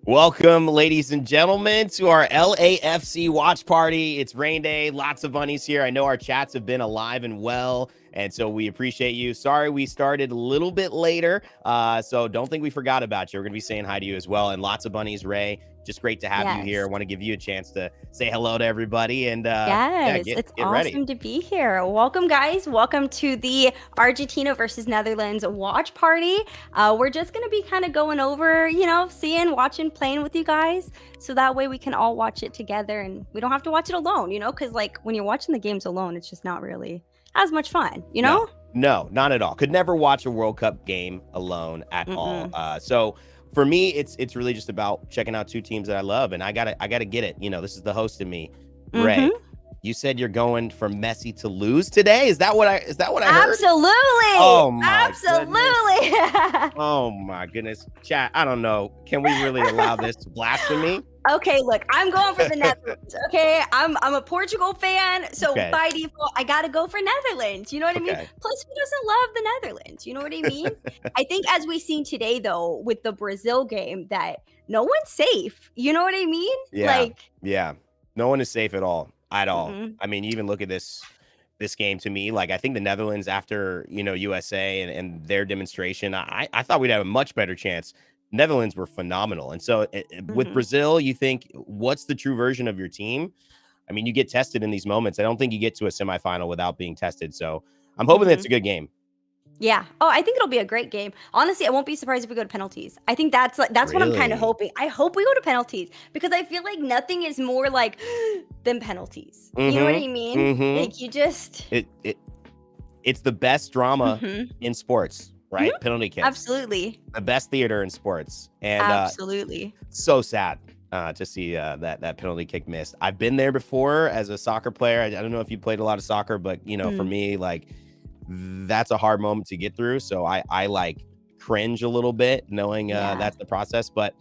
Welcome, ladies and gentlemen, to our LAFC watch party. It's Raynday, lots of bunnies here. I know our chats have been alive and well, and so we appreciate you. Sorry we started a little bit later, so don't think we forgot about you. We're going to be saying hi to you as well, and lots of bunnies, Ray. Just great to have you here. I Yes. want to give you a chance to say hello to everybody, and Yes, get it's ready. awesome to be here. Welcome, guys. Welcome to the Argentina versus Netherlands watch party. We're just going to be kind of going over, watching, playing with you guys. So that way we can all watch it together and we don't have to watch it alone, because like when you're watching the games alone, it's just not really as much fun, No, not at all. Could never watch a World Cup game alone at all. Mm-mm. So for me, it's really just about checking out two teams that I love, and I gotta get it. This is the host in me, Ray. Mm-hmm. You said you're going for Messi to lose today. Is that what I heard? Absolutely. Oh my Absolutely. goodness. Oh my goodness. Chat, I don't know. Can we really allow this blasphemy? Okay, look, I'm going for the Netherlands. Okay, I'm a Portugal fan, so Okay. by default, I gotta go for Netherlands. You know what I mean? Okay. Plus, who doesn't love the Netherlands? You know what I mean? I think as we've seen today, though, with the Brazil game, that no one's safe. You know what I mean? Yeah. Yeah. No one is safe at all. At all. Mm-mm. I mean, you even look at this game to me, like I think the Netherlands after, USA and their demonstration, I thought we'd have a much better chance. Netherlands were phenomenal. And so with Mhm. Brazil, you think, what's the true version of your team? I mean, you get tested in these moments. I don't think you get to a semifinal without being tested. So I'm hoping that's a good game. Yeah. Oh, I think it'll be a great game. Honestly, I won't be surprised if we go to penalties. I think that's what I'm kind of Really? hoping. I hope we go to penalties because I feel like nothing is more like than penalties. You know what I mean? Mm-hmm. Like you just It's the best drama Mhm. in sports, right? Penalty kicks. Absolutely. The best theater in sports. And Absolutely. so sad to see that penalty kick missed. I've been there before as a soccer player. I don't know if you played a lot of soccer, but for me, like that's a hard moment to get through. So I like cringe a little bit knowing that's the process. But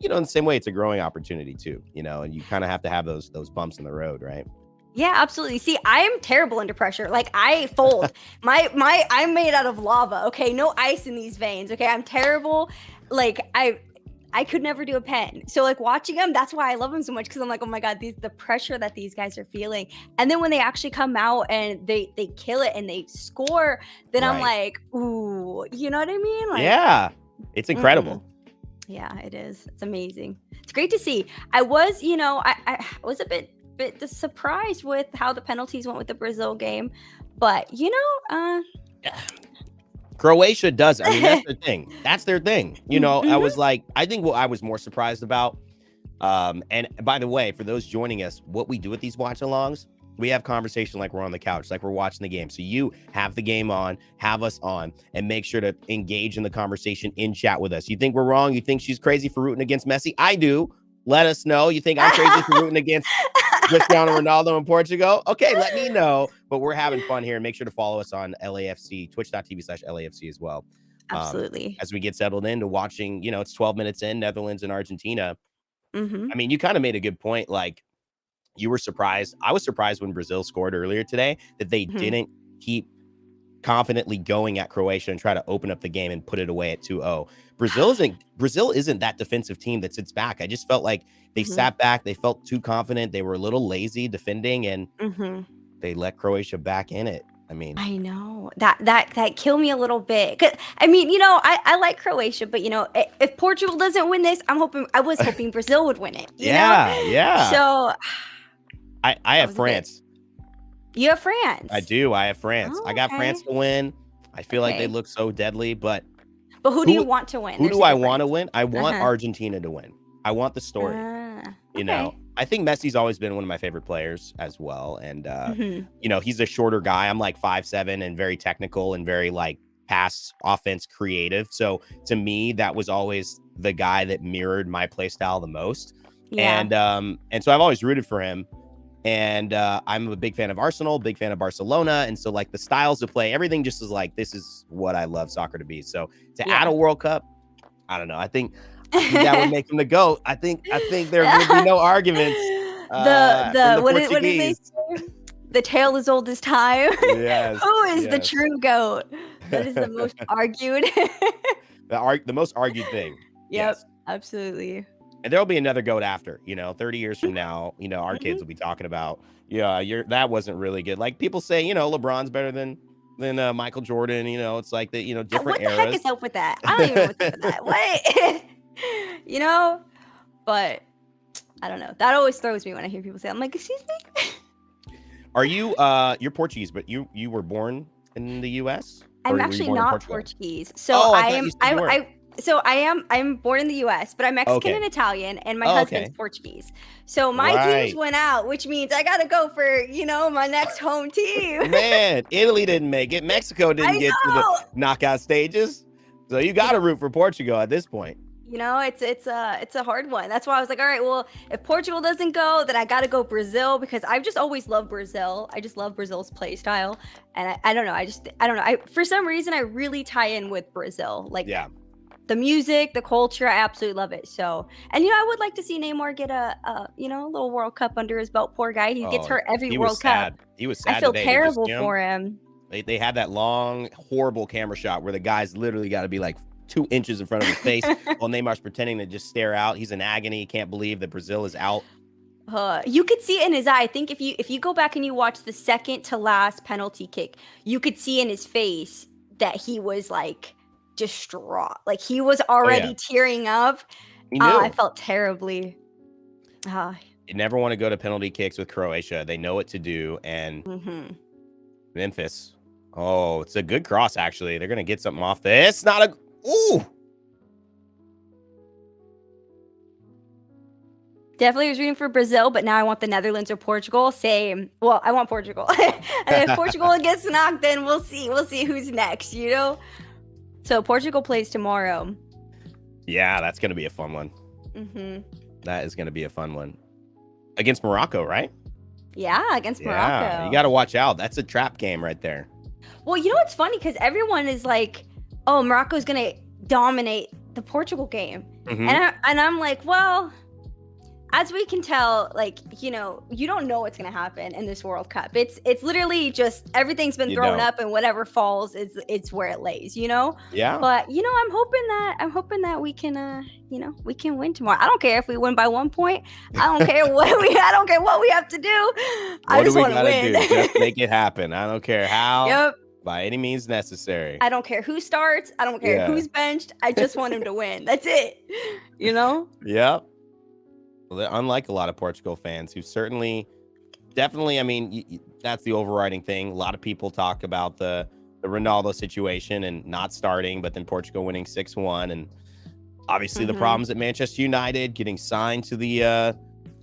in the same way, it's a growing opportunity too. And you kind of have to have those bumps in the road, right? Yeah, absolutely. See, I am terrible under pressure. Like I fold. I'm made out of lava. Okay, no ice in these veins. Okay, I'm terrible. Like I could never do a pen. So like watching them, that's why I love them so much because I'm like, oh my god, the pressure that these guys are feeling, and then when they actually come out and they kill it and they score, then I'm Right. like, ooh, you know what I mean? Like, Yeah, it's incredible. yeah, it is. It's amazing. It's great to see. I was, I was a bit surprised with how the penalties went with the Brazil game, but Croatia does. I mean, that's their thing. That's their thing. I was like, I think what I was more surprised about. And by the way, for those joining us, what we do with these watch alongs, we have conversation like we're on the couch, like we're watching the game. So you have the game on, have us on, and make sure to engage in the conversation in chat with us. You think we're wrong? You think she's crazy for rooting against Messi? I do. Let us know. You think I'm crazy for rooting against Cristiano Ronaldo in Portugal? Okay, let me know. But we're having fun here. Make sure to follow us on LAFC, twitch.tv/LAFC as well. Absolutely. As we get settled into watching, it's 12 minutes in, Netherlands and Argentina. Mm-hmm. I mean, you kind of made a good point. Like, you were surprised. I was surprised when Brazil scored earlier today that they didn't keep confidently going at Croatia and try to open up the game and put it away at 2-0. Brazil isn't that defensive team that sits back. I just felt like they sat back. They felt too confident. They were a little lazy defending, and they let Croatia back in it. I mean, I know that killed me a little bit. 'Cause, I mean, I like Croatia, but if Portugal doesn't win this, I was hoping Brazil would win it. Yeah. So I have France. You have France. I do. I have France. Oh, I got okay. France to win. I feel like they look so deadly, but who do you want to win? Who do I want to win? I want Argentina to win. I want the story. I think Messi's always been one of my favorite players as well. And, he's a shorter guy. I'm like 5'7" and very technical and very like pass offense creative. So to me, that was always the guy that mirrored my play style the most. Yeah. And so I've always rooted for him. And I'm a big fan of Arsenal, big fan of Barcelona. And so like the styles of play, everything just is like, this is what I love soccer to be. So to add a World Cup, I don't know. I think that would make him the GOAT. I think there would be no arguments. What did they say? The tale is old as time. Yes. Who is the true GOAT? That is the most argued. The most argued thing. Yep, absolutely. And there'll be another GOAT after, 30 years from now, our kids Mhm. will be talking about, yeah, that wasn't really good. Like people say, LeBron's better than Michael Jordan, it's like the, different What the heck eras. is up with that? I don't even know what's up with that. What? you know? But I don't know. That always throws me when I hear people say, I'm like, excuse me? Are you you're Portuguese, but you were born in the US? Or I'm were you actually born in not Portugal? Portuguese. So Oh, I I thought am you said you were. I'm born in the US, but I'm Mexican Okay. and Italian, and my Oh, husband's okay. Portuguese. So my teams Right. went out, which means I gotta go for, my next home team. Man, Italy didn't make it. Mexico didn't I get to the know. knockout stages. So you got to root for Portugal at this point. It's a hard one. That's why I was like, all right, well, if Portugal doesn't go, then I got to go Brazil because I've just always loved Brazil. I just love Brazil's play style, and I don't know. I don't know. For some reason I really tie in with Brazil. Like Yeah. the music, the culture, I absolutely love it. So, and I would like to see Neymar get a little World Cup under his belt. Poor guy, he gets Oh, hurt every he was World Cup. sad. He was I sad feel today. terrible Did you see him? for him. They had that long, horrible camera shot where the guy's literally got to be like 2 inches in front of his face while Neymar's pretending to just stare out. He's in agony. He can't believe that Brazil is out. You could see it in his eye. I think if you go back and you watch the second to last penalty kick, you could see in his face that he was like distraught. Like he was already tearing up. He knew. I felt terribly. You never want to go to penalty kicks with Croatia. They know what to do. And Memphis. Oh, it's a good cross, actually. They're going to get something off this. Not a... Ooh! Definitely was rooting for Brazil, but now I want the Netherlands or Portugal. Same. Well, I want Portugal. And if Portugal gets knocked, then we'll see. We'll see who's next, So Portugal plays tomorrow. Yeah, that's going to be a fun one. That is going to be a fun one. Against Morocco, right? Yeah, against Morocco. You got to watch out. That's a trap game right there. Well, it's funny because everyone is like, oh, Morocco's going to dominate the Portugal game. And I'm like, well, as we can tell, like, you don't know what's going to happen in this World Cup. It's literally just everything's been thrown up and whatever falls it's where it lays, Yeah. But, I'm hoping that we can, we can win tomorrow. I don't care if we win by 1 point. I don't care I don't care what we have to do. I just want to win. Just make it happen. I don't care how. Yep. By any means necessary. I don't care who starts. I don't care who's benched. I just want him to win. That's it. Yep. Well, unlike a lot of Portugal fans who definitely, I mean, that's the overriding thing. A lot of people talk about the Ronaldo situation and not starting, but then Portugal winning 6-1. And obviously the problems at Manchester United, getting signed to the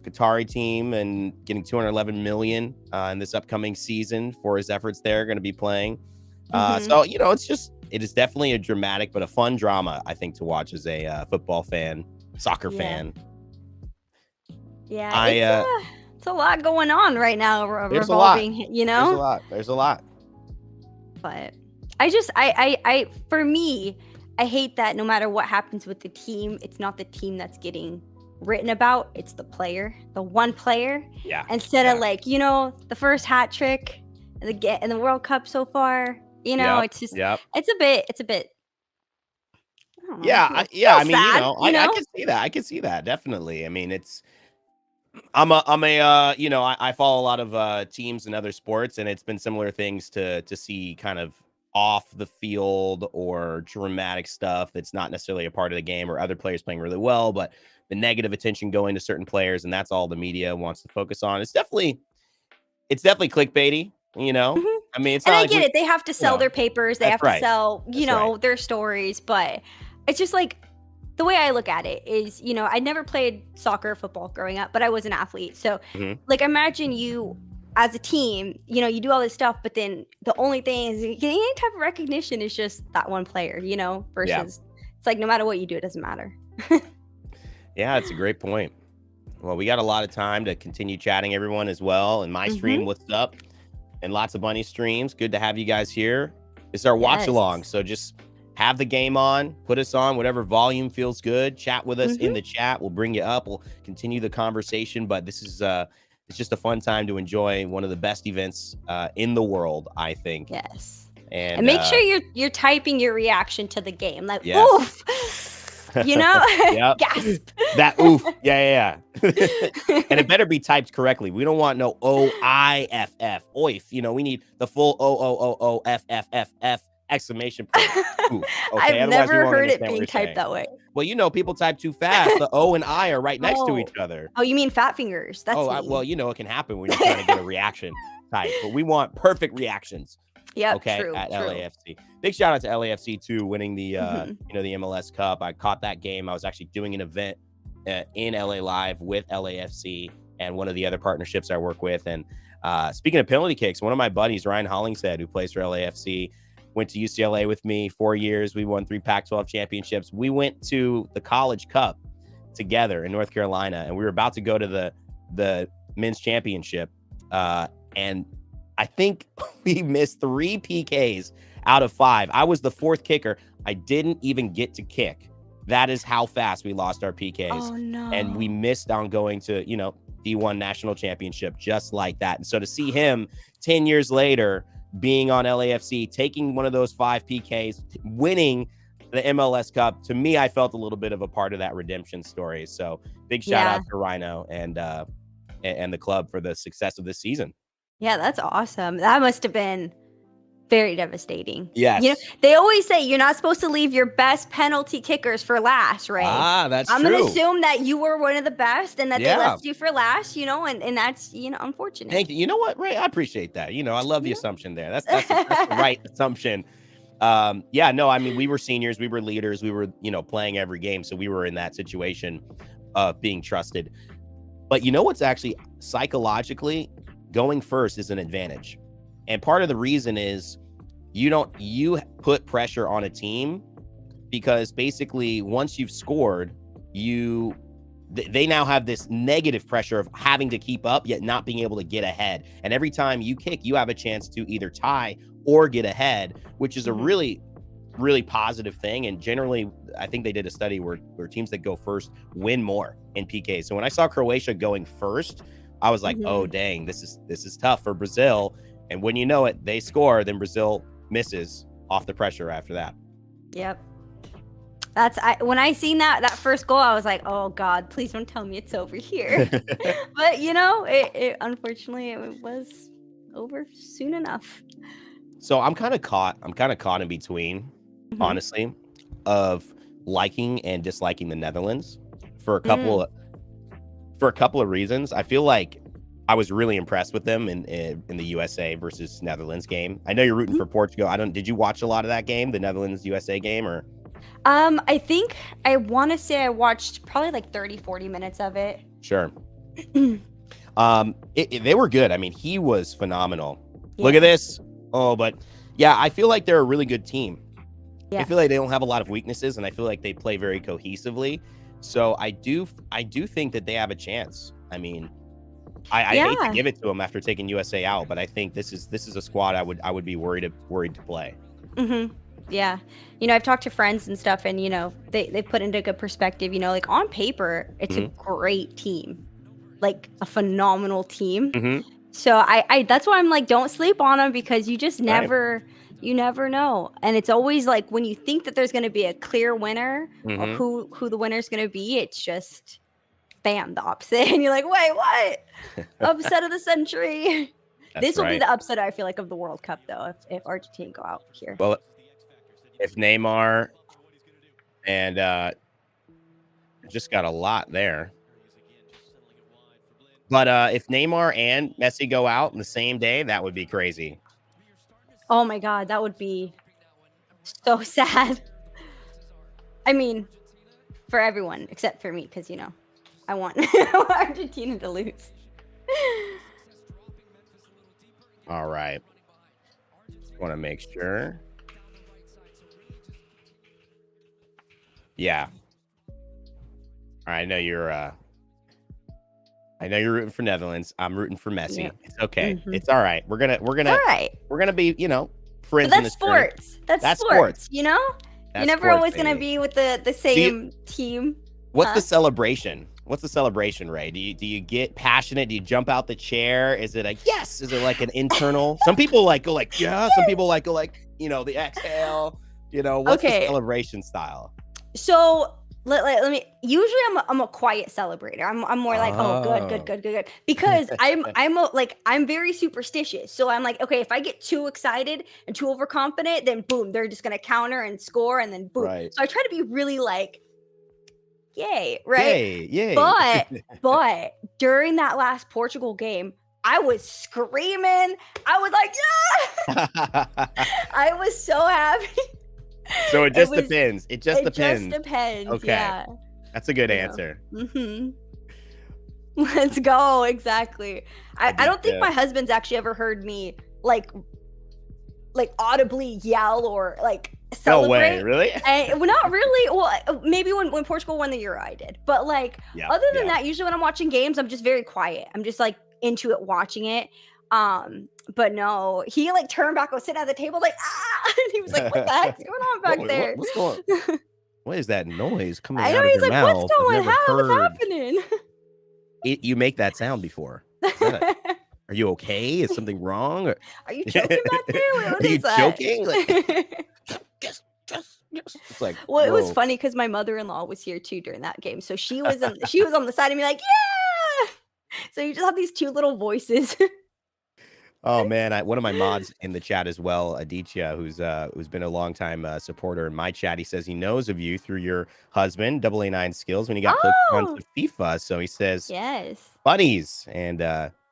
Qatari team and getting $211 million in this upcoming season for his efforts there, going to be playing. So, it is definitely a dramatic but a fun drama, I think, to watch as a football fan, soccer fan. Yeah, it's a lot going on right now revolving, There's a lot. But I for me, I hate that no matter what happens with the team, it's not the team that's getting written about, it's the player, the one player. Yeah. Instead of like, the first hat trick in the World Cup so far, it's just it's a bit I don't know, I mean, sad, I can see that. I can see that definitely. I mean, I follow a lot of teams and other sports, and it's been similar things to see kind of off the field or dramatic stuff that's not necessarily a part of the game, or other players playing really well, but the negative attention going to certain players, and that's all the media wants to focus on. It's definitely clickbaity, I mean, it's and not I get it. They have to sell their papers. They have to sell, their stories. But it's just like the way I look at it is, I never played soccer or football growing up, but I was an athlete. So like, imagine you as a team, you do all this stuff, but then the only thing is getting any type of recognition is just that one player, versus it's like no matter what you do, it doesn't matter. Yeah, it's a great point. Well, we got a lot of time to continue chatting, everyone, as well. And my stream, what's up? And Lots of Bunny streams. Good to have you guys here. It's our watch along. So just have the game on, put us on whatever volume feels good. Chat with us in the chat. We'll bring you up. We'll continue the conversation. But this is it's just a fun time to enjoy one of the best events in the world, I think. Yes. And make sure you're typing your reaction to the game. Like, oof. you know? Yep. Gasp. That oof. Yeah. And it better be typed correctly. We don't want no OIFF. Oif. You know, we need the full OOOOFFFF exclamation point. Oof. Okay. I've Otherwise, we never won't heard it understand what being you're typed saying. that way. Well, you know, people type too fast. The O and I are right next to each other. Oh, you mean fat fingers? That's me. Well, you know, it can happen when you're trying to get a reaction type, but we want perfect reactions. Yeah, Okay, true, at true. LAFC. Big shout out to LAFC too, winning the Mhm. you know, the MLS Cup. I caught that game. I was actually doing an event in LA Live with LAFC and one of the other partnerships I work with. And speaking of penalty kicks, one of my buddies, Ryan Hollingshead, who plays for LAFC, went to UCLA with me 4 years. We won 3 Pac-12 championships. We went to the College Cup together in North Carolina, and we were about to go to the men's championship. And I think we missed 3 PKs out of 5. I was the 4th kicker. I didn't even get to kick. That is how fast we lost our PKs. Oh no. And we missed on going to, you know, D1 national championship just like that. And so to see him 10 years later being on LAFC, taking one of those 5 PKs, winning the MLS Cup, to me, I felt a little bit of a part of that redemption story. So big shout out to Rhino and the club for the success of this season. Yeah, that's awesome. That must have been very devastating. Yes. You know, they always say you're not supposed to leave your best penalty kickers for last, right? That's I'm true. gonna assume that you were one of the best and that Yeah. they left you for last, you know, and that's, you know, unfortunate. Thank you. You know what, Ray? I appreciate that. You know, I love the assumption there. That's the right assumption. Yeah, no, I mean, we were seniors, we were leaders, we were, you know, playing every game. So we were in that situation of being trusted. But you know what's actually psychologically going first is an advantage. And part of the reason is you put pressure on a team because basically once you've scored, they now have this negative pressure of having to keep up yet not being able to get ahead. And every time you kick, you have a chance to either tie or get ahead, which is a really, really positive thing. And generally, I think they did a study where teams that go first win more in PK. So when I saw Croatia going first, I was like, oh, dang, this is tough for Brazil. And when you know it, they score, then Brazil misses off the pressure after that. Yep. When I seen that first goal, I was like, oh God, please don't tell me it's over here. But you know, it unfortunately it was over soon enough. So I'm kind of caught in between, honestly, of liking and disliking the Netherlands for a couple of reasons. I feel like I was really impressed with them in the USA versus Netherlands game. I know you're rooting for Portugal. Did you watch a lot of that game, the Netherlands USA game, or? I want to say I watched probably like 30-40 minutes of it. Sure. They were good. I mean, he was phenomenal. Yeah. Look at this. Oh, but yeah, I feel like they're a really good team. Yeah. I feel like they don't have a lot of weaknesses, and I feel like they play very cohesively. So I do think that they have a chance. I mean, I hate to give it to them after taking USA out, but I think this is a squad I would be worried to play. Yeah. You know, I've talked to friends and stuff, and, you know, they put into good perspective, you know, like on paper, it's a great team, like a phenomenal team. So I that's why I'm like, don't sleep on them, because you just never, you never know. And it's always like when you think that there's going to be a clear winner or who the winner is going to be, it's just bam, the opposite. And you're like, wait, what? Upset of the century. This will be the upset, I feel like, of the World Cup, though, if Argentina go out here. Well, if Neymar and just got a lot there. But if Neymar and Messi go out in the same day, that would be crazy. Oh my God, that would be so sad. I mean, for everyone except for me, because, you know, I want Argentina to lose. All right. Want to make sure. Yeah. All right, I know you're rooting for Netherlands. I'm rooting for Messi. Yep. It's okay. It's all right. We're gonna be, you know, friends. But that's sports. That's sports. You know, That's you're never always gonna be with the same team. What's the celebration? What's the celebration, Ray? Do you get passionate? Do you jump out the chair? Is it a yes? Is it like an internal? Some people go like yeah. Some people go like, you know, the exhale. You know, what's the celebration style? So let me. Usually, I'm a quiet celebrator. I'm more like, oh, good, good, Oh. good, good, good, because I'm very superstitious. So I'm like, okay, if I get too excited and too overconfident, then boom, they're just gonna counter and score, and then boom. Right. So I try to be really like, yay, right? Yay, yay. But during that last Portugal game, I was screaming. I was like, yeah! I was so happy. So it It just was depends. It just it just depends. depends, Okay. yeah. That's a good You know. answer. Mhm. Let's go, exactly. I don't think Aditya. my husband's actually ever heard me, like, audibly yell or, like, No way, celebrate. really? Well, not really. Well, maybe when Portugal won the Euro, I did. But, like, Yeah, other than yeah. that, usually when I'm watching games, I'm just very quiet. I'm just, like, into it watching it. But no, he, like, turned back, was sitting at the table like, "Ah!" And he was like, "What the heck's going on back there?" What's going what is that noise coming I know, out of he's your like, "What's mouth? I've going never on? What's heard happening?" you make that sound before. Is that are you okay? Is something wrong? Or Are you choking back there? What are you is that? choking? Like, yes, yes, yes. It's like, Well, it was whoa. funny because my mother-in-law was here too during that game, so she was on the side of me like, "Yeah!" So you just have these 2 little voices. Oh man, one of my mods in the chat as well, Aditya, who's been a long time supporter in my chat. He says he knows of you through your husband, Double A9 Skills, when he got hooked Oh! onto FIFA. So he says Yes. bunnies and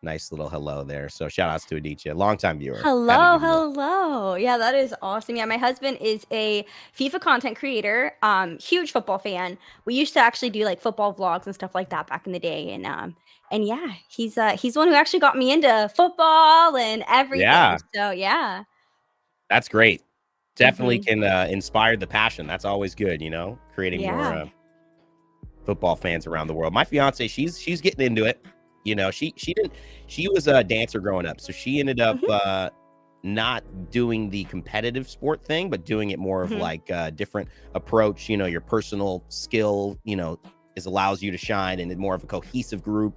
nice little hello there. So shout outs to Aditya, longtime viewer. Avid Hello, viewer. hello. Yeah, that is awesome. Yeah, my husband is a FIFA content creator, huge football fan. We used to actually do, like, football vlogs and stuff like that back in the day, and yeah, he's the one who actually got me into football and everything. Yeah, So, yeah. that's great. Definitely Mhm. can inspire the passion. That's always good, creating more Yeah. football fans around the world. My fiance, she's getting into it. She was a dancer growing up, so she ended up Mhm, not doing the competitive sport thing, but doing it more of mhm. like a different approach. Your personal skill, is allows you to shine and in more of a cohesive group.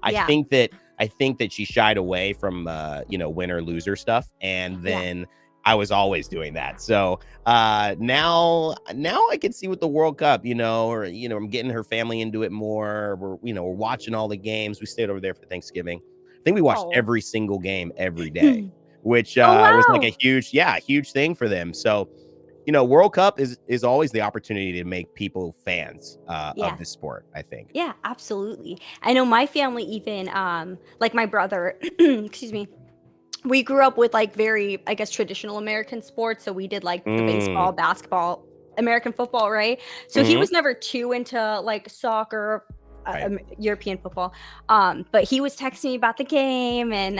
I Yeah, think that I think that she shied away from winner loser stuff, and yeah. then I was always doing that. So now I can see with the World Cup, or I'm getting her family into it more. We're watching all the games. We stayed over there for Thanksgiving. I think we watched Oh. every single game every day, which Oh, was like a wow. huge thing for them. So World Cup is always the opportunity to make people fans of Yeah. this sport, I think. Yeah, absolutely. I know my family even, like my brother, excuse me, we grew up with like very, I guess, traditional American sports. So we did like the baseball, Mm, basketball, American football, right? So he mhm. was never too into like soccer, Right. European football. But he was texting me about the game, and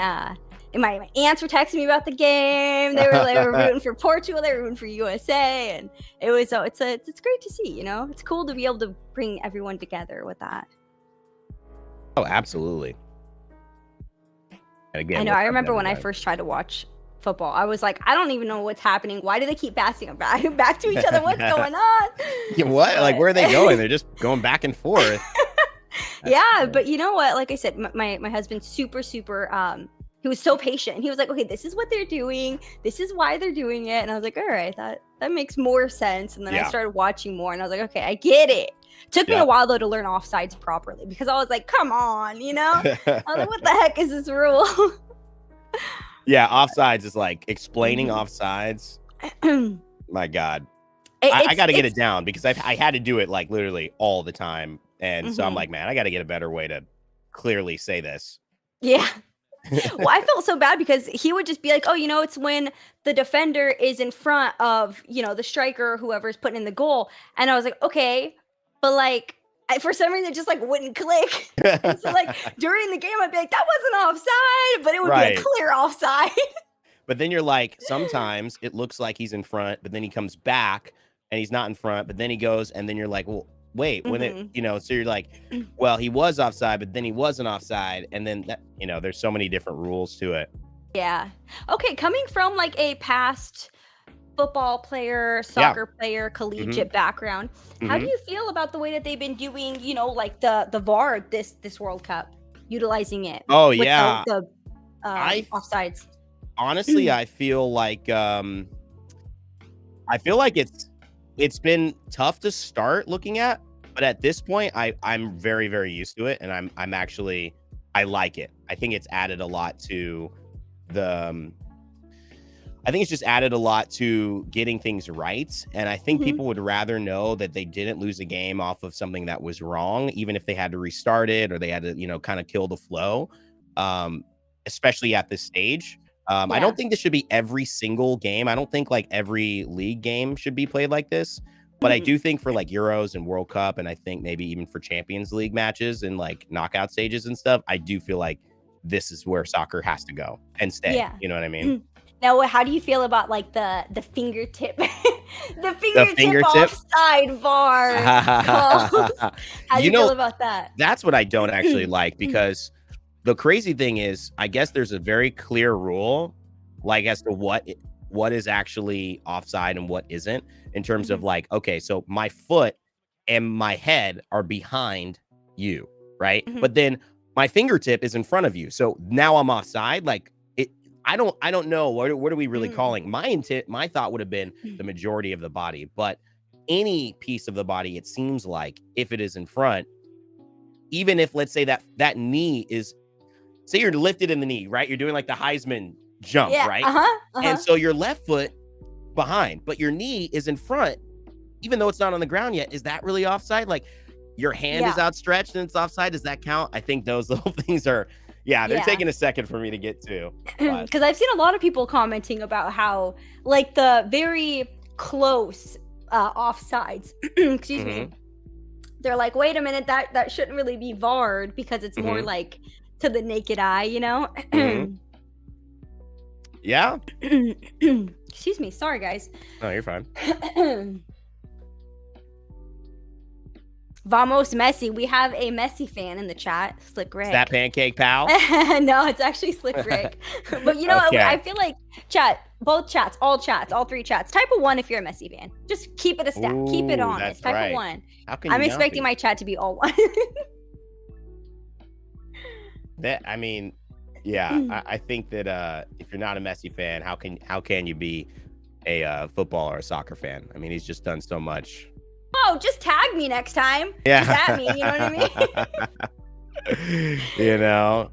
my aunts were texting me about the game. They were rooting for Portugal, they were rooting for USA, and it was so it's great to see. It's cool to be able to bring everyone together with that. Oh, absolutely. And I again, know. what's I up, remember when I everybody? first tried to watch football, I was like, I don't even know what's happening. Why do they keep passing it back back to each other? What's going on? Yeah, what? Like, But where are they going? They're just going back and forth. That's yeah, funny. but you know what? Like I said, my husband's super super. He was so patient. He was like, okay, this is what they're doing. This is why they're doing it. And I was like, all right, that makes more sense. And then I Yeah. started watching more, and I was like, okay, I get it. Took me a Yep. while though to learn offsides properly because I was like, come on, I was like, what the heck is this rule? Yeah, offsides is like explaining Mhm. offsides. It- My God. I it's got to get it's it down because I had to do it like literally all the time. And so I'm mhm. like, man, I got to get a better way to clearly say this. Yeah. Well, I felt so bad because he would just be like, "Oh, it's when the defender is in front of, the striker or whoever's putting in the goal." And I was like, "Okay." But like for some reason it just like wouldn't click. And so like during the game I'd be like, "That wasn't offside," but it would be a Right. clear offside. But then you're like, sometimes it looks like he's in front, but then he comes back and he's not in front, but then he goes, and then you're like, well, wait, when it, Mhm. so you're like, well, he was offside, but then he wasn't offside. And then that, there's so many different rules to it. Yeah. Okay, coming from like a past football player, Yeah. soccer player, Hmm. collegiate background, how do Hmm. you feel about the way that they've been doing, like the VAR this World Cup, utilizing it Oh with the yeah. the I offsides? honestly, I feel like it's been tough to start looking at But at this point, I'm very, very used to it, and I'm actually I like it. I think it's added a lot to the I think it's just added a lot to getting things right. And I think Mhm. people would rather know that they didn't lose a game off of something that was wrong, even if they had to restart it or they had to, kind of kill the flow, um, especially at this stage. I Yeah. don't think this should be every single game. I don't think like every league game should be played like this. But I Mhm. do think for like Euros and World Cup, and I think maybe even for Champions League matches and like knockout stages and stuff, I do feel like this is where soccer has to go and stay. Yeah. You know what I mean? Now, how do you feel about like the fingertip, the The fingertip fingertip. offside bar call? How do You you feel know, about that? that's what I don't actually like because the crazy thing is, I guess there's a very clear rule, like as to what is actually offside and what isn't, in terms of Mhm. like, okay, so my foot and my head are behind you, right? Mhm. But then my fingertip is in front of you, so now I'm offside. Like it, I don't know what are we really Mm. calling my thought would have been the majority of the body, but any piece of the body, it seems like if it is in front, even if let's say that knee is, say you're lifted in the knee, right? You're doing like the Heisman jump, Yeah. right? Uh-huh. And Uh-huh. so your left foot behind, but your knee is in front, even though it's not on the ground yet. Is that really offside? Like your hand is Yeah. outstretched and it's offside. Does that count? I think those little things are, yeah, they're Yeah. taking a second for me to get to. But Because I've seen a lot of people commenting about how like the very close offsides, excuse me, mhm, they're like, wait a minute, that shouldn't really be VAR'd because it's more mhm, like to the naked eye, you know? mhm. Yeah. Excuse me, sorry guys. No, you're fine. Vamos Messi. We have a Messi fan in the chat, Slick Is that Rick. Pancake Pal? No, it's actually Slick Rick. But you know, I Okay. feel like all three chats. Type a one if you're a Messi fan. Just keep it a stat. Keep it Ooh, honest. that's Type a right. one. How can I'm you not expecting be? my chat to be all one. That I mean, yeah, I think that if you're not a Messi fan, how can you be a football or a soccer fan? I mean, he's just done so much. Oh, just tag me next time. Yeah. Just at me. You know what I mean? You know.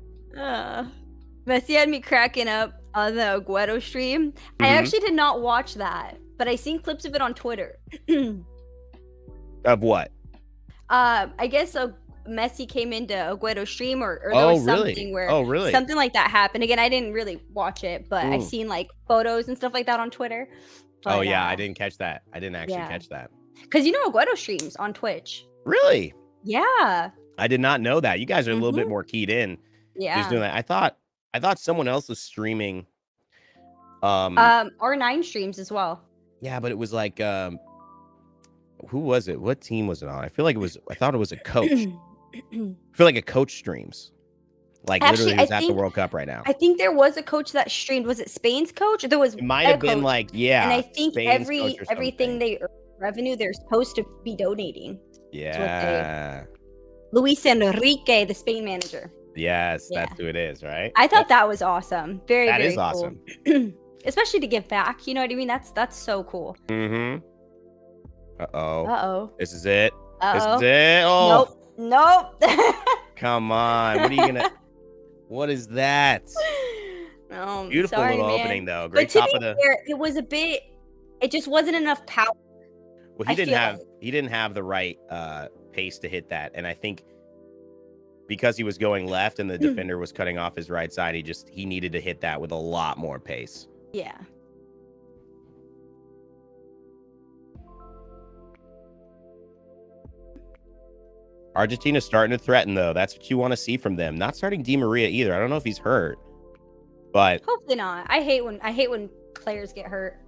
Messi had me cracking up on the Aguero stream. I Mhm. actually did not watch that, but I seen clips of it on Twitter. Of what? I guess Messi came into Aguero's stream, or there Oh, was really? something where Oh, really? something like that happened. Again, I didn't really watch it, but I've Mm. seen like photos and stuff like that on Twitter. Oh, But yeah, I didn't catch that. I didn't actually yeah, catch that. because Aguero streams on Twitch. Really? Yeah. I did not know that. You guys are a little bit Mhm. more keyed in. Just Yeah. doing that. I thought someone else was streaming. R9 streams as well. Yeah, but it was like who was it? What team was it on? I thought it was a coach. I feel like a coach streams. Like Actually, literally who's at the World Cup right now. I think there was a coach that streamed. Was it Spain's coach? There was It might a have been coach, like, and yeah, I think Spain's coach or everything something. they earn revenue, they're supposed to be donating. Yeah. Luis Enrique, the Spain manager. Yes, Yeah. that's who it is, right? I thought that was awesome. Very, That very is cool. awesome. Especially to give back. You know what I mean? That's so cool. Mm-hmm. Uh-oh. Uh-oh. This is it. This Uh-oh. is it. Oh, Nope. come on. What are you gonna what is that? Beautiful Sorry, little man. opening though. But Great to top be of the fair, it just wasn't enough power. well, I feel he didn't have the right pace to hit that. And I think because he was going left and the defender was cutting off his right side, he needed to hit that with a lot more pace. Yeah. Argentina's starting to threaten though. That's what you want to see from them. Not starting Di Maria either. I don't know if he's hurt. But Hopefully not. I hate when players get hurt.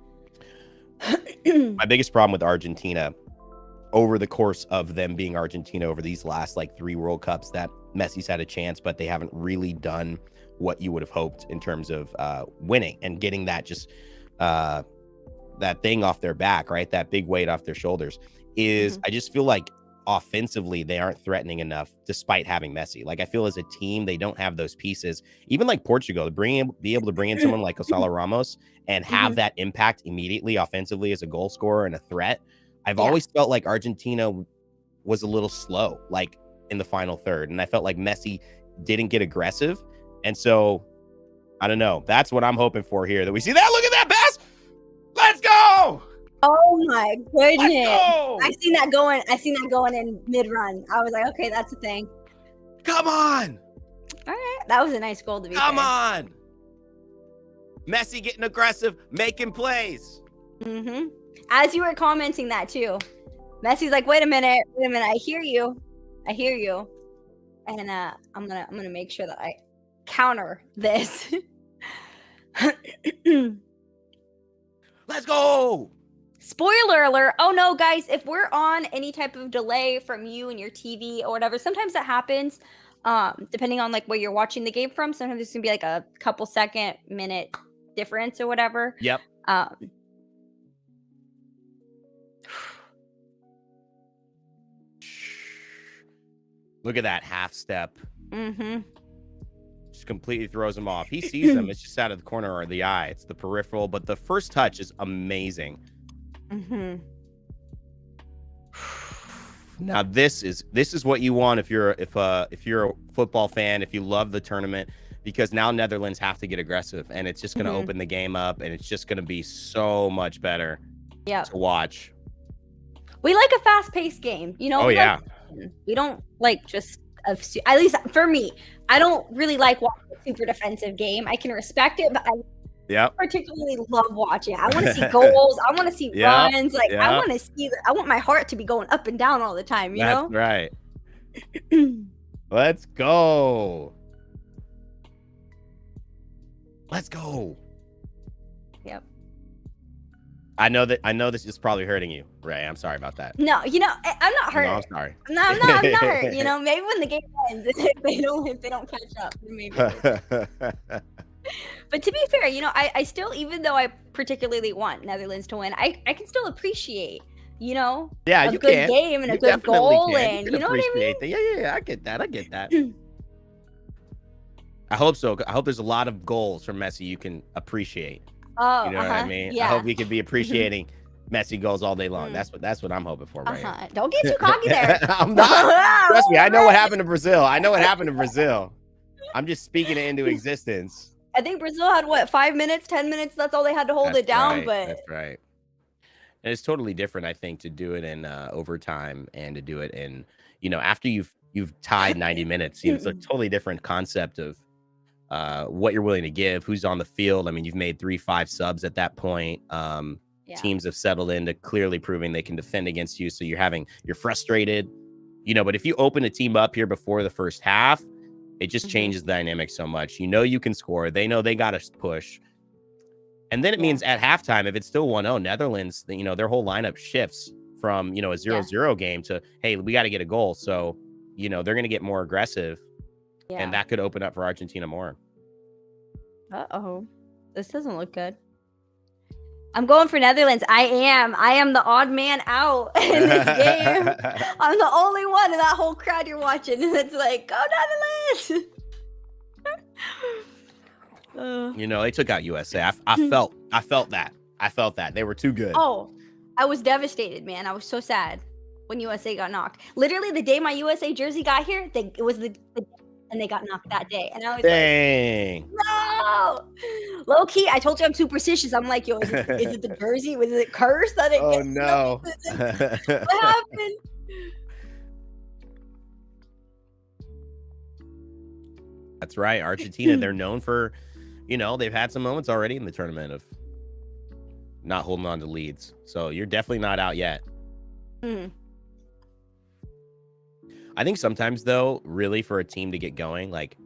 my biggest problem with Argentina over the course of them being Argentina over these last like 3 World Cups, that Messi's had a chance, but they haven't really done what you would have hoped in terms of winning and getting that just that thing off their back, right? That big weight off their shoulders is I just feel like offensively they aren't threatening enough despite having Messi. Like I feel as a team they don't have those pieces. Even like Portugal, be able to bring in someone like Gonzalo Ramos and have that impact immediately offensively as a goal scorer and a threat. I've always felt like Argentina was a little slow, like in the final third. And I felt like Messi didn't get aggressive. And so I don't know. That's what I'm hoping for here, that we see that. Look at that pass. Let's go. Oh my Let's goodness. go. I seen that going in mid-run. I was like, okay, that's a thing. Come on. All right. That was a nice goal to be Come fair. on. Messi getting aggressive, making plays. Mm-hmm. As you were commenting that too, Messi's like, wait a minute, I hear you. And I'm gonna make sure that I counter this. Let's go. Spoiler alert. Oh no, guys, if we're on any type of delay from you and your TV or whatever, sometimes that happens. Depending on like where you're watching the game from, sometimes it's gonna be like a couple minute difference or whatever. Yep. Look at that half step. Mm-hmm. Just completely throws him off. He sees them. It's just out of the corner of the eye. It's the peripheral, but the first touch is amazing. Mm-hmm. Now this is what you want if you're a football fan, if you love the tournament, because now Netherlands have to get aggressive, and it's just going to open the game up, and it's just going to be so much better to watch. We like a fast-paced game, you know. Oh yeah. We don't like just at least for me. I don't really like watching a super defensive game. I can respect it, but I particularly love watching it. I want to see goals. I want to see runs. Like I want to see. I want my heart to be going up and down all the time. You know. Right. Let's go. Let's go. Yep. I know this is probably hurting you, Ray. I'm sorry about that. No, you know, I'm not hurt. No, I'm sorry. No, I'm not hurt. You know, maybe when the game ends, if they don't catch up, maybe. But to be fair, you know, I still, even though I particularly want Netherlands to win, I can still appreciate, you know, a good game and a good goal, and you know what I mean? Yeah, I get that. I hope so. I hope there's a lot of goals from Messi you can appreciate. Oh, you know what I mean? Yeah. I hope we can be appreciating Messi goals all day long. That's what I'm hoping for, right? Don't get too cocky there. I'm not. Trust me, I know what happened to Brazil. I'm just speaking it into existence. I think Brazil had what, 5 minutes, 10 minutes. That's all they had to hold it down. Right, but that's right. And it's totally different, I think, to do it in overtime and to do it in, you know, after you've tied 90 minutes. You know, it's a totally different concept of what you're willing to give, who's on the field. I mean, you've made 3-5 subs at that point. Teams have settled into clearly proving they can defend against you. So you're frustrated, you know, but if you open a team up here before the first half, it just changes the dynamic so much. You know, you can score. They know they got to push. And then it means at halftime, if it's still 1-0, Netherlands, you know, their whole lineup shifts from, you know, a 0-0 game to, hey, we got to get a goal. So, you know, they're going to get more aggressive. And that could open up for Argentina more. Uh-oh. This doesn't look good. I'm going for Netherlands. I am the odd man out in this game. I'm the only one in that whole crowd you're watching. And it's like, go Netherlands. You know, they took out USA. I felt that. They were too good. Oh, I was devastated, man. I was so sad when USA got knocked. Literally, the day my USA jersey got here, it was the and they got knocked that day. And I was like, no! Low key, I told you I'm superstitious. I'm like, yo, is it the jersey? Was it cursed that it gets no. What happened? That's right. Argentina, they're known for, you know, they've had some moments already in the tournament of not holding on to leads. So you're definitely not out yet. I think sometimes, though, really for a team to get going, like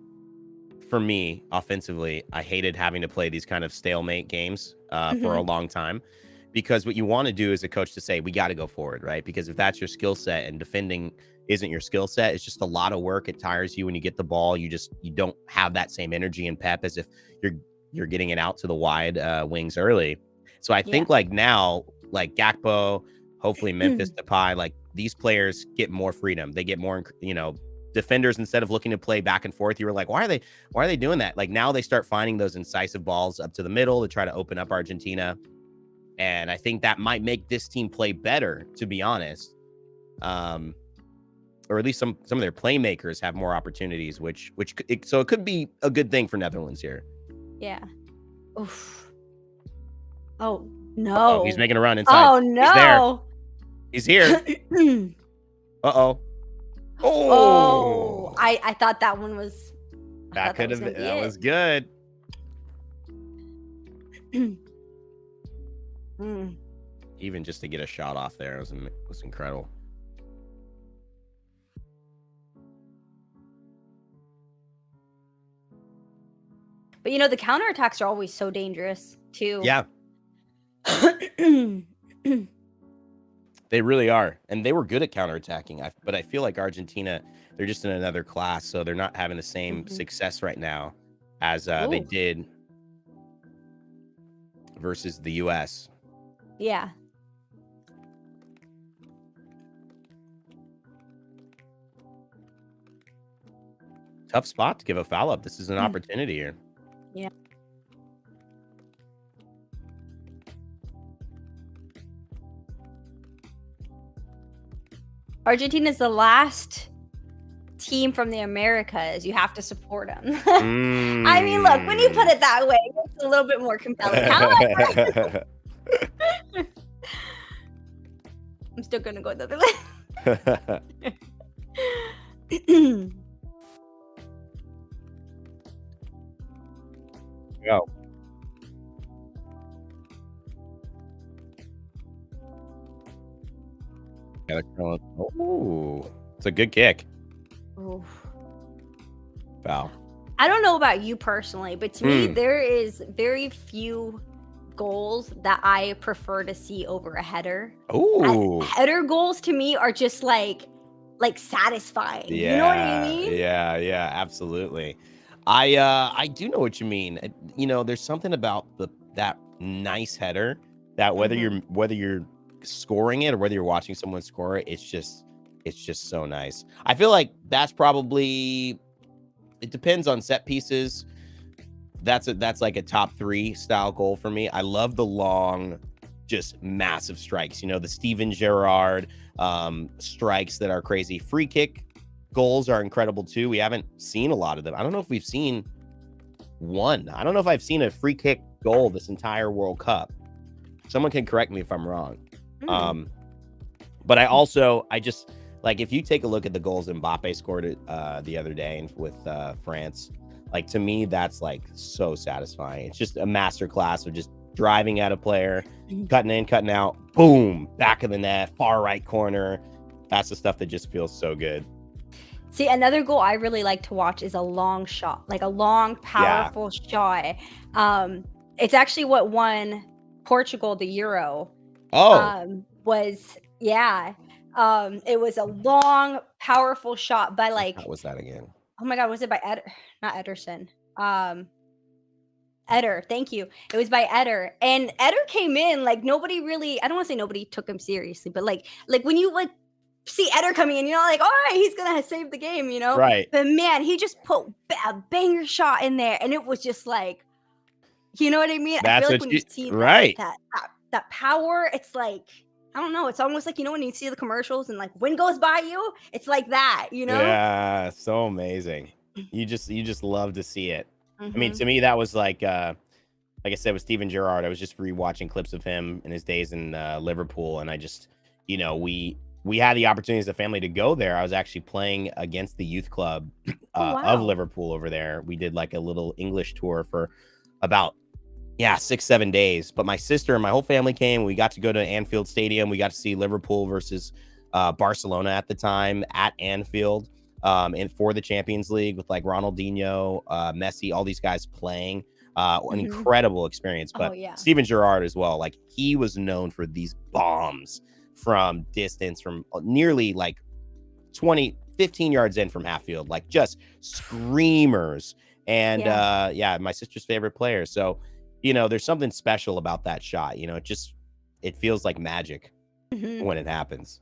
for me, offensively, I hated having to play these kind of stalemate games for a long time, because what you want to do as a coach to say, we got to go forward, right? Because if that's your skill set and defending isn't your skill set, it's just a lot of work. It tires you when you get the ball. You don't have that same energy and pep as if you're getting it out to the wide wings early. So I think like now, like Gakpo, hopefully Memphis Depay, like these players get more freedom. They get more, you know, defenders, instead of looking to play back and forth, you were like, why are they doing that? Like now they start finding those incisive balls up to the middle to try to open up Argentina. And I think that might make this team play better, to be honest. or at least some of their playmakers have more opportunities, so it could be a good thing for Netherlands here. Yeah. Oof. Oh Oh, he's no. making a run inside. Oh He's there. no. He's here. Uh-oh. Oh, I thought that one was. That could have been. That was good. Even just to get a shot off there was incredible. But you know, the counterattacks are always so dangerous too. Yeah. They really are. And they were good at counterattacking. But I feel like Argentina, they're just in another class. So they're not having the same success right now as they did versus the US. Yeah. Tough spot to give a foul up. This is an opportunity here. Yeah. Argentina is the last team from the Americas. You have to support them. I mean, look, when you put it that way, it's a little bit more compelling. However, I'm still gonna go the other way. Go. Oh, it's a good kick. Oof. Foul. I don't know about you personally, but to me, there is very few goals that I prefer to see over a header. Ooh. Header goals to me are just like satisfying. Yeah, you know what I mean? Yeah, absolutely. I do know what you mean. You know, there's something about that nice header that whether you're scoring it or whether you're watching someone score it, it's just so nice. I feel like that's probably, it depends on set pieces. That's like a top 3 style goal for me. I love the long, just massive strikes. You know, the Steven Gerrard strikes that are crazy. Free kick goals are incredible too. We haven't seen a lot of them. I don't know if we've seen one. I don't know if I've seen a free kick goal this entire World Cup. Someone can correct me if I'm wrong. But I just like, if you take a look at the goals Mbappe scored the other day with France, like, to me, that's like so satisfying. It's just a masterclass of just driving at a player, cutting in, cutting out, boom, back of the net, far right corner. That's the stuff that just feels so good. See, another goal I really like to watch is a long shot, like a long, powerful shot. It's actually what won Portugal the Euro. It was a long, powerful shot by like. What was that again? Oh my God, was it by not Ederson? Eder, thank you. It was by Eder, and Eder came in like nobody really. I don't want to say nobody took him seriously, but like when you like see Eder coming in, you know, like, all right, he's gonna save the game, you know. Right. But man, he just put a banger shot in there, and it was just like, you know what I mean? I feel like when you see that power, it's like, I don't know. It's almost like, you know, when you see the commercials and like wind goes by you, it's like that, you know? Yeah, so amazing. You just love to see it. I mean, to me, that was like I said, with Steven Gerrard, I was just rewatching clips of him in his days in Liverpool, and I just, you know, we had the opportunity as a family to go there. I was actually playing against the youth club of Liverpool over there. We did like a little English tour for about 6-7 days, but my sister and my whole family came. We got to go to Anfield Stadium. We got to see Liverpool versus Barcelona at the time at Anfield, and for the Champions League with like Ronaldinho, Messi, all these guys playing. An incredible experience. But Steven Gerrard as well, like, he was known for these bombs from distance, from nearly like 15 yards in from half field, like just screamers. And my sister's favorite player. So, you know, there's something special about that shot. You know, it feels like magic when it happens.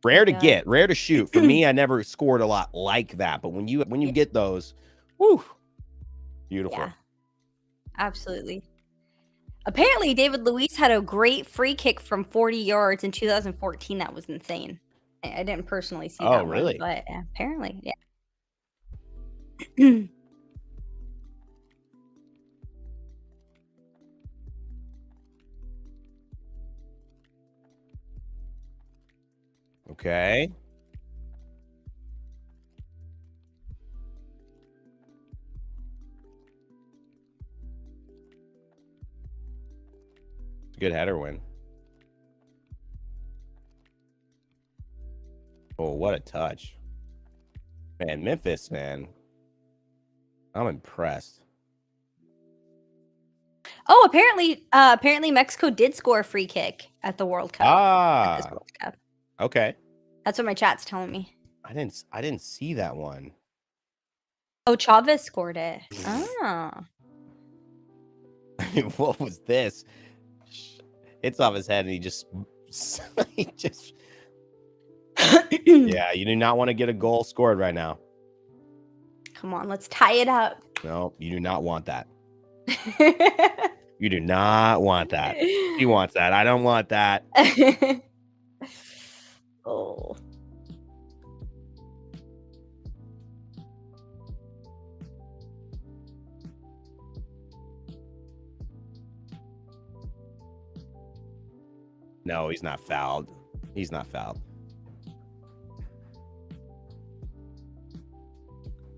Rare to shoot. For me, I never scored a lot like that. But when you get those, whoo, beautiful. Yeah, absolutely. Apparently, David Luiz had a great free kick from 40 yards in 2014. That was insane. I didn't personally see Oh, that one, really? but apparently, yeah. Okay. Good header win. Oh, what a touch. Man, Memphis, man. I'm impressed. Oh, apparently Mexico did score a free kick at the World Cup. At this Ah, World Cup. okay. That's what my chat's telling me. I didn't see that one. Oh, Chavez scored it. Oh. What was this? It's off his head and he just yeah, you do not want to get a goal scored right now. Come on, let's tie it up. No, you do not want that. You do not want that. He wants that. I don't want that. Oh. No, he's not fouled. He's not fouled.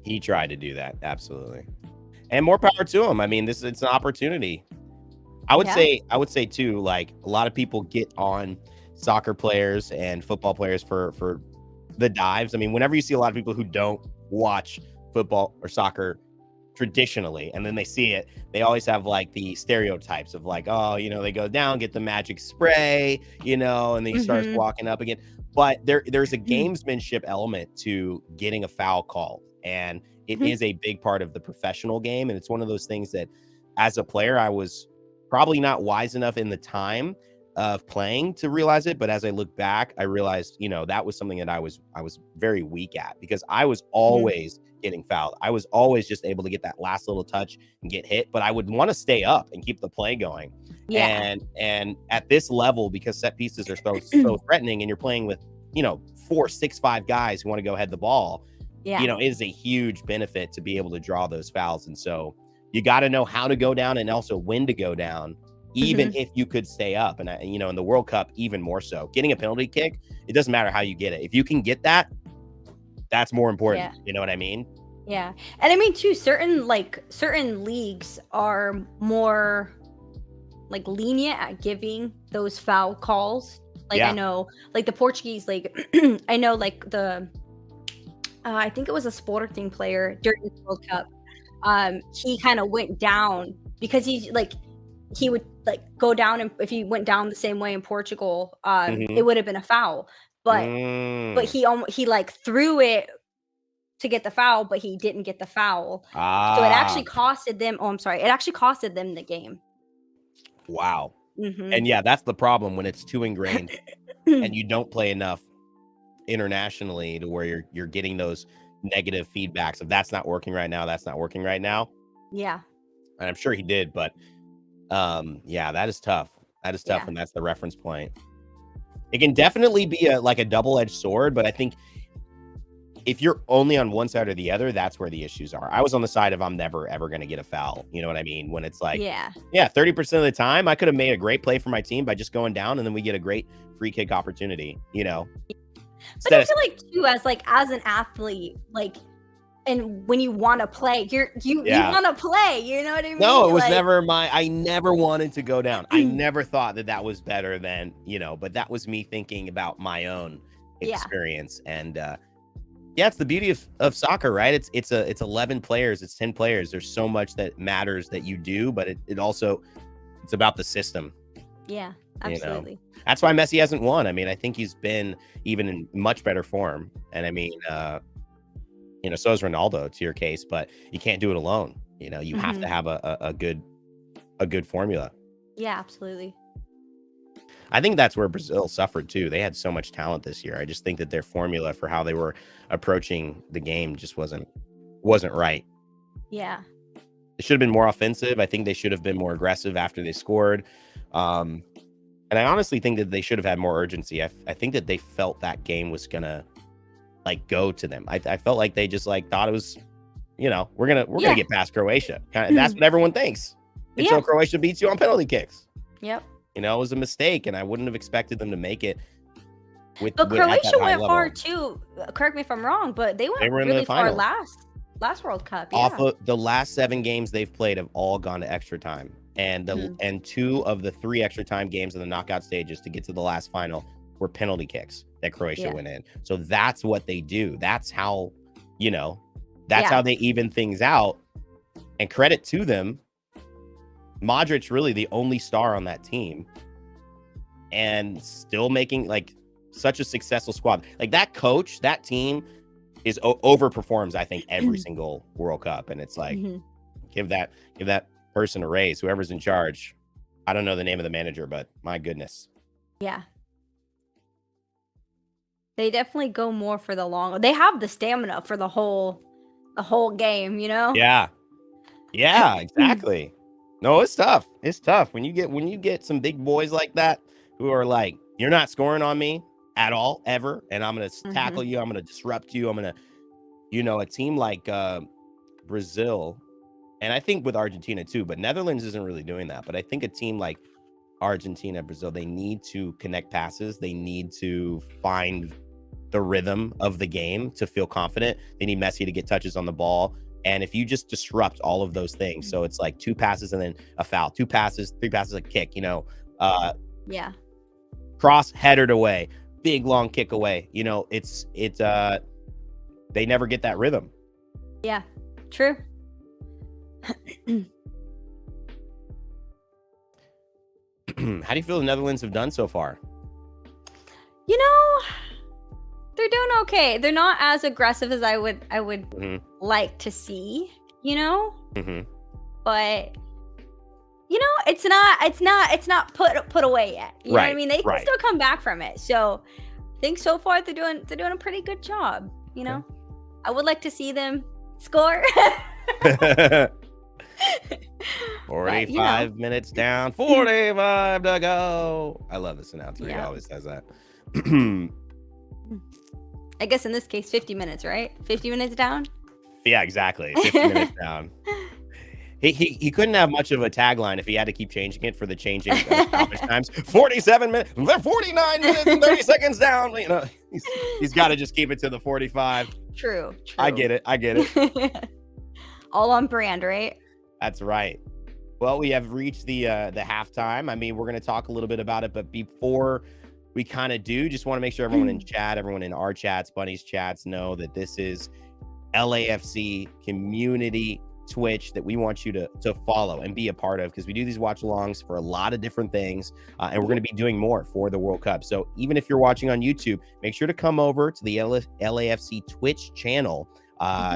He tried to do that, absolutely. And more power to him. I mean, it's an opportunity. I would say too, like a lot of people get on soccer players and football players for the dives. I mean, whenever you see a lot of people who don't watch football or soccer traditionally and then they see it, they always have like the stereotypes of like, oh, they go down, get the magic spray, and then he starts walking up again. But there's a gamesmanship element to getting a foul called, and it is a big part of the professional game. And it's one of those things that as a player, I was probably not wise enough in the time of playing to realize it. But as I look back, I realized, that was something that I was very weak at, because I was always getting fouled. I was always just able to get that last little touch and get hit, but I would want to stay up and keep the play going. Yeah. And at this level, because set pieces are so threatening and you're playing with, 4, 6, 5 guys who want to go head the ball, it is a huge benefit to be able to draw those fouls. And so you got to know how to go down and also when to go down, even if you could stay up. And, in the World Cup, even more so. Getting a penalty kick, it doesn't matter how you get it. If you can get that, that's more important. Yeah. You know what I mean? Yeah. And I mean, too, certain leagues are more like lenient at giving those foul calls. Like, I know, like the Portuguese league, I know, like I think it was a Sporting player during the World Cup. He kind of went down because he would like go down, and if he went down the same way in Portugal, it would have been a foul. But he like threw it to get the foul, but he didn't get the foul. So it actually costed them. Oh, I'm sorry. It actually costed them the game. Wow. And yeah, that's the problem when it's too ingrained and you don't play enough internationally to where you're getting those negative feedbacks of that's not working right now. That's not working right now. Yeah. And I'm sure he did, but yeah, that is tough. That is tough. Yeah. And that's the reference point. It can definitely be a double-edged sword, but I think if you're only on one side or the other, that's where the issues are. I was on the side of I'm never, ever going to get a foul. You know what I mean? When it's like, 30% of the time, I could have made a great play for my team by just going down, and then we get a great free kick opportunity, But I feel like, too, as an athlete, and when you want to play, you want to play. You know what I mean? No, it was never I never wanted to go down. I never thought that was better than, but that was me thinking about my own experience. And, it's the beauty of soccer, right? It's 11 players, it's 10 players. There's so much that matters that you do, but it also, it's about the system. Yeah, absolutely. That's why Messi hasn't won. I mean, I think he's been even in much better form. And I mean, so is Ronaldo to your case, but you can't do it alone. You have to have a good formula. Yeah, absolutely. I think that's where Brazil suffered too. They had so much talent this year. I just think that their formula for how they were approaching the game just wasn't right. Yeah. It should have been more offensive. I think they should have been more aggressive after they scored. And I honestly think that they should have had more urgency. I think that they felt that game was gonna like go to them. I felt like they just like thought it was, we're gonna get past Croatia. That's what everyone thinks until Croatia beats you on penalty kicks. Yep. It was a mistake, and I wouldn't have expected them to make it. But Croatia went far too. Correct me if I'm wrong, but they went really far last World Cup. Yeah. Off of the last 7 games they've played have all gone to extra time, and and 2 of the 3 extra time games in the knockout stages to get to the last final were penalty kicks that Croatia went in. So that's what they do. That's how, how they even things out. And credit to them, Modric really the only star on that team, and still making like such a successful squad. Like that coach, that team is overperforms, I think, every single World Cup. And it's like, give that person a raise, whoever's in charge. I don't know the name of the manager, but my goodness. Yeah. They definitely go more for the long. They have the stamina for the whole game, Yeah. Yeah, exactly. No, it's tough. It's tough when you get some big boys like that who are like, you're not scoring on me at all, ever, and I'm going to tackle you. I'm going to disrupt you. I'm going to, a team like Brazil, and I think with Argentina too, but Netherlands isn't really doing that. But I think a team like Argentina, Brazil, they need to connect passes. They need to find the rhythm of the game to feel confident. They need Messi to get touches on the ball. And if you just disrupt all of those things, so it's like 2 passes and then a foul, 2 passes, 3 passes, a kick, cross headed away, big long kick away. They never get that rhythm. Yeah, true. How do you feel the Netherlands have done so far? They're doing okay. They're not as aggressive as I would like to see, but it's not put away yet. You know what I mean? They can still come back from it. So I think so far they're doing a pretty good job. I would like to see them score. 45 minutes down, 45 to go. I love this announcer. He always says that. I guess in this case, 50 minutes, right? 50 minutes down? Yeah, exactly. 50 minutes down. He couldn't have much of a tagline if he had to keep changing it for the changing stoppage times. 47 minutes, 49 minutes and 30 seconds down. He's got to just keep it to the 45. True. I get it. All on brand, right? That's right. Well, we have reached the halftime. I mean, we're going to talk a little bit about it, but before we kind of do, just want to make sure everyone in chat, everyone in our chats, Bunnies chats, know that this is LAFC community Twitch that we want you to follow and be a part of, because we do these watch alongs for a lot of different things, and we're going to be doing more for the World Cup. So even if you're watching on YouTube, make sure to come over to the LAFC Twitch channel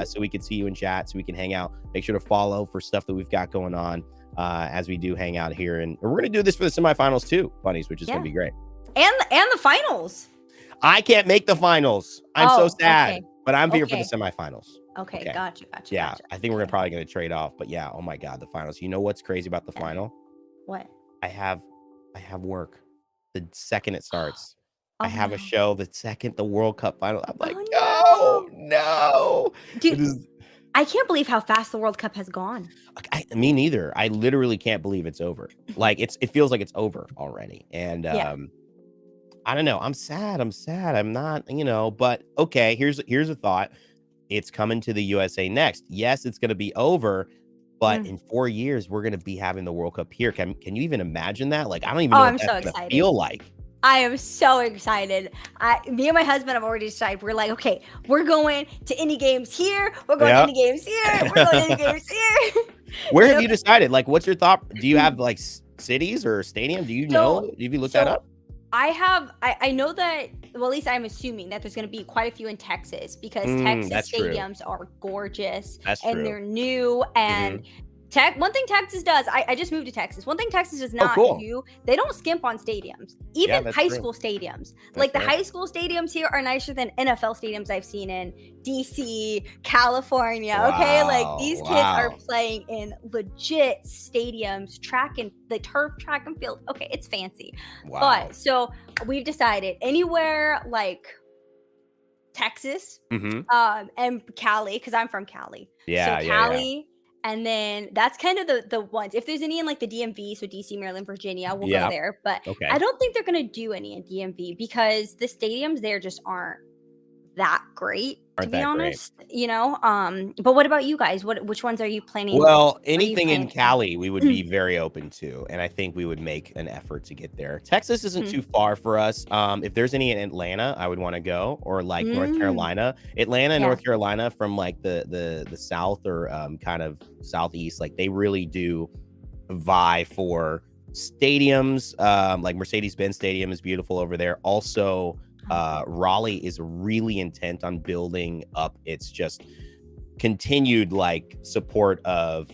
so we can see you in chat, so we can hang out. Make sure to follow for stuff that we've got going on as we do hang out here, and we're going to do this for the semifinals too, Bunnies, which is going to be great. And the finals. I can't make the finals. I'm so sad, but I'm here for the semifinals. Okay. Gotcha. Yeah, I think we're probably going to trade off, but yeah, oh my God, the finals. You know what's crazy about the final? What? I have work the second it starts. I have a show the second the World Cup final. I'm like, no. Dude, I can't believe how fast the World Cup has gone. Me neither. I literally can't believe it's over. Like it feels like it's over already. And I don't know. I'm sad. I'm not, but okay, here's a thought. It's coming to the USA next. Yes, it's going to be over, but in 4 years, we're going to be having the World Cup here. Can you even imagine that? Like, I don't even know what that's going to feel like. I am so excited. Me and my husband have already decided. We're like, okay, we're going to indie games here. We're going to indie games here. We're going to indie games here. Where have you decided? Like, what's your thought? Do you have like cities or stadium? Do you know? Have you looked that up? I know that, well, at least I'm assuming that there's going to be quite a few in Texas, because Texas stadiums are gorgeous. That's and true. They're new, and One thing Texas does, I just moved to Texas. One thing Texas does not cool. do, they don't skimp on stadiums, Yeah, even that's high true. school stadiums. That's Like the right. high school stadiums here are nicer than NFL stadiums I've seen in DC, California. Okay, like Wow. these kids are Wow. playing in legit stadiums, track and the turf, track and field. Okay, it's fancy. Wow. But so we've decided anywhere like Texas, hmm and Cali, because I'm from Cali. Yeah, So yeah, yeah. Cali, and then that's kind of the ones. If there's any in like the DMV, so DC, Maryland, Virginia, we'll go Yeah. there. But Okay. I don't think they're gonna do any in DMV because the stadiums there just aren't that great, to Aren't be that great. honest. But what about you guys? Which ones are you planning? Well, Are you anything in planning for? Cali, we would be very open to, and I think we would make an effort to get there. Texas isn't Mhm. too far for us. If there's any in Atlanta, I would want to go, or like North Mm. Carolina. Atlanta and Yeah. North Carolina from like the south or kind of southeast, like they really do vie for stadiums. Like Mercedes-Benz Stadium is beautiful over there. Also, Raleigh is really intent on building up its just continued like support of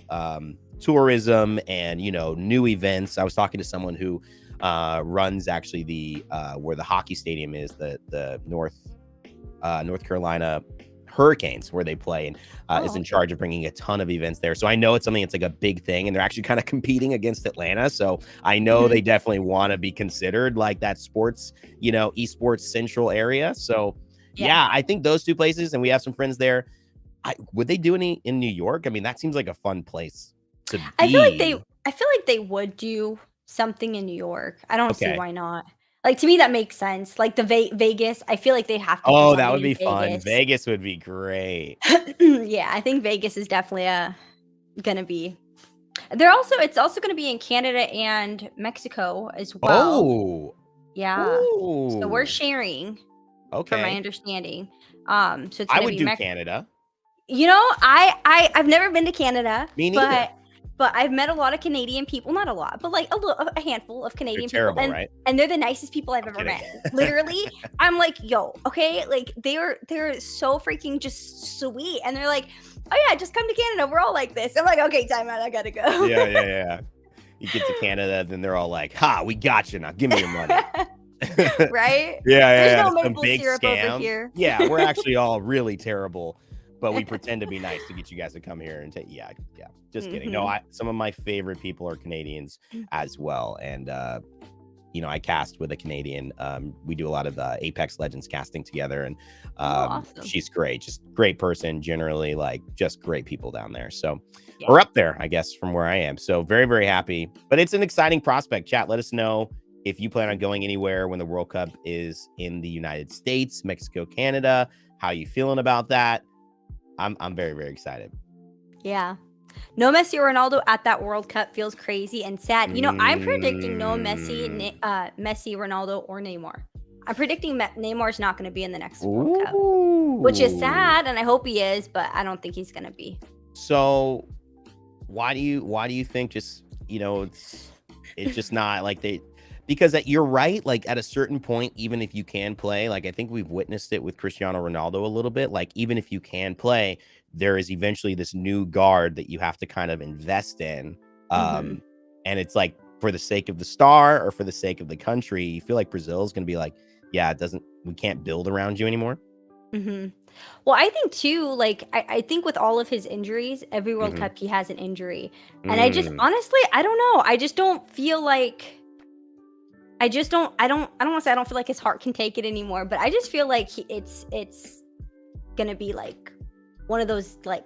tourism and new events. I was talking to someone who runs actually the where the hockey stadium is, the North Carolina Hurricanes, where they play, and is in charge of bringing a ton of events there. So I know it's something that's like a big thing, and they're actually kind of competing against Atlanta. So I know they definitely want to be considered like that sports, esports central area. So yeah, I think those two places, and we have some friends there. Would they do any in New York? I mean, that seems like a fun place to be. I feel like they would do something in New York. I don't see Okay. why not. Like to me, that makes sense. Like the Vegas, I feel like they have to do Oh, something that would in be fun. Vegas. Vegas would be great. Yeah, I think Vegas is definitely gonna be. It's also gonna be in Canada and Mexico as well. Oh, Yeah. So we're ooh. sharing, from my Okay. understanding. So it's I gonna would be do Canada. I've never been to Canada, Me neither. but I've met a lot of Canadian people, not a lot, but like a handful of Canadian people, terrible, and right? and they're the nicest people I've ever kidding. met. Literally, I'm like, yo, okay, like they're so freaking just sweet, and they're like, oh yeah, just come to Canada. We're all like this. I'm like, okay, time out, I gotta go. Yeah. You get to Canada, then they're all like, "Ha, we got you now. Give me your money." Right? Yeah. There's no Some maple big syrup scam. over here. Yeah, we're actually all really terrible, but we pretend to be nice to get you guys to come here and take. Yeah. Just kidding. No, some of my favorite people are Canadians as well, and I cast with a Canadian. We do a lot of Apex Legends casting together, and Awesome. she's great, just great person. Generally, like just great people down there. So Yeah. we're up there, I guess, from where I am. So very, very happy. But it's an exciting prospect. Chat, let us know if you plan on going anywhere when the World Cup is in the United States, Mexico, Canada. How you feeling about that? I'm very, very excited. Yeah. No Messi or Ronaldo at that World Cup feels crazy and sad. I'm predicting no Messi, Ronaldo, or Neymar. I'm predicting Neymar's not going to be in the next World Cup, which is sad, and I hope he is, but I don't think he's going to be. So why do you think just it's just not like because you're right, like at a certain point, even if you can play, like I think we've witnessed it with Cristiano Ronaldo a little bit, like even if you can play, there is eventually this new guard that you have to kind of invest in. And it's like for the sake of the star or for the sake of the country, you feel like Brazil is going to be like, yeah, we can't build around you anymore. Well, I think too, like I think with all of his injuries, every World Cup he has an injury, and I just honestly, I don't know, I just don't feel like. I don't want to say I don't feel like his heart can take it anymore, but I just feel like it's gonna be like one of those like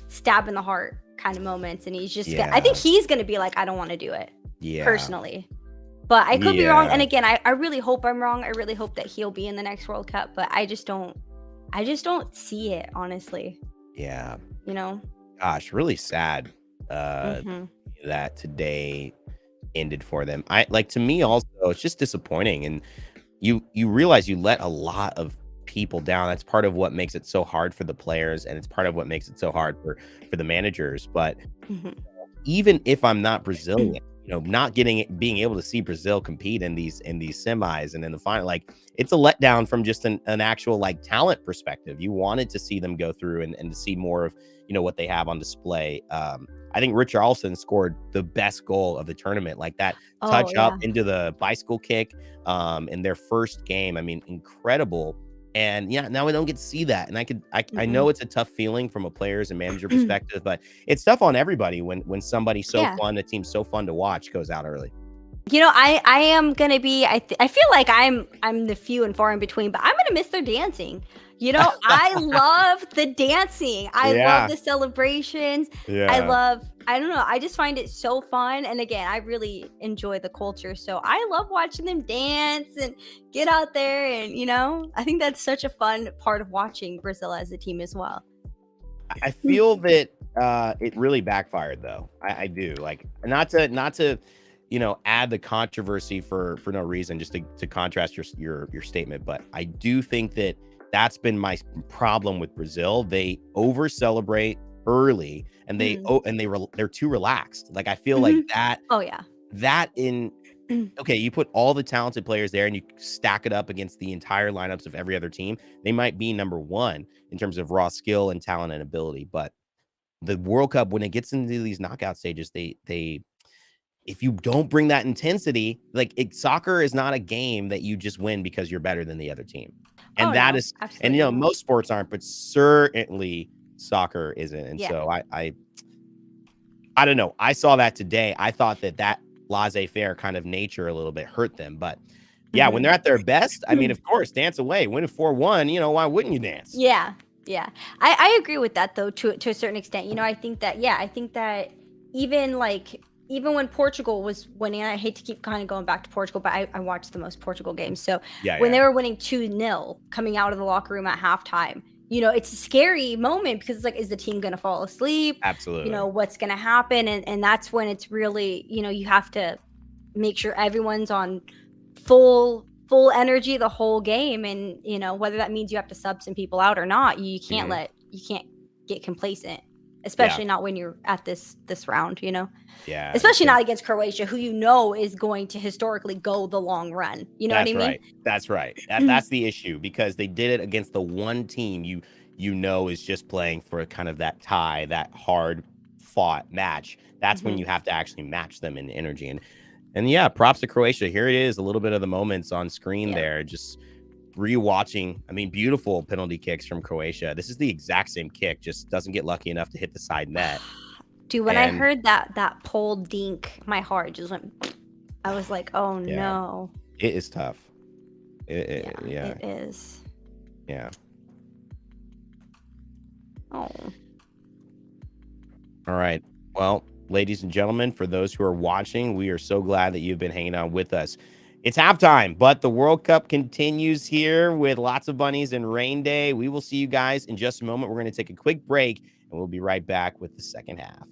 stab in the heart kind of moments, and he's just I think he's gonna be like, I don't want to do it personally, but I could be wrong. And again, I really hope I'm wrong. I really hope that he'll be in the next World Cup, but I just don't see it, honestly. Yeah. Gosh, really sad that today ended for them. To me also, it's just disappointing, and you realize you let a lot of people down. That's part of what makes it so hard for the players, and it's part of what makes it so hard for the managers. But even if I'm not Brazilian, not being able to see Brazil compete in these semis and in the final, like it's a letdown from just an actual like talent perspective. You wanted to see them go through and to see more of what they have on display. I think Richarlison scored the best goal of the tournament, like that Oh touch up yeah. into the bicycle kick in their first game. I mean, incredible. And yeah, now we don't get to see that. And I know Mm-mm. it's a tough feeling from a players and manager perspective, but it's tough on everybody when somebody so Yeah. fun, a team so fun to watch goes out early. I am gonna be. I feel like I'm the few and far in between, but I'm gonna miss their dancing. I love the dancing. I love Yeah. the celebrations. Yeah. I don't know. I just find it so fun. And again, I really enjoy the culture. So I love watching them dance and get out there. And, I think that's such a fun part of watching Brazil as a team as well. I feel that it really backfired though. I do. Like not to add the controversy for no reason, just to contrast your statement, but I do think that that's been my problem with Brazil. They over celebrate early and Mm. they're too relaxed. Like I feel like Mhm. Oh, yeah. that in okay, you put all the talented players there and you stack it up against the entire lineups of every other team, they might be number one in terms of raw skill and talent and ability. But the World Cup, when it gets into these knockout stages, they if you don't bring that intensity, like soccer is not a game that you just win because you're better than the other team. Oh, And that no. is, and Absolutely not. most sports aren't, but certainly soccer isn't. And Yeah. so I don't know. I saw that today. I thought that laissez-faire kind of nature a little bit hurt them. But yeah, when they're Mhm. at their best, I mean, of course, dance away. Win 4-1, why wouldn't you dance? Yeah, yeah. I agree with that though to a certain extent. I think that even like even when Portugal was winning, I hate to keep kind of going back to Portugal, but I watched the most Portugal games. So Yeah, when yeah, they were winning 2-0 coming out of the locker room at halftime, it's a scary moment because it's like, is the team gonna fall asleep? absolutely. What's gonna happen? And that's when it's really, you have to make sure everyone's on full energy the whole game. And whether that means you have to sub some people out or not, Mhm. you can't get complacent, Yeah, especially not when you're at this round, yeah. especially not against Croatia, who is going to historically go the long run, you know what I That's mean? right. That's right. That's the issue because they did it against the one team is just playing for kind of that tie, that hard fought match. That's when Hmm. you have to actually match them in energy. And yeah, props to Croatia. Here it is, a little bit of the moments on screen Yeah. there. Just rewatching. I mean, beautiful penalty kicks from Croatia. This is the exact same kick, just doesn't get lucky enough to hit the side net. Dude, when I And heard that pole dink, my heart just went. I was like, oh yeah, no. it is tough. Yeah, Yeah, it is. yeah. Oh. All right. Well, ladies and gentlemen, for those who are watching, we are so glad that you've been hanging out with us. It's halftime, but the World Cup continues here with lots of bunnies and Raynday. We will see you guys in just a moment. We're going to take a quick break and we'll be right back with the second half.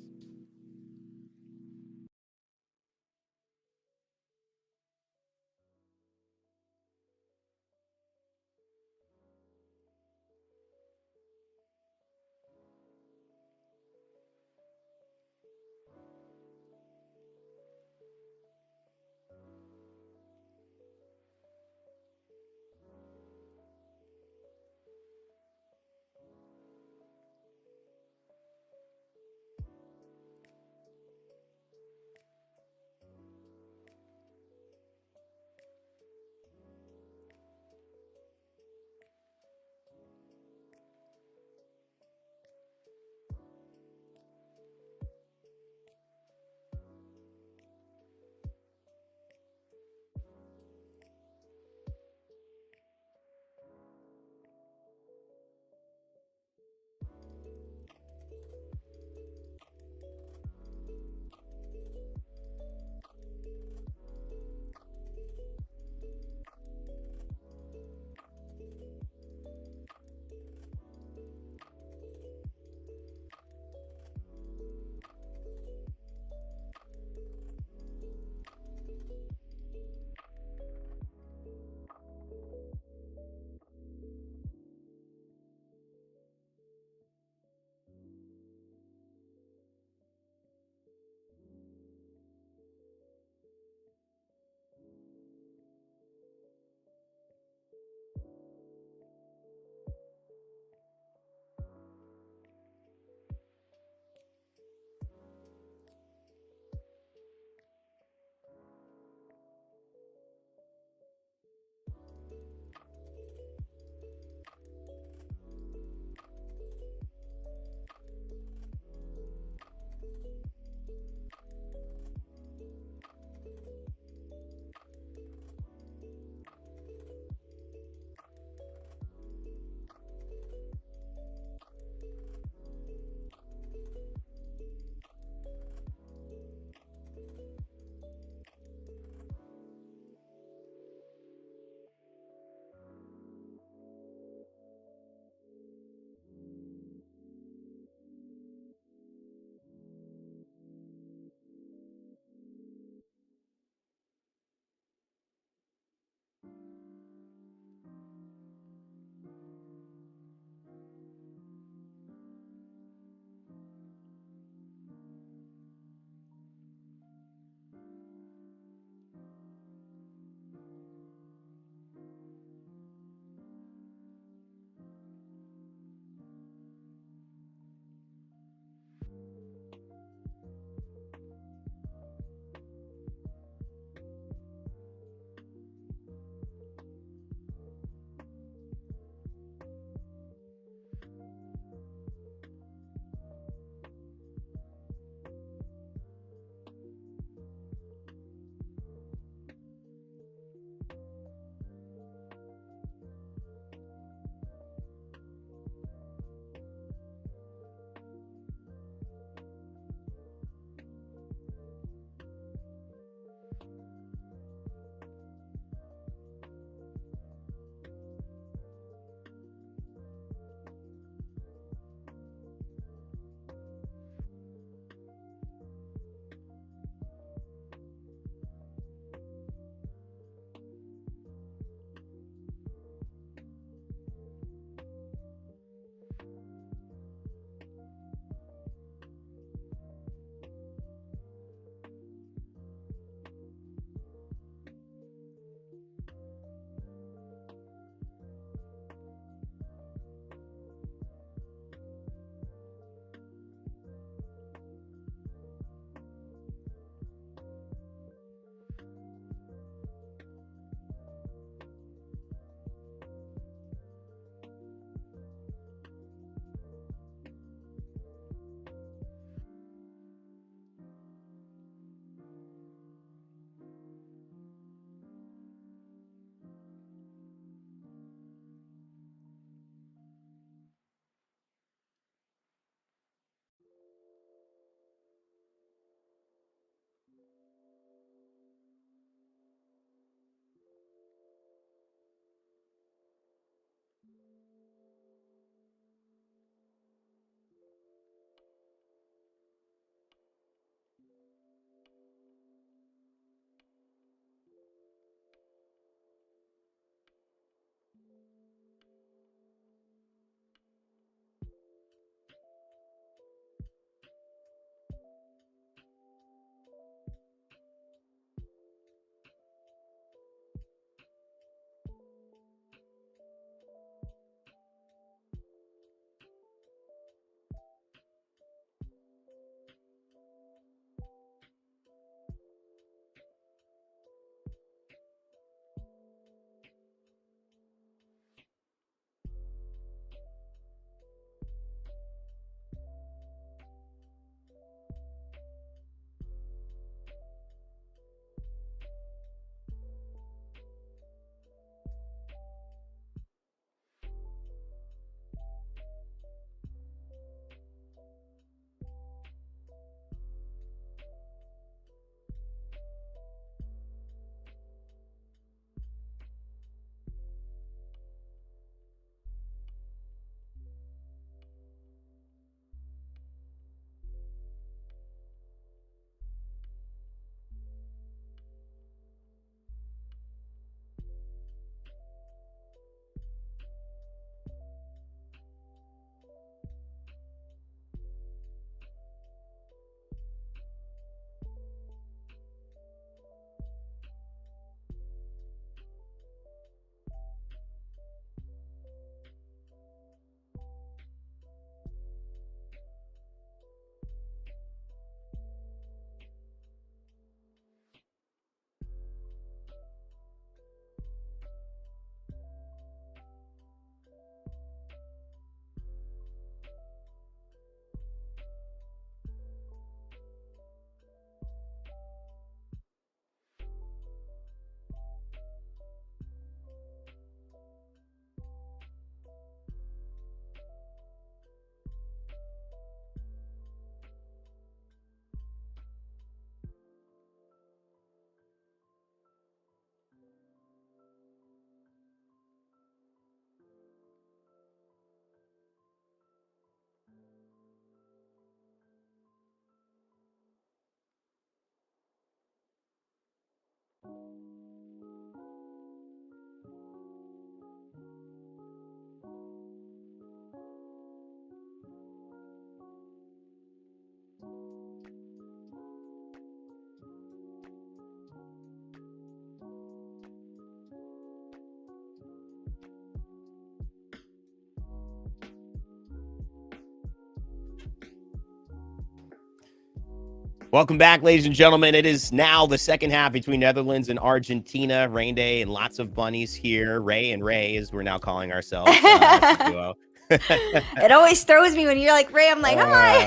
Welcome back, ladies and gentlemen. It is now the second half between Netherlands and Argentina. Raynday and lots of bunnies here. Ray and Ray, as we're now calling ourselves, as a duo. It always throws me when you're like Ray. I'm like, hi.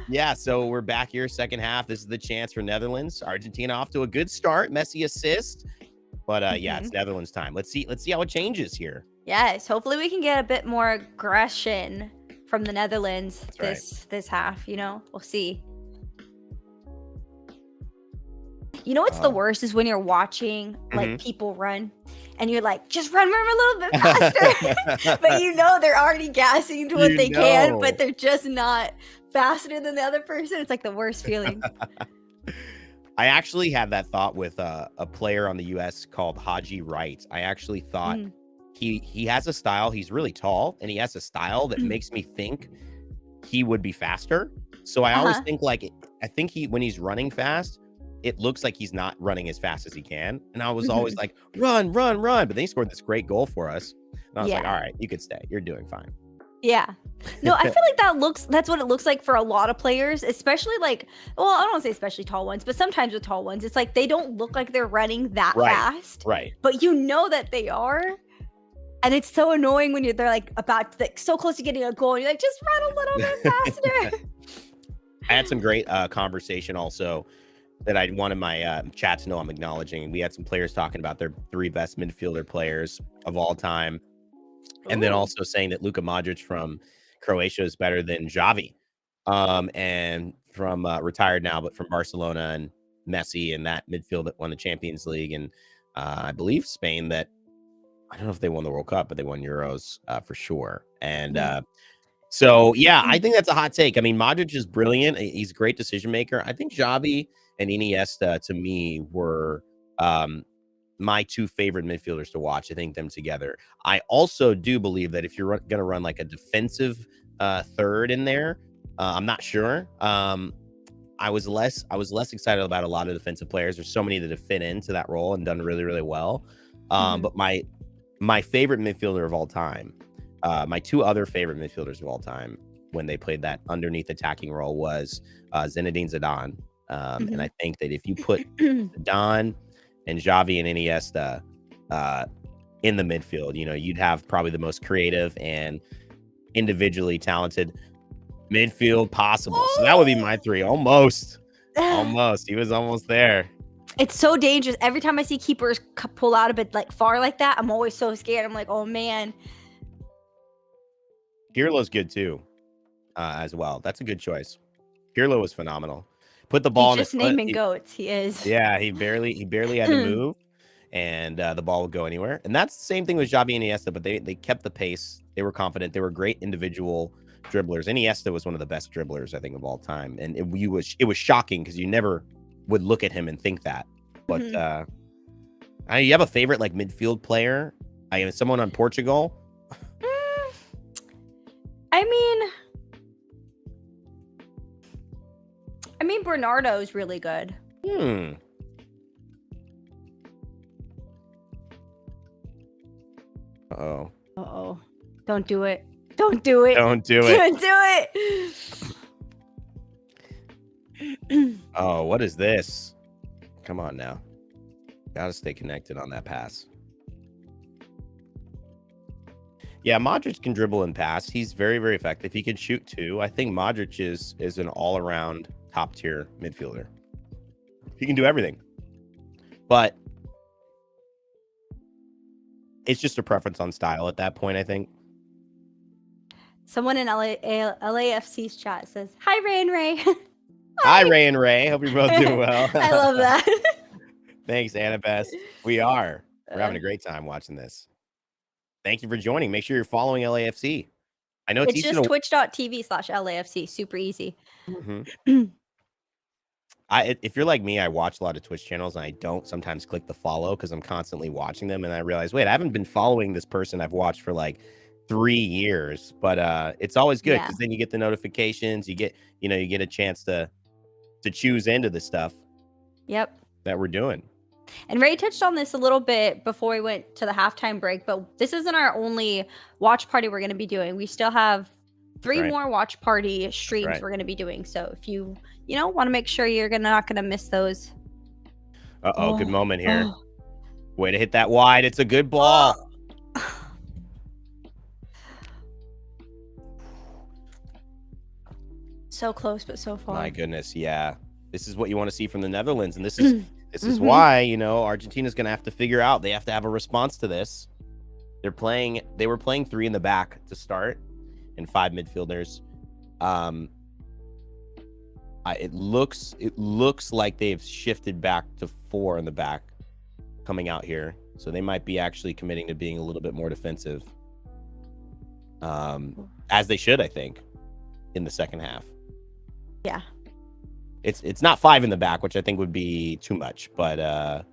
Yeah, so we're back here, second half. This is the chance for Netherlands. Argentina off to a good start. Messi assist. But yeah, it's Netherlands time. Let's see how it changes here. Yes, hopefully we can get a bit more aggression from the Netherlands this half, we'll see. You know what's the worst is when you're watching like people run and you're like, just run a little bit faster. But they're already gassing to what they can, but they're just not faster than the other person. It's like the worst feeling. I actually had that thought with a player on the US called Haji Wright. I actually thought he has a style. He's really tall and he has a style that makes me think he would be faster. So I always think I think when he's running fast, it looks like he's not running as fast as he can. And I was always like, run. But then he scored this great goal for us. And I was like, all right, you could stay. You're doing fine. Yeah. No, I feel like that's what it looks like for a lot of players, especially I don't want to say especially tall ones, but sometimes with tall ones, it's like they don't look like they're running that fast. Right. But that they are. And it's so annoying when they're like about so close to getting a goal and you're like, just run a little bit faster. I had some great conversation also that I wanted my chat to know I'm acknowledging. We had some players talking about their 3 best midfielder players of all time. And then also saying that Luka Modric from Croatia is better than Xavi. And from retired now, but from Barcelona, and Messi and that midfield that won the Champions League. And I believe Spain that, I don't know if they won the World Cup, but they won Euros for sure. And so, yeah, I think that's a hot take. I mean, Modric is brilliant. He's a great decision maker. I think Xavi and Iniesta, to me, were my 2 favorite midfielders to watch. I think them together. I also do believe that if you're going to run like a defensive third in there, I'm not sure. I was less excited about a lot of defensive players. There's so many that have fit into that role and done really, really well. But my favorite midfielder of all time, my 2 other favorite midfielders of all time when they played that underneath attacking role was Zinedine Zidane. And I think that if you put Zidane and Xavi and Iniesta in the midfield, you'd have probably the most creative and individually talented midfield possible. So that would be my 3. Almost. He was almost there. It's so dangerous. Every time I see keepers pull out a bit far like that, I'm always so scared. I'm like, oh man. Pirlo's good too, as well. That's a good choice. Pirlo was phenomenal. Put the ball in his foot. Just naming goats. He is. Yeah, he barely had to move, and the ball would go anywhere. And that's the same thing with Xavi and Iniesta, but they kept the pace. They were confident. They were great individual dribblers. Iniesta was one of the best dribblers, I think, of all time. And it was shocking because you never would look at him and think that. But you have a favorite midfield player? Someone on Portugal? I mean, Bernardo's really good. Uh-oh. Don't do it. Don't do it. Don't do it. Don't do it. Oh, what is this? Come on now. Gotta stay connected on that pass. Yeah, Modric can dribble and pass. He's very, very effective. He can shoot too. I think Modric is an all-around top-tier midfielder. He can do everything. But it's just a preference on style at that point, I think. Someone in LAFC's chat says, hi, Ray and Ray. Hi, Ray and Ray. Hope you're both doing well. I love that. Thanks, Annabeth. We're having a great time watching this. Thank you for joining. Make sure you're following LAFC. I know it's just twitch.tv/LAFC. Super easy. If you're like me, I watch a lot of Twitch channels and I don't sometimes click the follow because I'm constantly watching them. And I realize, wait, I haven't been following this person I've watched for 3 years. But it's always good because then you get the notifications. You get a chance to choose into the stuff. Yep. That we're doing. And Ray touched on this a little bit before we went to the halftime break, but this isn't our only watch party we're going to be doing. We still have 3 right. more watch party streams right. we're going to be doing. So if you want to make sure you're not going to miss those. Uh-oh, good moment here. Oh, Way to hit that wide. It's a good ball. So close, but so far. My goodness, yeah. This is what you want to see from the Netherlands, and this is why, Argentina's going to have to figure out. They have to have a response to this. They were playing 3 in the back to start and 5 midfielders. It looks like they've shifted back to 4 in the back coming out here. So they might be actually committing to being a little bit more defensive. As they should, I think, in the second half. Yeah. It's not 5 in the back, which I think would be too much, but I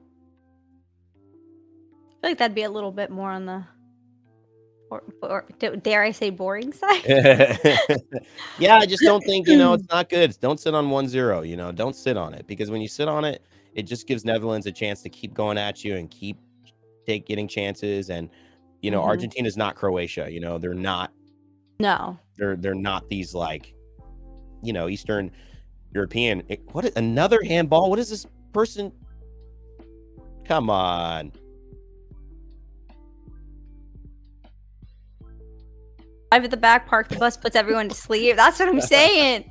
feel like that'd be a little bit more on the or dare I say boring side? yeah, I just don't think, it's not good. Don't sit on 1-0, don't sit on it, because when you sit on it, it just gives Netherlands a chance to keep going at you and keep getting chances. And, Argentina's not Croatia, they're not. No. They're not these like, Eastern European. Another handball? What is this person? Come on. Live at the back, park the bus, puts everyone to sleep. That's what I'm saying.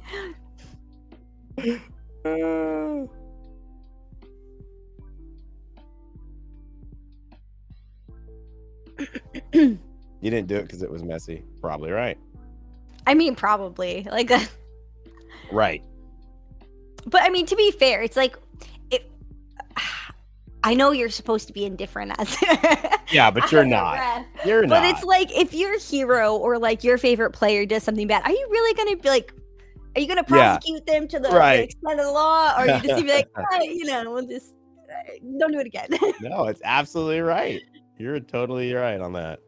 You didn't do it because it was messy. Probably right. I mean, probably. Like that. Right. But I mean, to be fair, it's like I know you're supposed to be indifferent as yeah, but you're not. You're not. But it's like if your hero or like your favorite player does something bad, are you really gonna be like, are you gonna prosecute them to the extent of the law, or are you just gonna be like, we'll just don't do it again? No, it's absolutely right. You're totally right on that.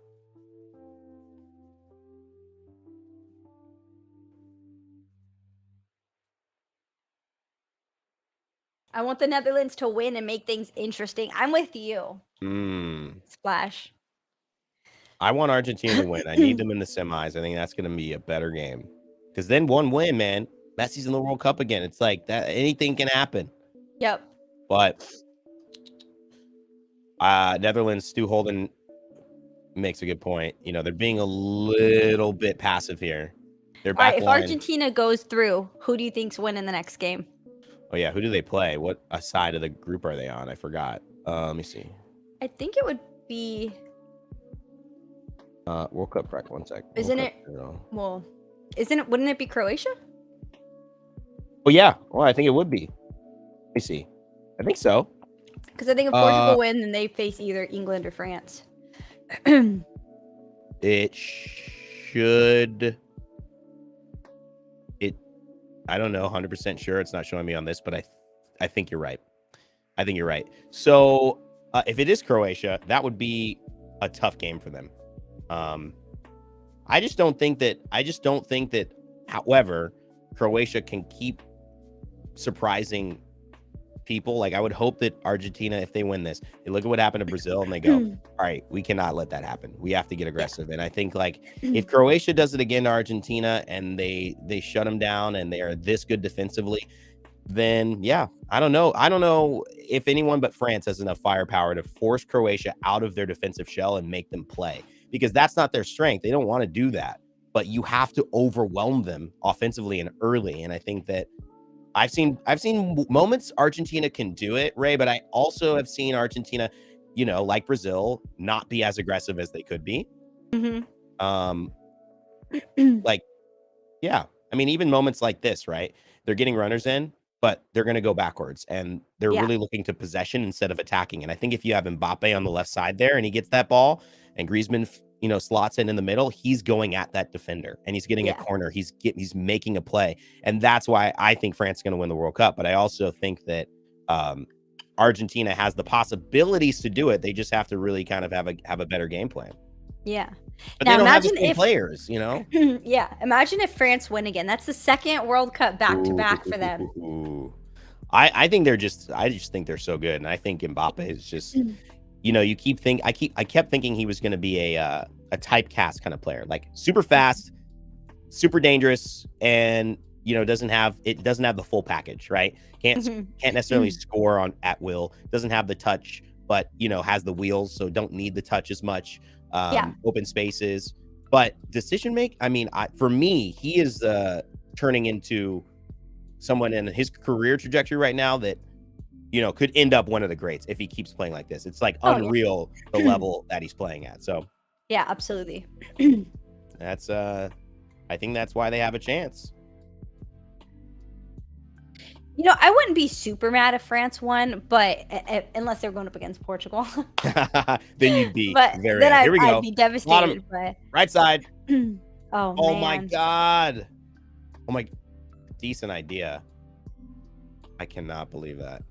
I want the Netherlands to win and make things interesting. I'm with you. Splash. I want Argentina to win. I need them in the semis. I think that's going to be a better game. Because then one win, man. Messi's in the World Cup again. It's like that. Anything can happen. Yep. But Netherlands, Stu Holden makes a good point. They're being a little bit passive here. They're back. All right, if Argentina goes through, who do you think's winning the next game? Oh, yeah. Who do they play? What side of the group are they on? I forgot. Let me see. I think it would be... World Cup practice. 1 sec. Isn't it? Well, wouldn't it be Croatia? Oh, yeah. Well, I think it would be. Let me see. I think so. Because I think if Portugal win, then they face either England or France. It should... I don't know, 100% sure. It's not showing me on this, but I think you're right. I think you're right. So if it is Croatia, that would be a tough game for them. I just don't think that, however, Croatia can keep surprising people. Like, I would hope that Argentina, if they win this, they look at what happened to Brazil and they go, all right, we cannot let that happen. We have to get aggressive. And I think, like, if Croatia does it again to Argentina and they shut them down and they are this good defensively, then yeah, I don't know if anyone but France has enough firepower to force Croatia out of their defensive shell and make them play, because that's not their strength. They don't want to do that, but you have to overwhelm them offensively and early. And I think that I've seen moments Argentina can do it, Ray, but I also have seen Argentina, like Brazil, not be as aggressive as they could be. Like, yeah, I mean, even moments like this, right? They're getting runners in, but they're going to go backwards, and they're really looking to possession instead of attacking. And I think if you have Mbappe on the left side there and he gets that ball and Griezmann, slots in the middle, he's going at that defender and he's getting a corner. He's making a play. And that's why I think France is going to win the World Cup. But I also think that Argentina has the possibilities to do it. They just have to really kind of have a better game plan. Yeah. But now, they don't have the same players, Yeah. Imagine if France win again. That's the second World Cup back-to-back for them. I think I just think they're so good. And I think Mbappe is just, I kept thinking he was going to be a typecast kind of player, like super fast, super dangerous, and doesn't have the full package, right? Can't necessarily score on at will. Doesn't have the touch, but has the wheels, so don't need the touch as much. Yeah. Open spaces, but decision make. I mean, for me, he is turning into someone in his career trajectory right now that could end up one of the greats if he keeps playing like this. It's like unreal the level that he's playing at. So yeah, absolutely. that's I think that's why they have a chance. I wouldn't be super mad if France won, but unless they're going up against Portugal. Then you'd be but very then Here we go. I'd be devastated. But right side. oh my man. God. Oh my, decent idea. I cannot believe that.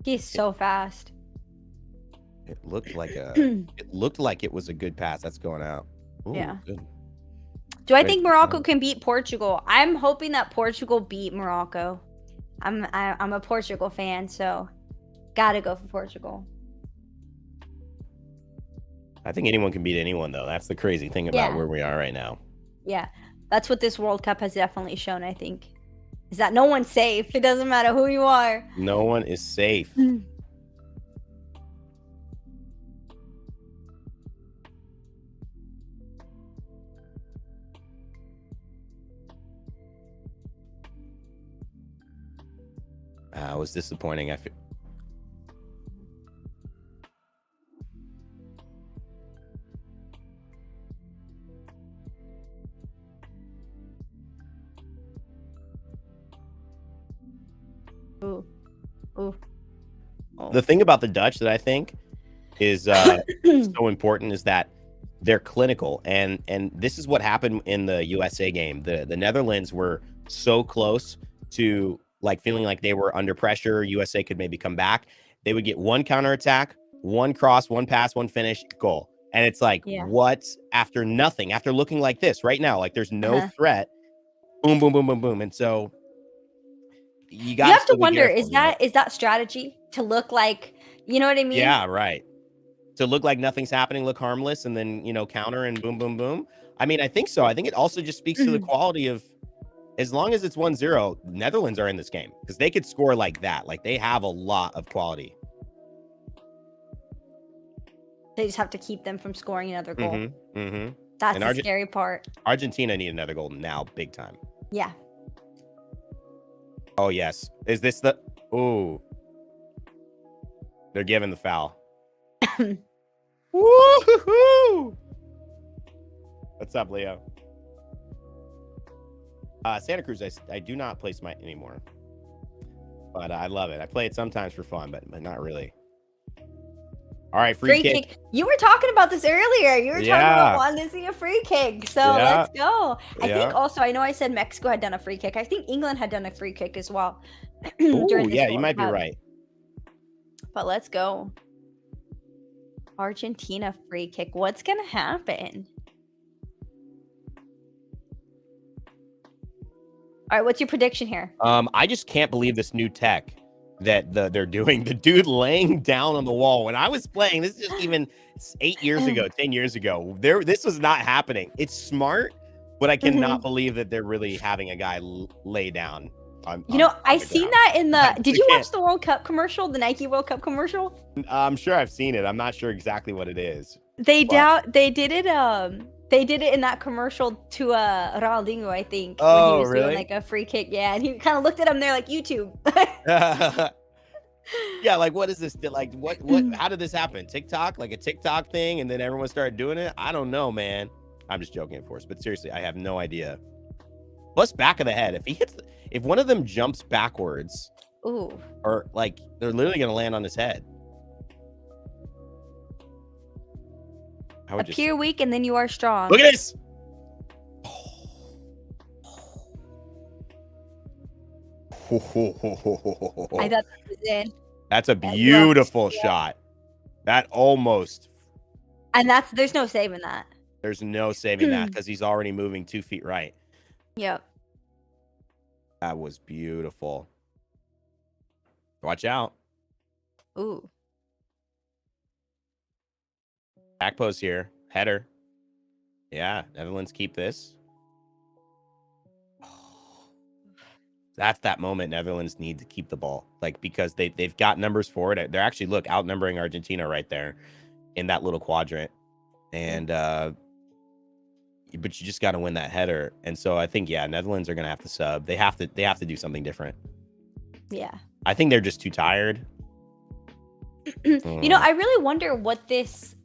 He's so fast. It looked like it was a good pass. That's going out. Ooh, Yeah. Good. Do I think Morocco can beat Portugal? I'm hoping that Portugal beat Morocco. I'm a Portugal fan, so gotta go for Portugal. I think anyone can beat anyone, though. That's the crazy thing about where we are right now. Yeah, that's what this World Cup has definitely shown, I think, is that no one's safe. It doesn't matter who you are. No one is safe. It was disappointing. I feel. Ooh. Oh. The thing about the Dutch that I think is so important is that they're clinical, and this is what happened in the USA game. The Netherlands were so close to feeling like they were under pressure. USA could maybe come back. They would get one counterattack, one cross, one pass, one finish, goal. And it's like, what? After nothing, after looking like this right now, there's no threat. Boom, boom, boom, boom, boom. And so you have to wonder, is that strategy to look like, you know what I mean? Yeah, right. To look like nothing's happening, look harmless, and then, counter and boom, boom, boom. I mean, I think so. I think it also just speaks to the quality of, as long as it's 1-0, Netherlands are in this game because they could score like that. They have a lot of quality. They just have to keep them from scoring another goal. That's the scary part. Argentina need another goal now, big time. Yeah. Oh, yes. Is this the... Ooh. They're giving the foul. Woo-hoo-hoo! What's up, Leo? Santa Cruz, I do not play Smite anymore. But I love it. I play it sometimes for fun, but not really. All right, free kick. You were talking about this earlier. You were talking about wanting to see a free kick. So let's go. I think also, I know I said Mexico had done a free kick. I think England had done a free kick as well. Ooh, yeah, you might be right. But let's go. Argentina free kick. What's going to happen? All right, what's your prediction here? I just can't believe this new tech that they're doing. The dude laying down on the wall. When I was playing, this is just even 8 years ago, 10 years ago. This was not happening. It's smart, but I cannot believe that they're really having a guy lay down. I seen that in the. Did you watch the World Cup commercial, the Nike World Cup commercial? I'm sure I've seen it. I'm not sure exactly what it is. They did it. They did it in that commercial to Ronaldinho, I think. Oh, when he was really? doing a free kick, yeah. And he kind of looked at him there like YouTube. Yeah, what is this? What? How did this happen? TikTok, a TikTok thing, and then everyone started doing it. I don't know, man. I'm just joking, of course, but seriously, I have no idea. Plus, back of the head. If one of them jumps backwards, ooh, or they're literally gonna land on his head. Appear weak and then you are strong. Look at this. I thought that was in. That's a beautiful shot. That almost. And there's no saving that. There's no saving that because he's already moving 2 feet right. Yep. That was beautiful. Watch out. Ooh. Back post here. Header. Yeah, Netherlands keep this. That's that moment Netherlands need to keep the ball, like, because they've got numbers for it. They're actually outnumbering Argentina right there in that little quadrant, and but you just got to win that header. And so I think Netherlands are gonna have to sub. They have to do something different. Yeah. I think they're just too tired. I really wonder what this,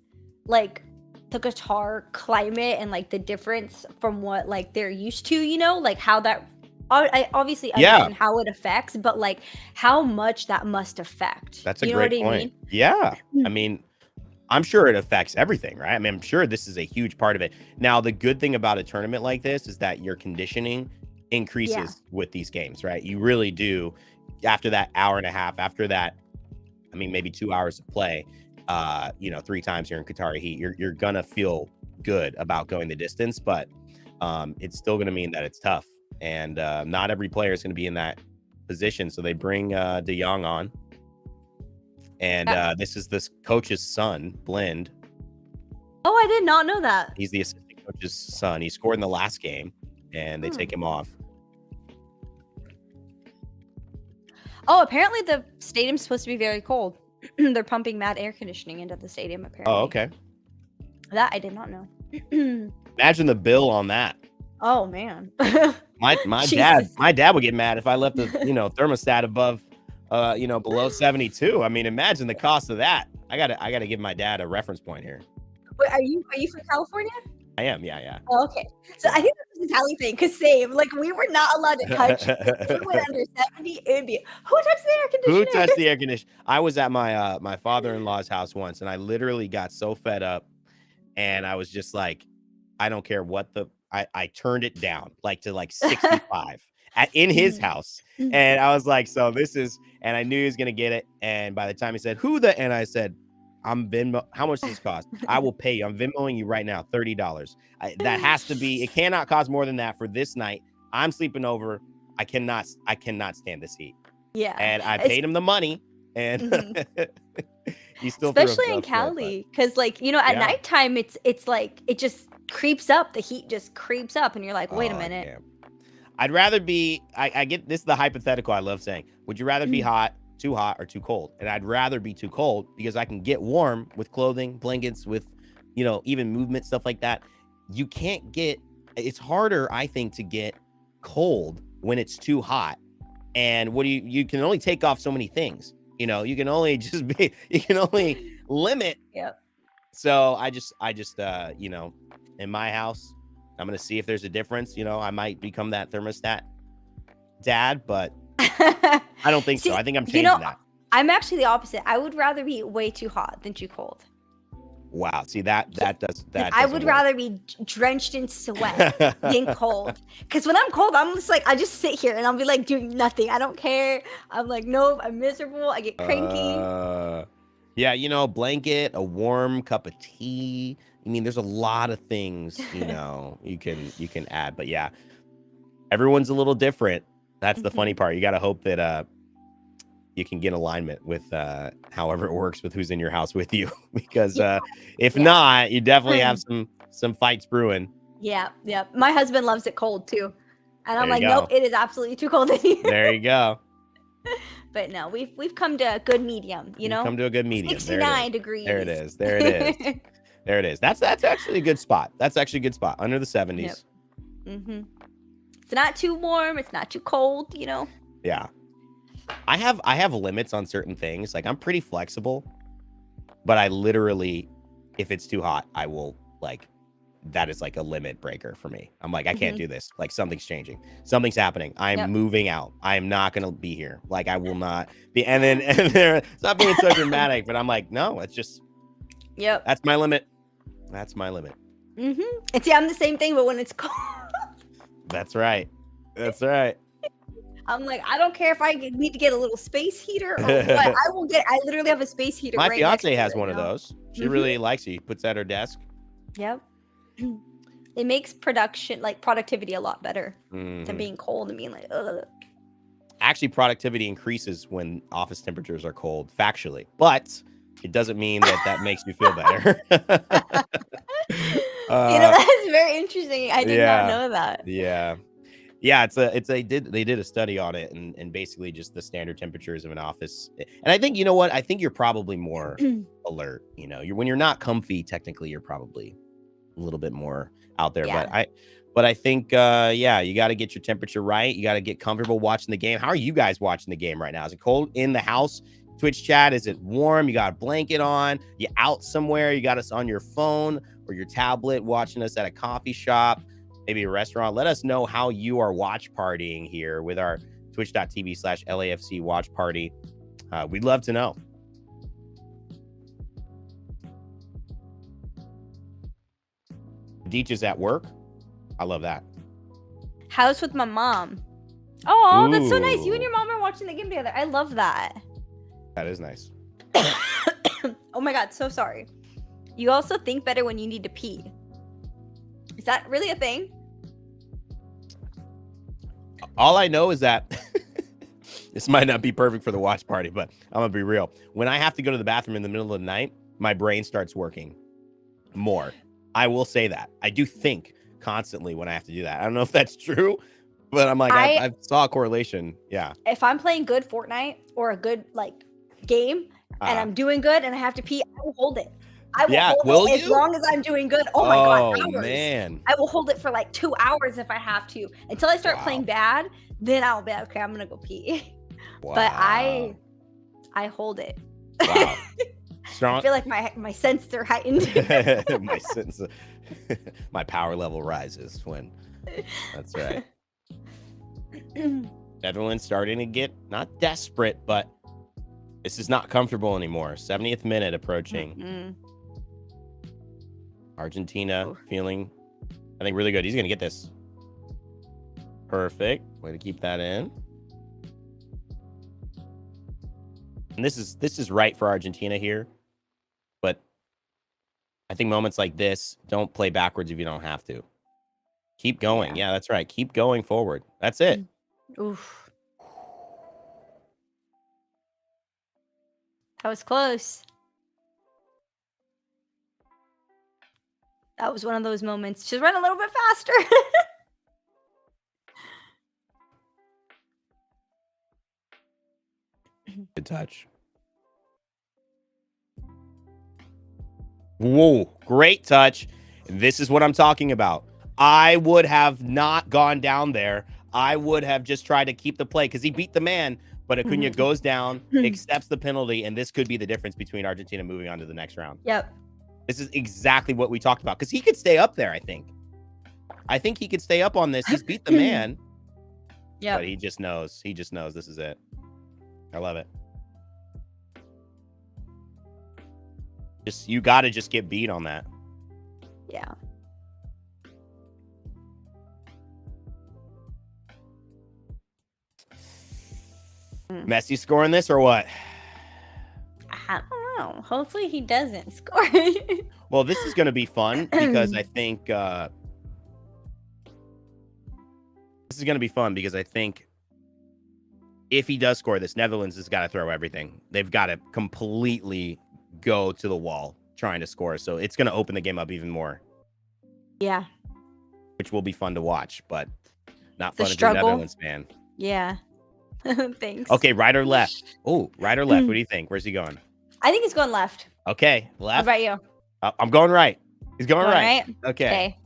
like, the Qatar climate and like the difference from what like they're used to, like how that I obviously understand how it affects, but like how much that must affect. That's a You know great what I point. mean? Yeah. I mean, I'm sure it affects everything, right? I mean, I'm sure this is a huge part of it. Now, the good thing about a tournament like this is that your conditioning increases with these games, right? You really do. After that hour and a half, after that, I mean, maybe 2 hours of play, 3 times here in Qatari heat, you're gonna feel good about going the distance, but it's still gonna mean that it's tough. And not every player is gonna be in that position. So they bring De Jong on. And this is this coach's son, Blind. Oh, I did not know that. He's the assistant coach's son. He scored in the last game, and they take him off. Oh, apparently the stadium's supposed to be very cold. They're pumping mad air conditioning into the stadium, apparently. Oh, okay. That I did not know. Imagine the bill on that. Oh, man. My dad would get mad if I left the thermostat above below 72. I mean, imagine the cost of that. I gotta give my dad a reference point here. Wait, are you from California? I am, yeah. Oh, okay. So I think that's a Cali thing, because same, like, we were not allowed to touch. If we went under 70, it would be, who touched the air conditioner? Who touched the air conditioner? I was at my my father-in-law's house once, and I literally got so fed up, and I was just like, I don't care what I turned it down to 65 in his house. And I was like, so this is, and I knew he was gonna get it. And by the time he said, and I said, I'm Venmo. How much does this cost? I will pay you. I'm Venmoing you right now, $30. That has to be. It cannot cost more than that for this night. I'm sleeping over. I cannot stand this heat. Yeah. And I paid him the money, and he still, especially in Cali, because at nighttime it's like it just creeps up. The heat just creeps up, and you're like, wait a minute. Damn. I'd rather be. I get this. Is the hypothetical I love saying. Would you rather be too hot, or too cold? And I'd rather be too cold, because I can get warm with clothing, blankets, with even movement, stuff like that. You can't get. It's harder, I think, to get cold when it's too hot. And you can only take off so many things. You can only you can only limit. Yep. So I just in my house, I'm gonna see if there's a difference. I might become that thermostat dad, but I don't think so. I think I'm changing that. I'm actually the opposite. I would rather be way too hot than too cold. Wow. See, that I would rather be drenched in sweat than cold. Because when I'm cold, I'm just like, I just sit here and I'll be like doing nothing. I don't care. I'm like, nope, I'm miserable. I get cranky. Yeah, blanket, a warm cup of tea. I mean, there's a lot of things, you can add. But yeah, everyone's a little different. That's the funny part. You got to hope that you can get alignment with however it works with who's in your house with you, because if not, you definitely have some fights brewing. Yeah. My husband loves it cold too, and I'm like, nope, it is absolutely too cold in here. There you go. But no, we've come to a good medium. Come to a good medium. 69 degrees. There it is. There it is. That's actually a good spot. That's actually a good spot, under the 70s. Yep. It's not too warm. It's not too cold. Yeah. I have limits on certain things. Like, I'm pretty flexible, but I literally, if it's too hot, I will that is like a limit breaker for me. I'm like, I can't do this. Like, something's changing. Something's happening. I'm moving out. I am not going to be here. Like, I will not be. And there, it's not being so dramatic, but I'm like, no, it's just, that's my limit. That's my limit. And see, I'm the same thing, but when it's cold. That's right. I'm like, I don't care if I need to get a little space heater or what. I literally have a space heater. My fiance has one of those. She really likes it. She puts it at her desk. Yep. It makes productivity a lot better than being cold and being like, ugh. Actually, productivity increases when office temperatures are cold, factually. But it doesn't mean that makes you feel better. Uh, That's very interesting. I did not yeah, know that. yeah. Yeah, they did a study on it and basically just the standard temperatures of an office. And I think, you know what? I think you're probably more alert. When you're not comfy, technically you're probably a little bit more out there. Yeah. But I think yeah, you got to get your temperature right. You got to get comfortable watching the game. How are you guys watching the game right now? Is it cold in the house? Twitch chat, is it warm? You got a blanket on? You out somewhere? You got us on your phone or your tablet watching us at a coffee shop, maybe a restaurant? Let us know how you are watch partying here with our twitch.tv/LAFC watch party. We'd love to know. Deech is at work. I love that. House with my mom. Oh, that's so nice. You and Ooh. your mom are watching the game together. I love that. That is nice. Oh my god, so sorry. You also think better when you need to pee. Is that really a thing? All I know is that this might not be perfect for the watch party, but I'm gonna be real. When I have to go to the bathroom in the middle of the night, my brain starts working more. I will say that. I do think constantly when I have to do that. I don't know if that's true, but I'm like, I saw a correlation. Yeah. If I'm playing good Fortnite or a good game and I'm doing good and I have to pee, I will hold it. I will hold it as long as I'm doing good. Oh my god, hours. Man. I will hold it for like 2 hours if I have to until I start playing bad. Then I'll be like, okay, I'm gonna go pee. Wow. But I hold it. Wow. Strong. I feel like my senses are heightened. My power level rises when. That's right. Everyone's starting to get not desperate, but this is not comfortable anymore. 70th minute approaching. Mm-hmm. Argentina feeling, I think, really good. He's gonna get this. Perfect. Way to keep that in. And this is right for Argentina here. But I think moments like this, don't play backwards if you don't have to. Keep going. Yeah, that's right. Keep going forward. That's it. Oof. That was close. That was one of those moments. Just run a little bit faster. Good touch. Whoa, great touch. This is what I'm talking about. I would have not gone down there. I would have just tried to keep the play because he beat the man, but Acuna goes down, accepts the penalty, and this could be the difference between Argentina moving on to the next round. Yep. This is exactly what we talked about because he could stay up there, I think. I think he could stay up on this. He's beat the man. Yeah. But he just knows. He just knows this is it. I love it. You got to just get beat on that. Yeah. Messi scoring this or what? I don't know. Hopefully he doesn't score. Well, this is going to be fun because I think this is going to be fun because I think if he does score this, Netherlands has got to throw everything. They've got to completely go to the wall trying to score. So it's going to open the game up even more. Yeah. Which will be fun to watch, but not fun to be a Netherlands fan. Yeah. Thanks. Okay, right or left? Oh, right or left? What do you think? Where's he going? I think he's going left. Okay, left. How about you? I'm going right. He's going right. Okay.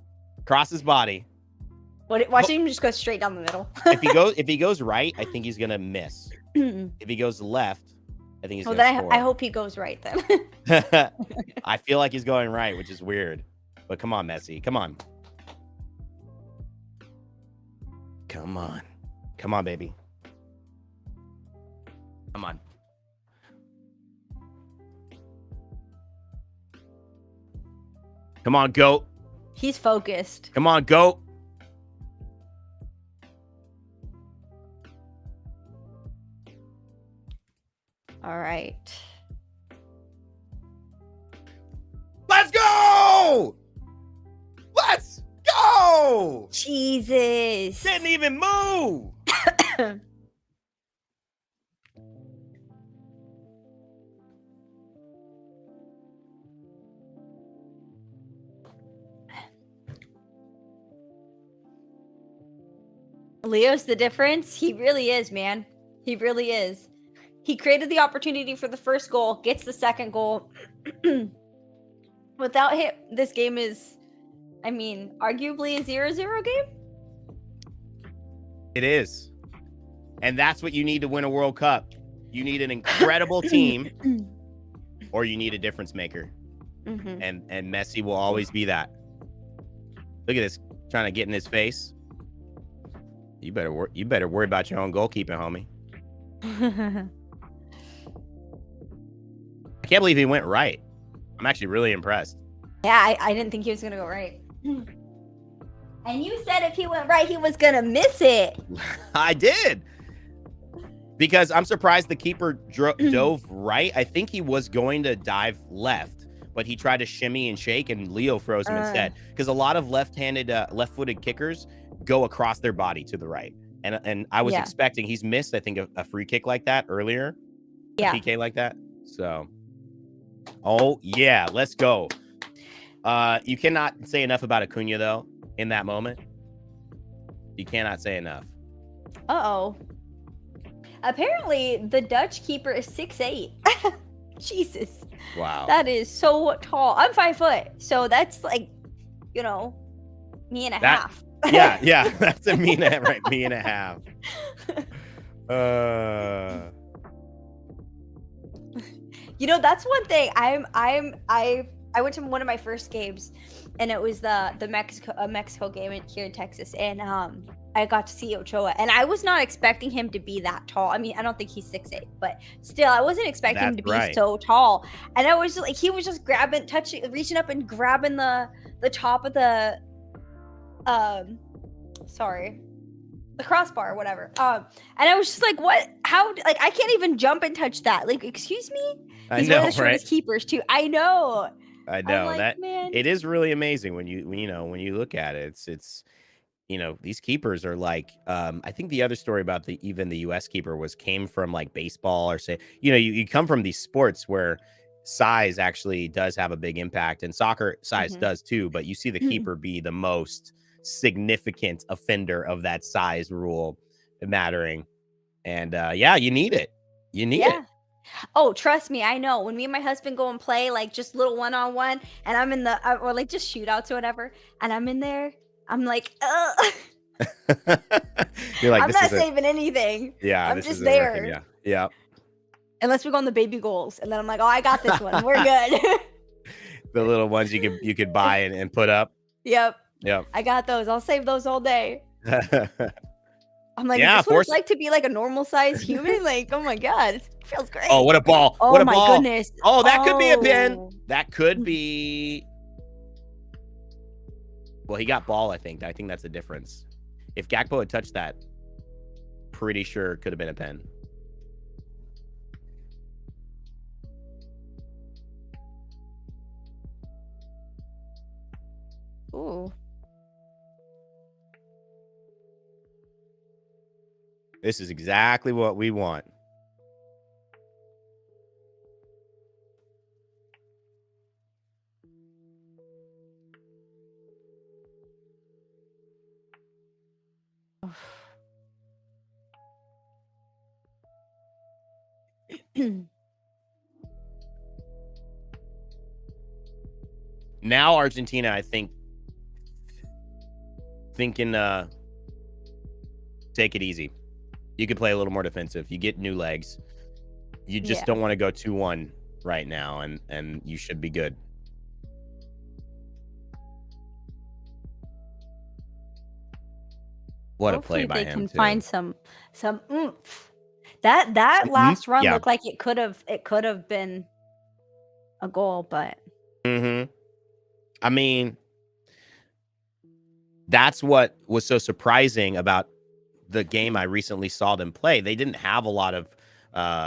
Cross his body. Watch him just go straight down the middle. if he goes right, I think he's gonna miss. If he goes left, I think he's gonna score. I hope he goes right then. I feel like he's going right, which is weird. But come on, Messi. Come on. Come on. Come on, baby. Come on. Come on, goat. He's focused. Come on, goat. All right. Let's go! Let's go! Jesus. Didn't even move. Leo's the difference. He really is, man. He really is. He created the opportunity for the first goal, gets the second goal. Without him, this game is, I mean, arguably a 0-0 game. It is. And that's what you need to win a World Cup. You need an incredible team, or you need a difference maker. Mm-hmm. And Messi will always be that. Look at this, trying to get in his face. You better worry about your own goalkeeping, homie. I can't believe he went right. I'm actually really impressed. Yeah, I didn't think he was gonna go right. And you said if he went right, he was gonna miss it. I did. Because I'm surprised the keeper dove right. I think he was going to dive left, but he tried to shimmy and shake, and Leo froze him instead. Because a lot of left-footed kickers go across their body to the right. And I was expecting, he's missed, I think, a free kick like that earlier. Yeah. A PK like that. So, oh, yeah, let's go. You cannot say enough about Acuna, though, in that moment. You cannot say enough. Uh-oh. Apparently, the Dutch keeper is 6'8". Jesus. Wow. That is so tall. I'm 5 foot, so that's like, me and a half. Yeah, that's a me and a half, right? Me and a half. That's one thing. I went to one of my first games, and it was the Mexico game here in Texas, and I got to see Ochoa, and I was not expecting him to be that tall. I mean, I don't think he's 6'8", but still, I wasn't expecting him to be so tall. And I was just like, he was just reaching up and grabbing the top of the crossbar or whatever. And I was just like, what? How? Like, I can't even jump and touch that. Like, excuse me? He's one of the shortest keepers too. I know. Like, that man. It is really amazing when you look at it. It's these keepers are like, I think the other story about even the US keeper came from like baseball, or say, you come from these sports where size actually does have a big impact, and soccer size does too, but you see the keeper be the most significant offender of that size rule mattering. And you need it. You need it. Oh, trust me, I know. When me and my husband go and play like just little one-on-one, and I'm in or like just shootouts or whatever, and I'm in there, I'm like, You're like, I'm not saving anything. Yeah, I'm just there. Working. Yeah. Unless we go on the baby goals, and then I'm like, oh, I got this one. We're good. The little ones you could buy and put up. Yep. I got those. I'll save those all day. I'm like, is this what it's like to be like a normal sized human? Like, oh my God, it feels great. Oh, what a ball. Oh, what a my ball. goodness. Oh, that could be a pin. That could be. Well, he got ball, I think. I think that's the difference. If Gakpo had touched that, pretty sure it could have been a pen. Ooh. This is exactly what we want. Now Argentina, I think, thinking take it easy. You could play a little more defensive. You get new legs. You just don't want to go 2-1 right now, and you should be good. What Hopefully a play by him. They can find some oomph. That last run looked like it could have been a goal, but I mean, that's what was so surprising about the game I recently saw them play. They didn't have a lot of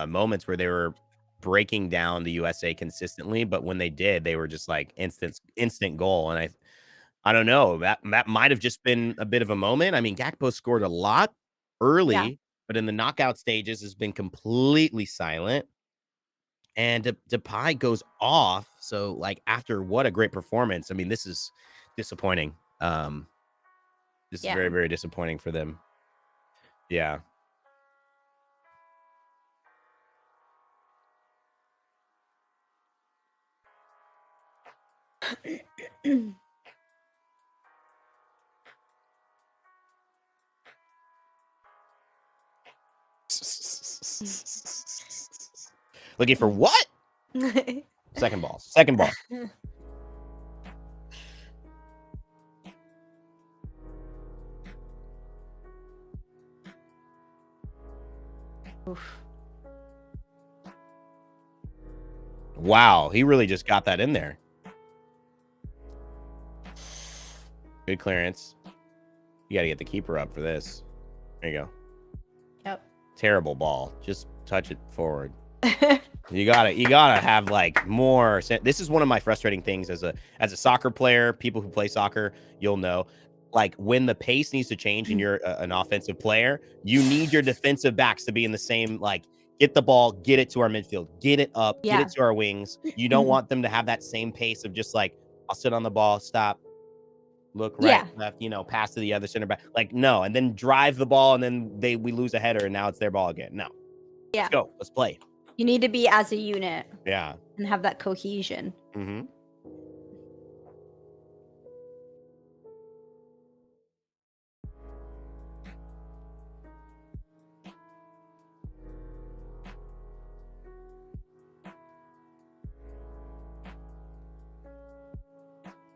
moments where they were breaking down the USA consistently, but when they did, they were just like instant goal. And I don't know, that might have just been a bit of a moment. I mean, Gakpo scored a lot early, but in the knockout stages has been completely silent. And Depay goes off. So, like, after what a great performance, I mean, this is disappointing. This is very, very disappointing for them. Yeah. Looking for what? Second ball. Second ball. Oof. Wow, he really just got that in there. Good clearance. You got to get the keeper up for this. There you go. Yep. Terrible ball. Just touch it forward. You gotta have like more. This is one of my frustrating things as a soccer player. People who play soccer, you'll know, like when the pace needs to change and you're an offensive player, you need your defensive backs to be in the same, like, get the ball, get it to our midfield, get it up, get Yeah. it to our wings. You don't want them to have that same pace of just like, I'll sit on the ball, stop, look right, Yeah. left, pass to the other center back. Like, no, and then drive the ball and then we lose a header and now it's their ball again. No. Yeah. Let's go. Let's play. You need to be as a unit. Yeah. And have that cohesion. Mm-hmm.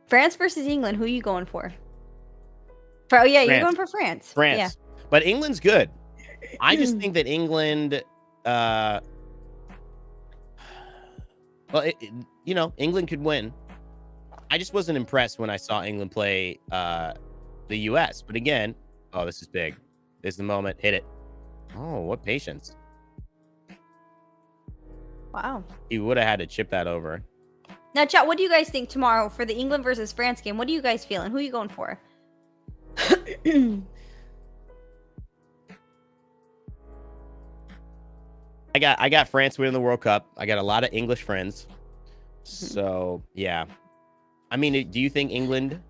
France versus England. Who are you going for? Oh yeah, France. you're going for France. France. Yeah. But England's good. I just think that England, England could win. I just wasn't impressed when I saw England play the U.S. But again, oh, this is big. This is the moment. Hit it. Oh, what patience. Wow. He would have had to chip that over. Now, chat, what do you guys think tomorrow for the England versus France game? What are you guys feeling? Who are you going for? I got France winning the World Cup. I got a lot of English friends. So, yeah. I mean, do you think England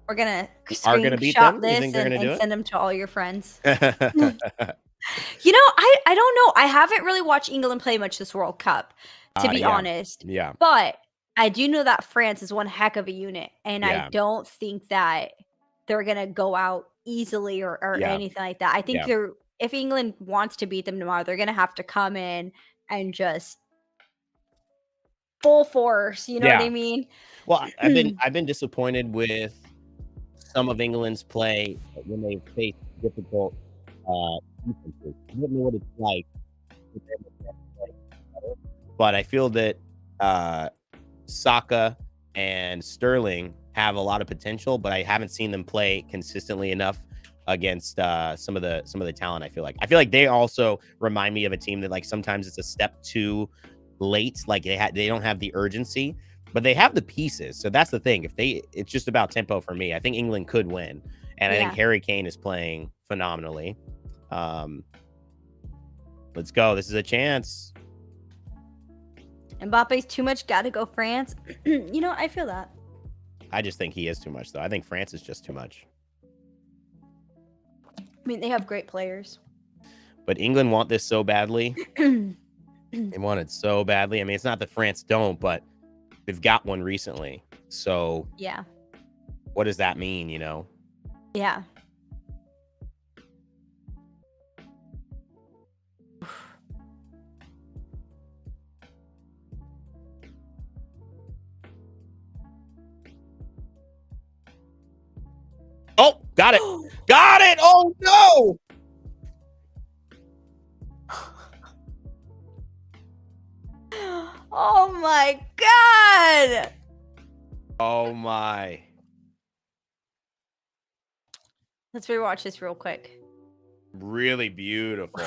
We're going to beat them? this You think they're and going to do it? send them to all your friends. I don't know. I haven't really watched England play much this World Cup, to be honest. Yeah. But I do know that France is one heck of a unit. And Yeah. I don't think that they're going to go out easily or anything like that. I think if England wants to beat them tomorrow, they're going to have to come in and just full force. You know what I mean? Well, I've been disappointed with some of England's play when they face difficult defenses. I don't know what it's like, but I feel that Saka and Sterling have a lot of potential, but I haven't seen them play consistently enough against some of the talent. I feel like they also remind me of a team that, like, sometimes it's a step too late. Like they don't have the urgency, but they have the pieces. So that's the thing. It's just about tempo for me. I think England could win, and I think Harry Kane is playing phenomenally. Let's go. This is a chance. Mbappe's too much. Got to go France. I feel that. I just think he is too much, though. I think France is just too much. I mean, they have great players. But England want this so badly. They want it so badly. I mean, it's not that France don't, but they've got one recently. So yeah. What does that mean, Yeah. Oh, got it. Got it. Oh, no. Oh, my God. Oh, my. Let's rewatch this real quick. Really beautiful.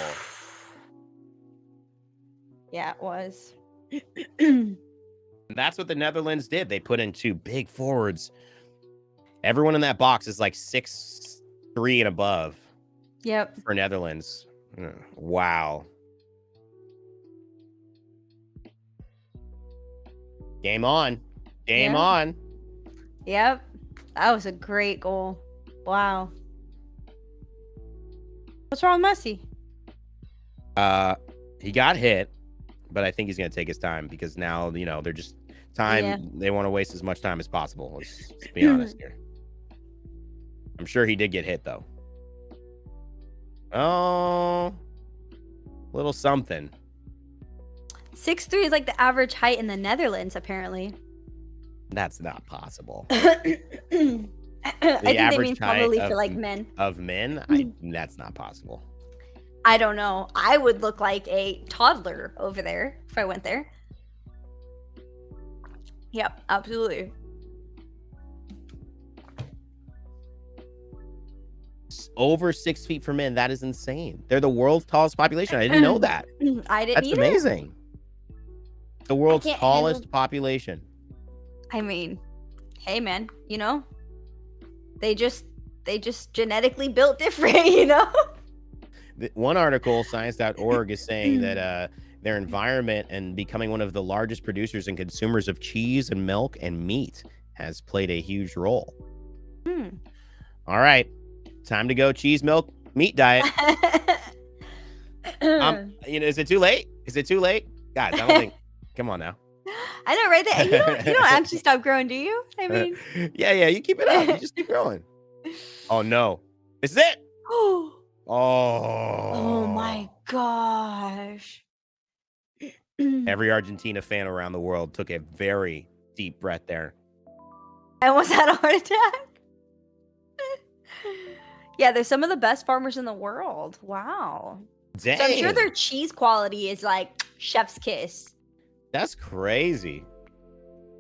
Yeah, it was. And that's what the Netherlands did. They put in two big forwards. Everyone in that box is like 6'3" and above. Yep. For Netherlands. Wow. Game on. Game on. Yep. That was a great goal. Wow. What's wrong with Messi? He got hit, but I think he's going to take his time because now, they're just time. Yeah. They want to waste as much time as possible. Let's be honest here. I'm sure he did get hit, though. Oh, little something. 6'3" is like the average height in the Netherlands, apparently. That's not possible. I think they mean probably height for like men. Of men? That's not possible. I don't know. I would look like a toddler over there if I went there. Yep, absolutely. Over 6 feet for men. That is insane. They're the world's tallest population. I didn't know that. I didn't That's either. amazing. The world's tallest population. I mean, hey man, they just genetically built different, One article, science.org, is saying that their environment and becoming one of the largest producers and consumers of cheese and milk and meat has played a huge role. All right. Time to go cheese, milk, meat diet. Is it too late? Is it too late? Guys, I don't think. Come on now. I know, right there. You don't actually stop growing, do you? I mean. Yeah. You keep it up. You just keep growing. Oh, no. This is it. Oh my gosh. Every Argentina fan around the world took a very deep breath there. I almost had a heart attack. Yeah, they're some of the best farmers in the world. Wow. Dang. So I'm sure their cheese quality is like chef's kiss. That's crazy.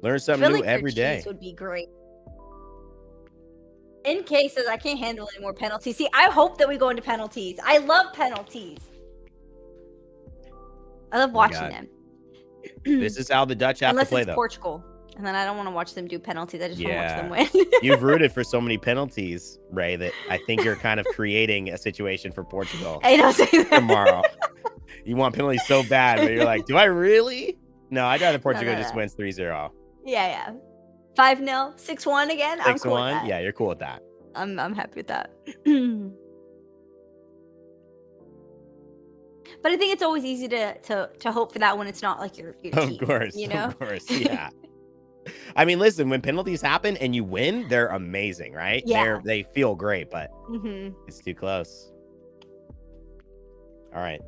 Learn something new every day. Cheese would be great. In cases I can't handle any more penalties. See, I hope that we go into penalties. I love penalties. I love watching them. This is how the Dutch have to play, though. Portugal. And then I don't want to watch them do penalties. I just want to watch them win. You've rooted for so many penalties, Ray, that I think you're kind of creating a situation for Portugal tomorrow. You want penalties so bad, but you're like, do I really? No, I'd rather Portugal just wins 3-0. Yeah. 5-0, 6-1 again. 6-1. I'm cool with that. Yeah, you're cool with that. I'm happy with that. But I think it's always easy to hope for that when it's not like your team. Of course, yeah. I mean, listen, when penalties happen and you win, they're amazing, right? Yeah. They feel great, but it's too close. All right.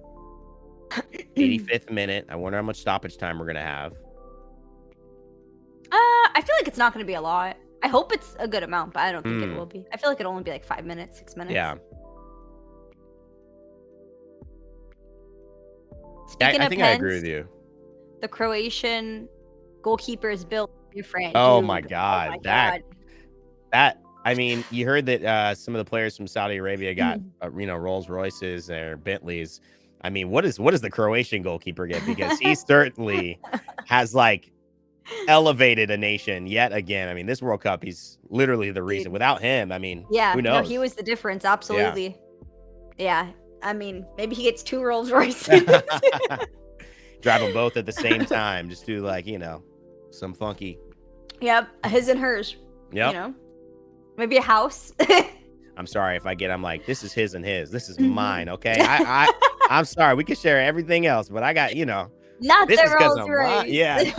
85th minute. I wonder how much stoppage time we're going to have. I feel like it's not going to be a lot. I hope it's a good amount, but I don't think it will be. I feel like it'll only be like 5 minutes, 6 minutes. Yeah. Speaking I of think pens, I agree with you. The Croatian goalkeeper is built different. Oh my God. That, I mean, you heard that some of the players from Saudi Arabia got, Rolls Royces or Bentleys. I mean, what does the Croatian goalkeeper get? Because he certainly has elevated a nation yet again. I mean, this World Cup, he's literally the reason. Without him, I mean, who knows? No, he was the difference. Absolutely. Yeah. I mean, maybe he gets 2 Rolls Royces. Drive them both at the same time. Just do some funky. Yep. His and hers. Yep. Maybe a house. I'm sorry if I'm like, this is his and his. This is mine. Okay. I'm sorry. We can share everything else, but I got, not this the is Rolls Royce. Yeah.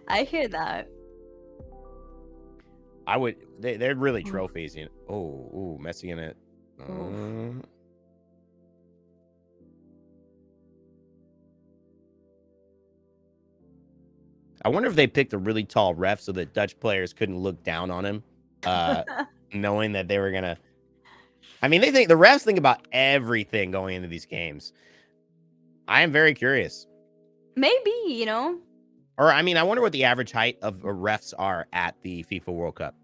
I hear that. They're really trophies. Oh, Messi in it. I wonder if they picked a really tall ref so that Dutch players couldn't look down on him, knowing that they were gonna. I mean, the refs think about everything going into these games. I am very curious. Maybe, Or, I mean, I wonder what the average height of refs are at the FIFA World Cup.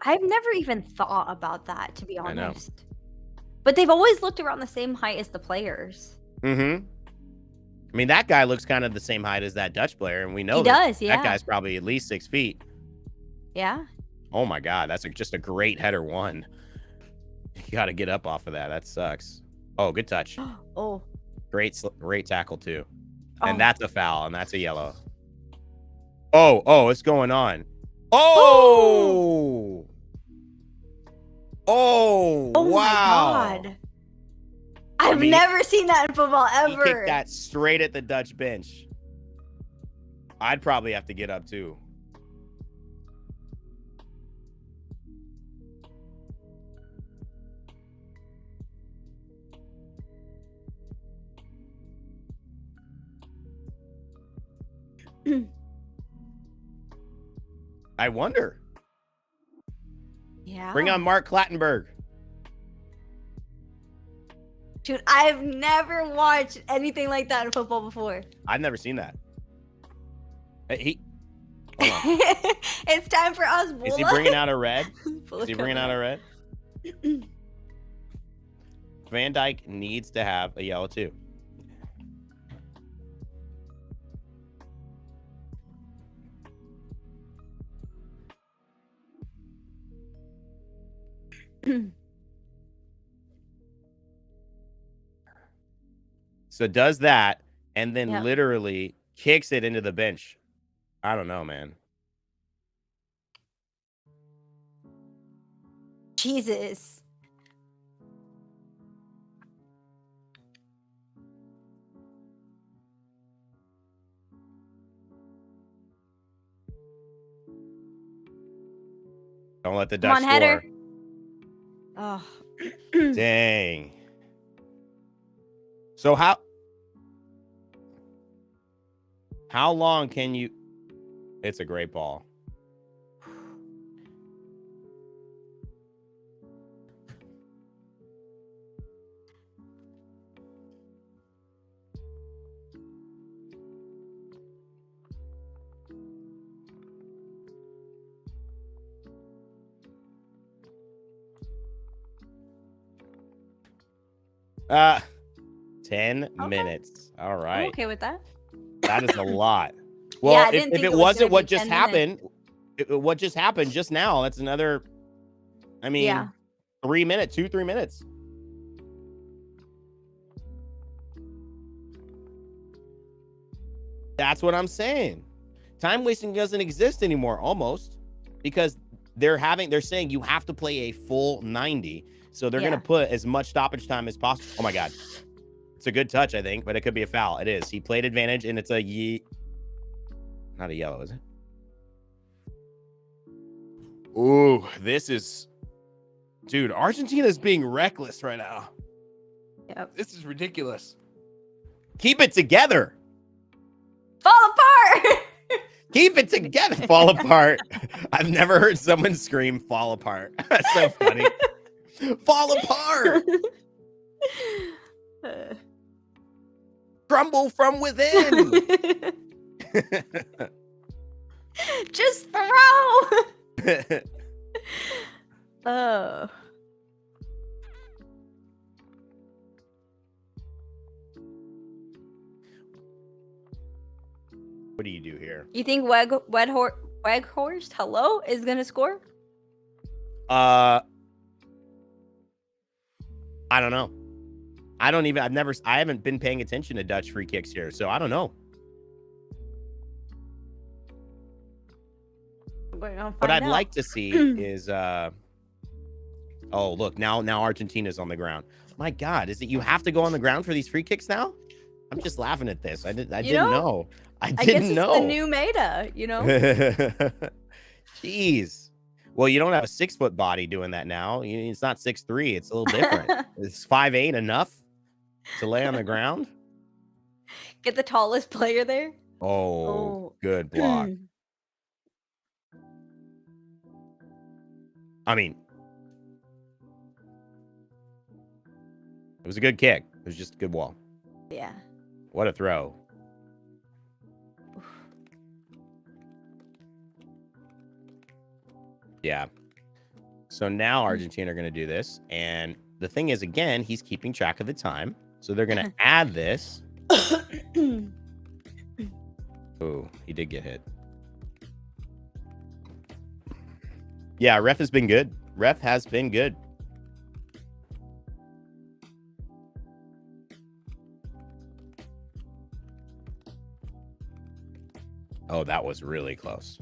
I've never even thought about that, to be honest. But they've always looked around the same height as the players. Mm-hmm. I mean, that guy looks kind of the same height as that Dutch player, and we know that guy's probably at least 6 feet. Yeah. Oh, my God. That's just a great header one. You got to get up off of that. That sucks. Oh, good touch. Oh. Great tackle, too. And that's a foul, and that's a yellow. Oh, what's going on? Oh! Oh, Oh my wow. God. I've mean, never seen that in football He kicked ever. that straight at the Dutch bench. I'd probably have to get up too. I wonder. Yeah. Bring on Mark Clattenburg. Dude, I've never watched anything like that in football before. I've never seen that. Hold on. It's time for us, Is he bringing out a red? Bula Is he bringing out a red? Van Dijk needs to have a yellow too. So does that and then Yep. literally kicks it into the bench. I don't know, man. Jesus. Don't let the Come Dutch on, score. header. Oh. Dang. So how long can you? It's a great ball. Uh 10 minutes. All right. I'm okay with that. That is a lot. Well, Yeah, I if didn't think it it was wasn't gonna what be just 10 minutes. happened, what just happened just now, that's another, I mean, Yeah. 3 minutes, 2-3 minutes. That's what I'm saying. Time wasting doesn't exist anymore, almost, because they're saying you have to play a full 90. So they're going to put as much stoppage time as possible. Oh my God. It's a good touch, I think, but it could be a foul. It is. He played advantage, and it's not a yellow, is it? Ooh, this is, dude, Argentina is being reckless right now. Yep. This is ridiculous. Keep it together. Fall apart. Keep it together. Fall apart. I've never heard someone scream fall apart. That's so funny. Fall apart. Crumble from within. Just throw. Oh. What do you do here? You think Weghorst, hello, is gonna score? I don't know. I haven't been paying attention to Dutch free kicks here, so I don't know. What I'd like to see is oh, look, now Argentina's on the ground. My God, is it you have to go on the ground for these free kicks now? I'm just laughing at this. I didn't know. I guess it's the new meta, you know? Jeez. Well, you don't have a 6-foot body doing that now. It's not 6'3". It's a little different. Is 5'8" enough to lay on the ground? Get the tallest player there. Oh. Good block. I mean, it was a good kick. It was just a good wall. Yeah. What a throw. Yeah. So now Argentina are going to do this. And the thing is, again, he's keeping track of the time. So they're going to add this. Oh, he did get hit. Yeah, ref has been good. Ref has been good. Oh, that was really close.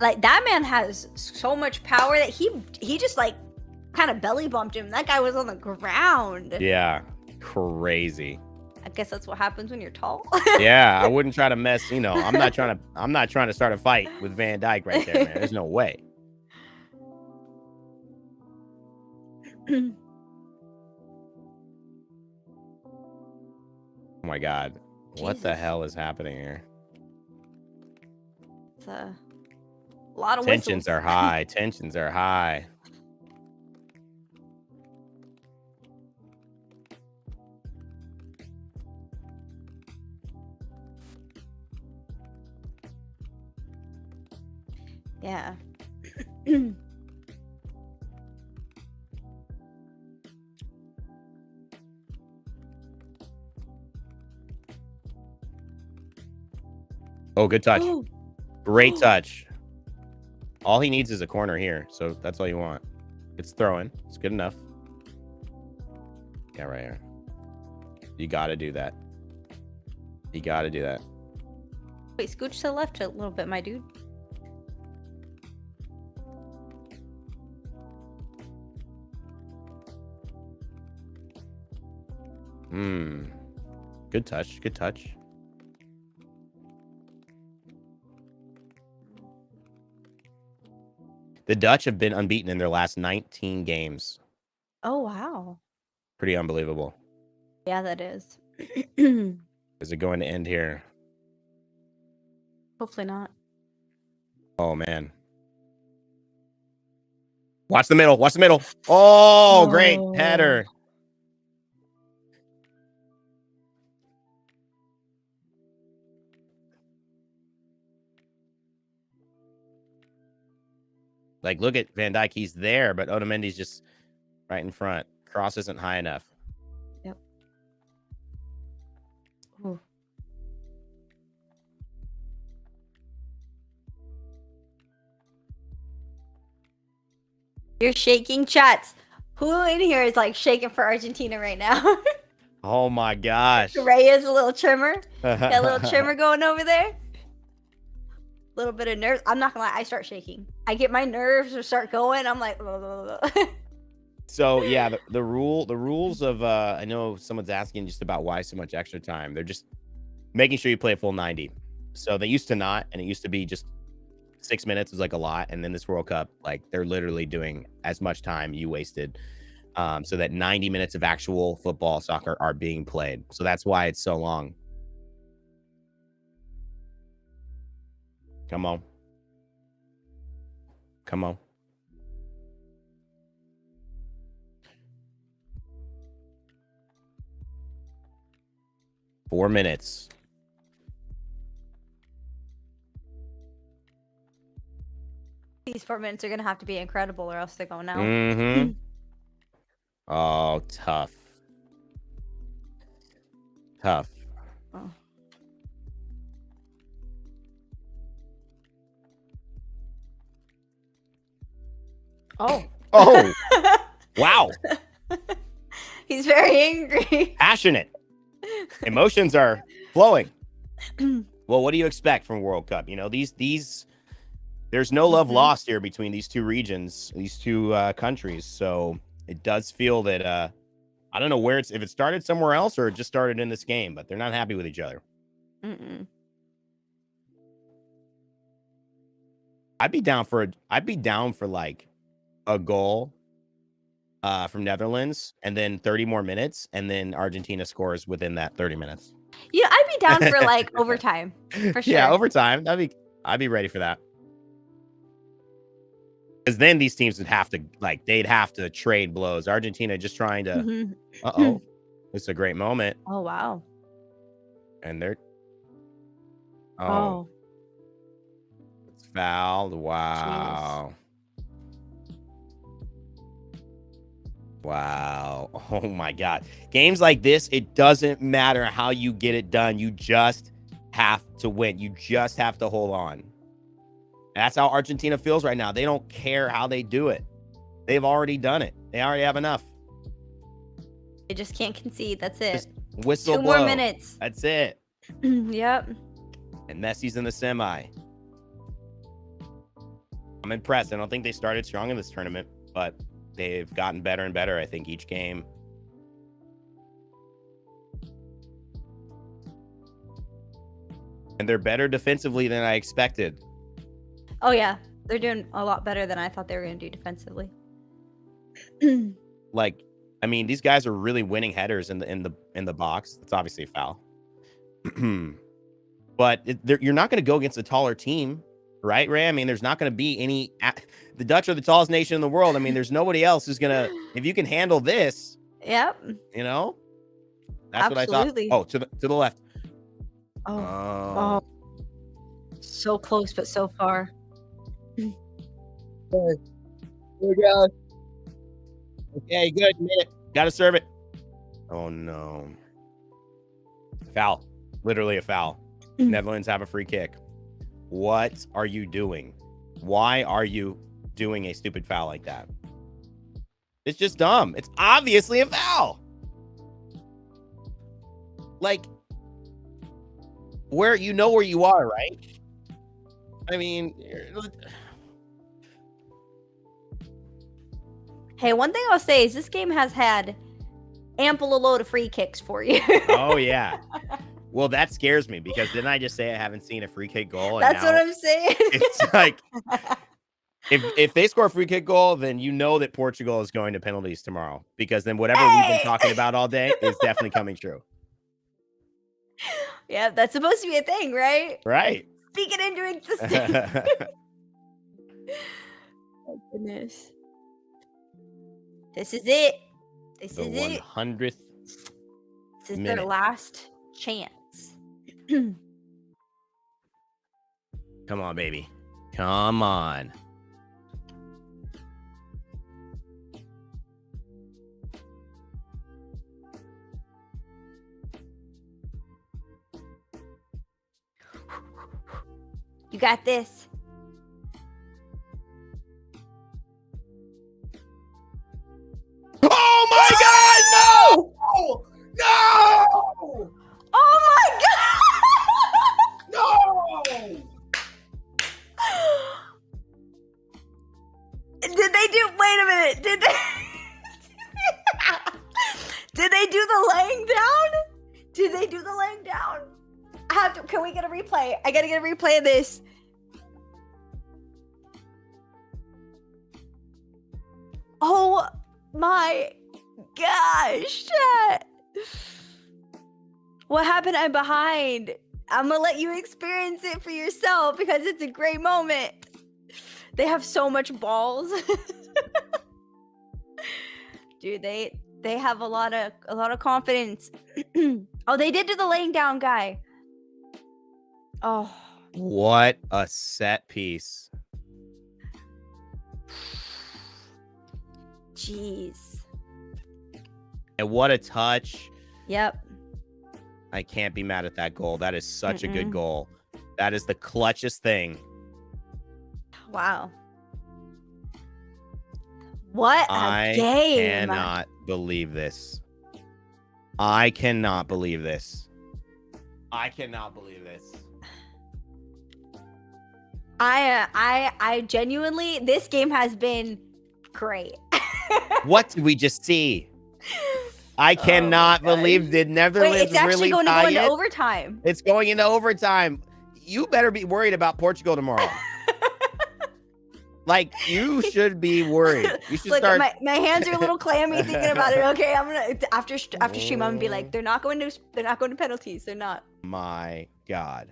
Like, that man has so much power that he just like kind of belly bumped him. That guy was on the ground. Yeah, crazy. I guess that's what happens when you're tall. Yeah, I wouldn't try to mess. I'm not trying to start a fight with Van Dyke right there, man. There's no way. Oh my God. What the hell is happening here? It's a lot of Tensions whistles. are high. Tensions are high. Yeah. Oh, good touch. Great touch. All he needs is a corner here, so that's all you want. It's throwing. It's good enough. Yeah, right here. You got to do that. You got to do that. Wait, scooch to the left a little bit, my dude. Good touch. Good touch. The Dutch have been unbeaten in their last 19 games. Oh, wow. Pretty unbelievable. Yeah, that is. Is it going to end here? Hopefully not. Oh, man. Watch the middle. Watch the middle. Oh, great header. Like, look at Van Dijk. He's there, but Otamendi's just right in front. Cross isn't high enough. Yep. Ooh. You're shaking, chats. Who in here is like shaking for Argentina right now? Oh my gosh. Ray is a little trimmer. Got a little trimmer going over there. Little bit of nerves. I'm not gonna lie, I start shaking. I get my nerves to start going. I'm like, So yeah, the rules of I know someone's asking just about why so much extra time. They're just making sure you play a full 90. So they used to not, and it used to be just 6 minutes was like a lot. And then this World Cup, like they're literally doing as much time you wasted. So that 90 minutes of actual football, soccer are being played. So that's why it's so long. Come on. Come on. Four minutes. These 4 minutes are gonna have to be incredible, or else they're going out. Mm-hmm. Oh, tough. Tough. Oh. Oh. Oh. Wow. He's very angry. Passionate. Emotions are flowing. Well, what do you expect from World Cup? You know, these there's no love lost here between these two regions, these two countries. So it does feel that I don't know where if it started somewhere else or it just started in this game, but they're not happy with each other. I'd be down for like a goal from Netherlands and then 30 more minutes, and then Argentina scores within that 30 minutes. Yeah, I'd be down for like overtime for sure. Yeah, overtime. I'd be ready for that. Because then these teams would have to they'd have to trade blows. Argentina just trying to it's a great moment. Oh wow. And they're oh. It's fouled. Wow. Jeez. Wow. Oh my God. Games like this, it doesn't matter how you get it done. You just have to win. You just have to hold on. That's how Argentina feels right now. They don't care how they do it. They've already done it. They already have enough. They just can't concede. That's it. Just whistle 2 blow. more minutes. That's it. Yep. And Messi's in the semi. I'm impressed. I don't think they started strong in this tournament, but they've gotten better and better, I think, each game. And they're better defensively than I expected. Oh yeah, they're doing a lot better than I thought they were going to do defensively. Like, I mean, these guys are really winning headers in the box. It's obviously a foul. But you're not going to go against a taller team, right, Ray? I mean, there's not going to be any. The Dutch are the tallest nation in the world. I mean, there's nobody else who's going to. If you can handle this, Yep. you know, that's Absolutely. what I thought. Oh, to the left. Oh. So close, but so far. Here we go. Okay, good. You made it. Got to serve it. Oh, no. Foul. Literally a foul. Netherlands have a free kick. What are you doing? Why are you doing a stupid foul like that? It's just dumb. It's obviously a foul. Like, where you know where you are, right? I mean, hey, one thing I'll say is this game has had ample a load of free kicks for you. Oh, yeah. Well, that scares me because didn't I just say I haven't seen a free kick goal? And That's what I'm saying. It's like, if they score a free kick goal, then you know that Portugal is going to penalties tomorrow because then whatever we've been talking about all day is definitely coming true. Yeah, that's supposed to be a thing, right? Right. Speak it into existence. Oh, goodness. This is it. This The is it. 100th This is minute. their last chance. Come on, baby. Come on. You got this. Oh my God! No! No! Oh my God! No! Did they do? Wait a minute. Did they? Did they do the laying down? Did they do the laying down? I have to. Can we get a replay? I gotta get a replay of this. Oh my gosh! What happened? I'm behind. I'm gonna let you experience it for yourself because it's a great moment. They have so much balls. Dude, they have a lot of confidence. Oh, they did do the laying down guy. Oh. What a set piece. Jeez. And what a touch. Yep. I can't be mad at that goal. That is such a good goal. That is the clutchest thing. Wow. What a game. I cannot believe this. I cannot believe this. I cannot believe this. I genuinely, this game has been great. What did we just see? I cannot believe the Netherlands Wait, it's actually really going to go into it. overtime. It's going into overtime. You better be worried about Portugal tomorrow. Like, you should be worried. You should Look, start. my hands are a little clammy thinking about it. Okay, I'm gonna after stream, I'm gonna be like, they're not going to penalties. They're not. My God.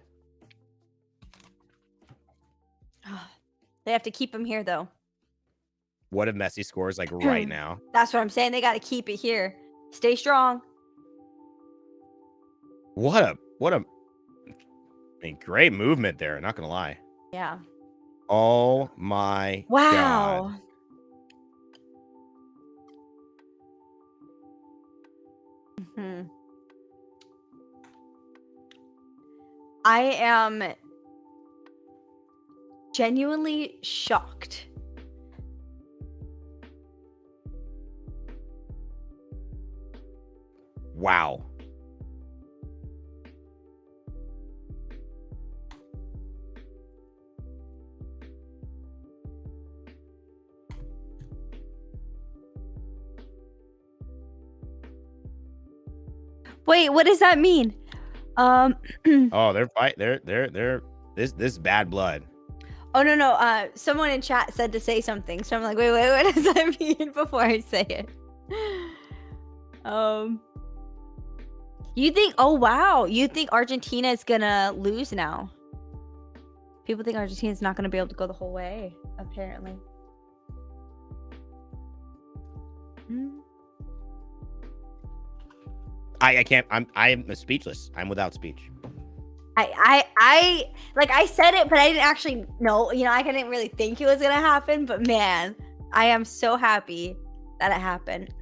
They have to keep him here though. What if Messi scores like right now? That's what I'm saying. They got to keep it here. Stay strong. What a I mean, great movement there, not gonna lie. Yeah. Oh my Wow. God. Mm-hmm. I am genuinely shocked. Wow. Wait, what does that mean? Oh, they're fight. They're this is bad blood. Oh no. Someone in chat said to say something, so I'm like, wait, what does that mean before I say it? You think? Oh wow, you think Argentina is gonna lose now? People think Argentina's not gonna be able to go the whole way. Apparently. I can't. I'm speechless. I'm without speech. I said it, but I didn't actually know. You know, I didn't really think it was gonna happen. But man, I am so happy that it happened.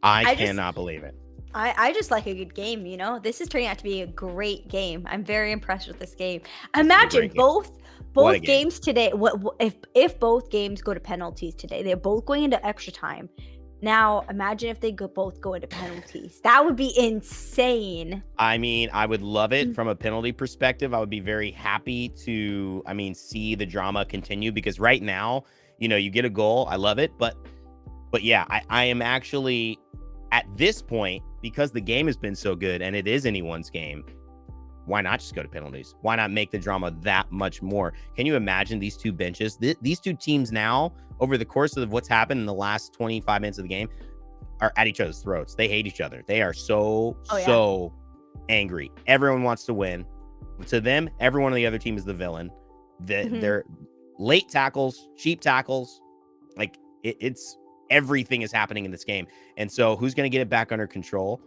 I cannot believe it. I just like a good game. You know, this is turning out to be a great game. I'm very impressed with this game. Imagine both games today. What if both games go to penalties today? They're both going into extra time. Now, imagine if they both go into penalties. That would be insane. I mean, I would love it from a penalty perspective. I would be very happy to, see the drama continue, because right now, you get a goal. I love it. But yeah, I am actually at this point, because the game has been so good and it is anyone's game. Why not just go to penalties? Why not make the drama that much more? Can you imagine these two benches? These two teams now, over the course of what's happened in the last 25 minutes of the game, are at each other's throats. They hate each other. They are so angry. Everyone wants to win. To them, everyone on the other team is the villain. They're late tackles, cheap tackles. Like, it's everything is happening in this game. And so who's going to get it back under control?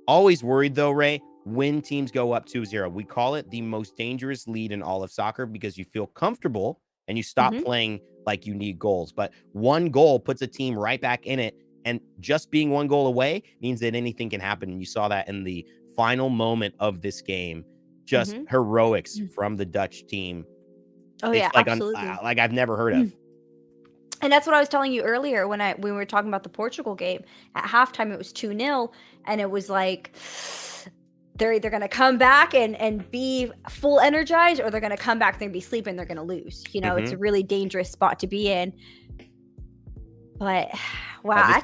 Always worried, though, Ray, when teams go up 2-0. We call it the most dangerous lead in all of soccer, because you feel comfortable and you stop playing like you need goals. But one goal puts a team right back in it. And just being one goal away means that anything can happen. And you saw that in the final moment of this game. Just heroics from the Dutch team. Oh, it's yeah, like absolutely. Like I've never heard of. And that's what I was telling you earlier when we were talking about the Portugal game. At halftime, it was 2-0, and it was like they're either going to come back and be full energized, or they're going to come back, they're going to be sleeping, they're going to lose. You know, it's a really dangerous spot to be in. But wow, I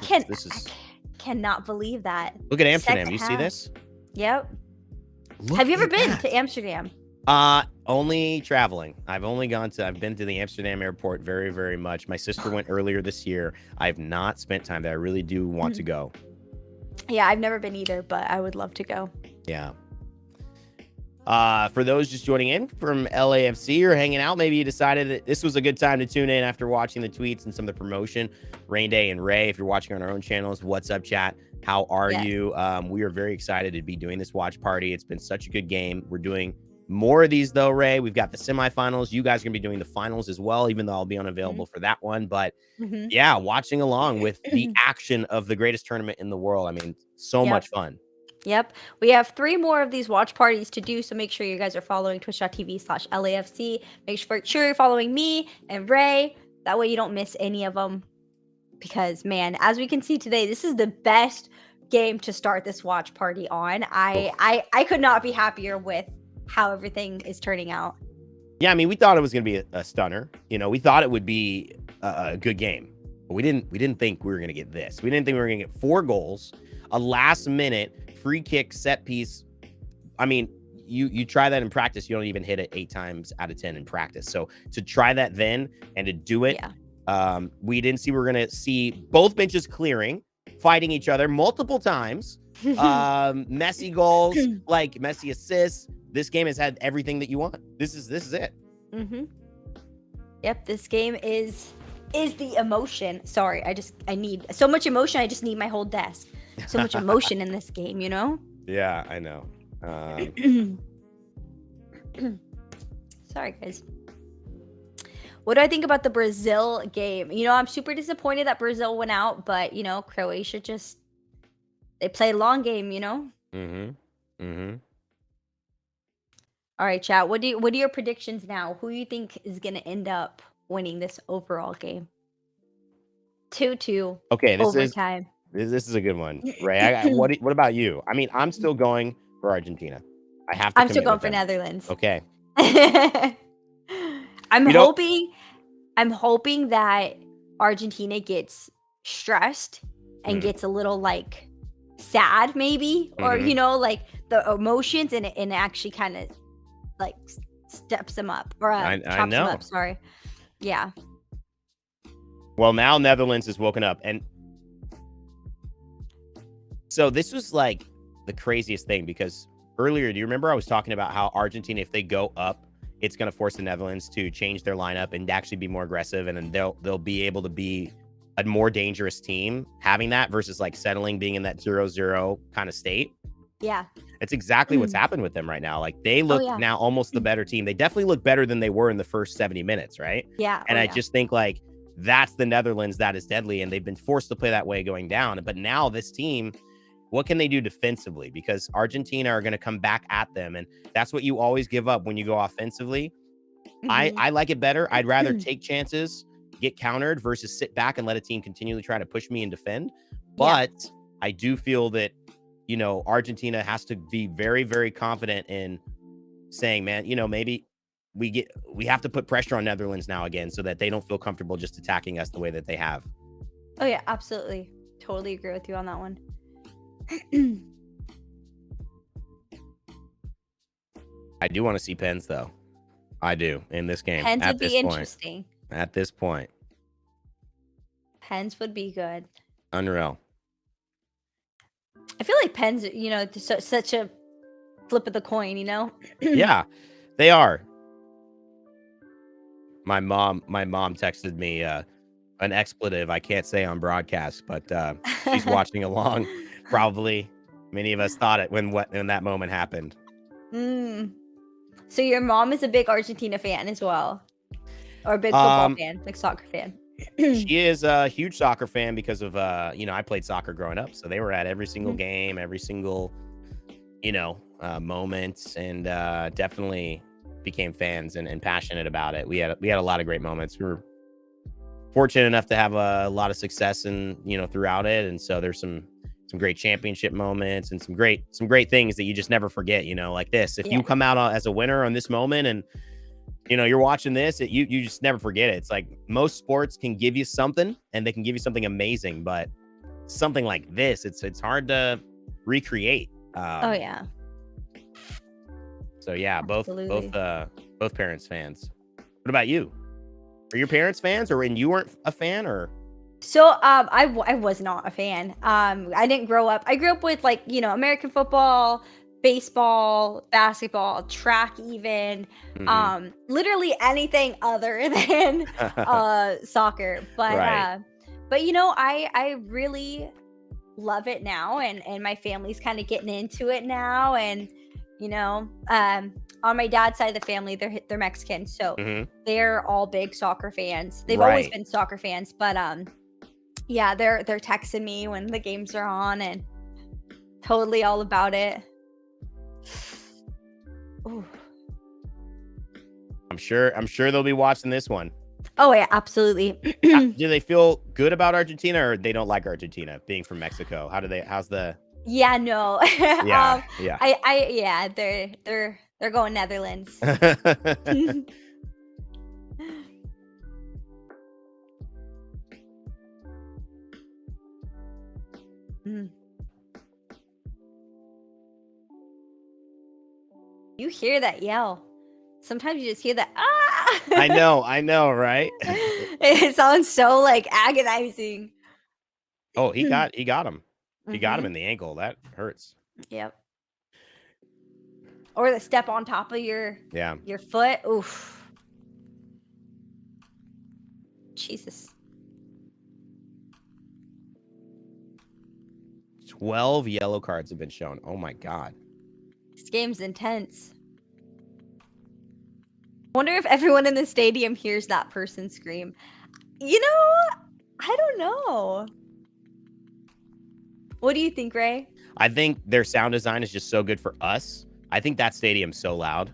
cannot believe that. Look at Amsterdam. You see this? Yep. Have you ever been to Amsterdam? Only traveling. I've been to the Amsterdam airport very, very much. My sister went earlier this year. I've not spent time there. I really do want to go. Yeah, I've never been either, but I would love to go. Yeah. For those just joining in from LAFC or hanging out, maybe you decided that this was a good time to tune in after watching the tweets and some of the promotion. Raynday and Ray, if you're watching on our own channels, what's up, chat? How are you? We are very excited to be doing this watch party. It's been such a good game. We're doing more of these, though, Ray. We've got the semifinals. You guys are going to be doing the finals as well, even though I'll be unavailable for that one. But yeah, watching along with the action of the greatest tournament in the world. I mean, so much fun. Yep. We have 3 more of these watch parties to do, so make sure you guys are following twitch.tv/LAFC. Make sure you're following me and Ray. That way you don't miss any of them. Because, man, as we can see today, this is the best game to start this watch party on. I could not be happier with how everything is turning out. Yeah, I mean, we thought it was going to be a stunner. You know, we thought it would be a good game. But we didn't think we were going to get this. We didn't think we were going to get 4 goals, a last-minute free kick set piece. I mean, you try that in practice, you don't even hit it 8 times out of 10 in practice. So to try that then and to do it, we didn't see we were going to see both benches clearing, fighting each other multiple times. Messy goals, like messy assists. This game has had everything that you want. This is it. Yep, this game is the emotion. Sorry, I need so much emotion. I just need my whole desk. So much emotion in this game, you know? Yeah, I know. Sorry, guys. What do I think about the Brazil game? You know, I'm super disappointed that Brazil went out, but, you know, Croatia they played a long game, you know? All right, chat. What are your predictions now? Who do you think is going to end up winning this overall game? 2-2. Okay, overtime. This is a good one, Ray. What about you? I mean, I'm still going for Argentina. I'm still going for Netherlands. Okay. I'm hoping that Argentina gets stressed and gets a little like sad maybe, or Mhm. like the emotions, and it actually kind of like steps them up, or I chops them know. up. Sorry. Yeah. Well, now Netherlands has woken up, and so this was like the craziest thing because earlier, do you remember I was talking about how Argentina, if they go up, it's going to force the Netherlands to change their lineup and actually be more aggressive, and then they'll be able to be a more dangerous team having that versus like settling being in that 0-0 kind of state. Yeah. It's exactly what's happened with them right now. Like they Oh look yeah. now almost the better team. They definitely look better than they were in the first 70 minutes, right? Yeah. And Oh I yeah. just think like that's the Netherlands that is deadly, and they've been forced to play that way going down. But now this team, what can they do defensively? Because Argentina are going to come back at them, and that's what you always give up when you go offensively. Hmm. I like it better. I'd rather take chances, get countered versus sit back and let a team continually try to push me and defend. Yeah. But I do feel that, Argentina has to be very, very confident in saying, man, maybe we have to put pressure on Netherlands now again so that they don't feel comfortable just attacking us the way that they have. Oh yeah. Absolutely. Totally agree with you on that one. I do want to see pens though. I do in this game Pens at would this be point. interesting. At this point. Pens would be good. Unreal. I feel like pens, such a flip of the coin, Yeah, they are. My mom texted me an expletive I can't say on broadcast, but she's watching along. Probably many of us thought it when that moment happened. Mm. So your mom is a big Argentina fan as well, or a big football Um, fan, like soccer fan. she is a huge soccer fan because of I played soccer growing up, so they were at every single Mhm. game, every single moment, and definitely became fans and passionate about it. We had a lot of great moments. We were fortunate enough to have a lot of success and throughout it, and so there's some great championship moments and some great things that you just never forget, like this. If you Yeah. come out as a winner on this moment and you're watching this, you just never forget it. It's like most sports can give you something and they can give you something amazing, but something like this, it's hard to recreate. Oh yeah. So yeah, Absolutely. both parents fans. What about you? Are your parents fans, or when you weren't a fan, or? So I was not a fan. I didn't grow up. I grew up with like American football, baseball, basketball, track, even Mhm. literally anything other than soccer. But Right. I really love it now, and my family's kind of getting into it now, and you know on my dad's side of the family, they're Mexican, so Mhm. they're all big soccer fans. They've always Right. been soccer fans, but yeah, they're texting me when the games are on, and totally all about it. Ooh. I'm sure they'll be watching this one. Oh yeah, absolutely. Do they feel good about Argentina, or they don't like Argentina being from Mexico? How's the Yeah, no. Yeah, yeah. I yeah, they're going Netherlands. Mm. You hear that yell. Sometimes you just hear that ah. I know, right? It sounds so like agonizing. Oh, he got him. He got him Mhm. in the ankle. That hurts. Yep. Or the step on top of Yeah. your foot. Oof. Jesus. 12 yellow cards have been shown. Oh my god. This game's intense. Wonder if everyone in the stadium hears that person scream. I don't know. What do you think, Ray? I think their sound design is just so good for us. I think that stadium's so loud.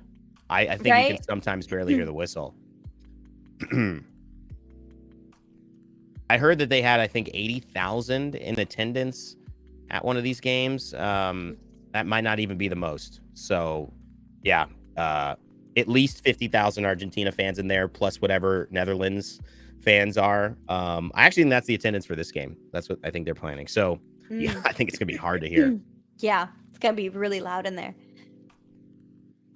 I think you can Right? sometimes barely hear the whistle. I heard that they had, I think, 80,000 in attendance at one of these games. That might not even be the most. So, yeah, at least 50,000 Argentina fans in there, plus whatever Netherlands fans are. I actually think that's the attendance for this game. That's what I think they're planning. So, Yeah, I think it's gonna be hard to hear. Yeah, it's gonna be really loud in there.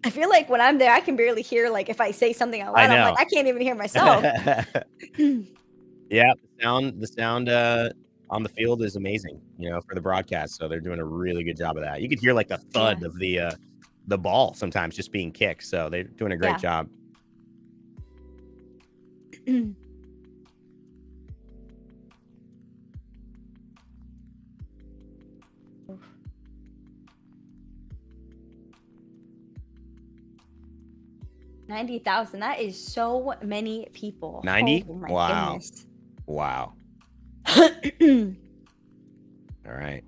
I feel like when I'm there, I can barely hear, like, if I say something out I loud, I'm like, know. I can't even hear myself. Yeah, the sound on the field is amazing, for the broadcast. So they're doing a really good job of that. You could hear like the Yeah, thud of the ball sometimes just being kicked. So they're doing a great yeah. job. 90,000. That is so many people. 90? Oh my Wow. goodness. Wow. All right.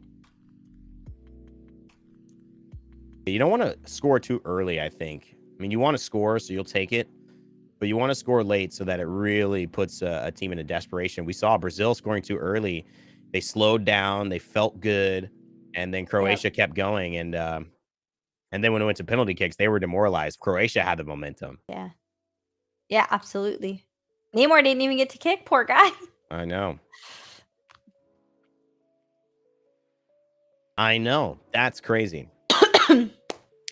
You don't want to score too early, I think. I mean, you want to score, so you'll take it. But you want to score late so that it really puts a team into desperation. We saw Brazil scoring too early. They slowed down. They felt good. And then Yep. Croatia kept going. And then when it went to penalty kicks, they were demoralized. Croatia had the momentum. Yeah. Yeah, absolutely. Neymar didn't even get to kick, poor guy. I know. I know. That's crazy.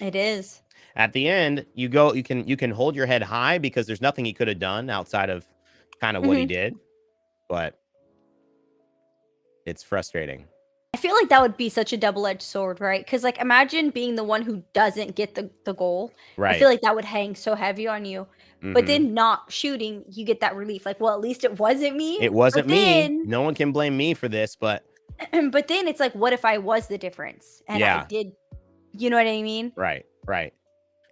It is. At the end, you can hold your head high because there's nothing he could have done outside of kind of what he did. But it's frustrating. I feel like that would be such a double-edged sword, right? Because, like, imagine being the one who doesn't get the goal. I feel Right. like that would hang so heavy on you. But hmm then not shooting, you get that relief. Like, well, at least it wasn't me. It wasn't But me. then, No one can blame me for this, but but then it's like, what if I was the difference and I yeah, did? You know what I mean? right.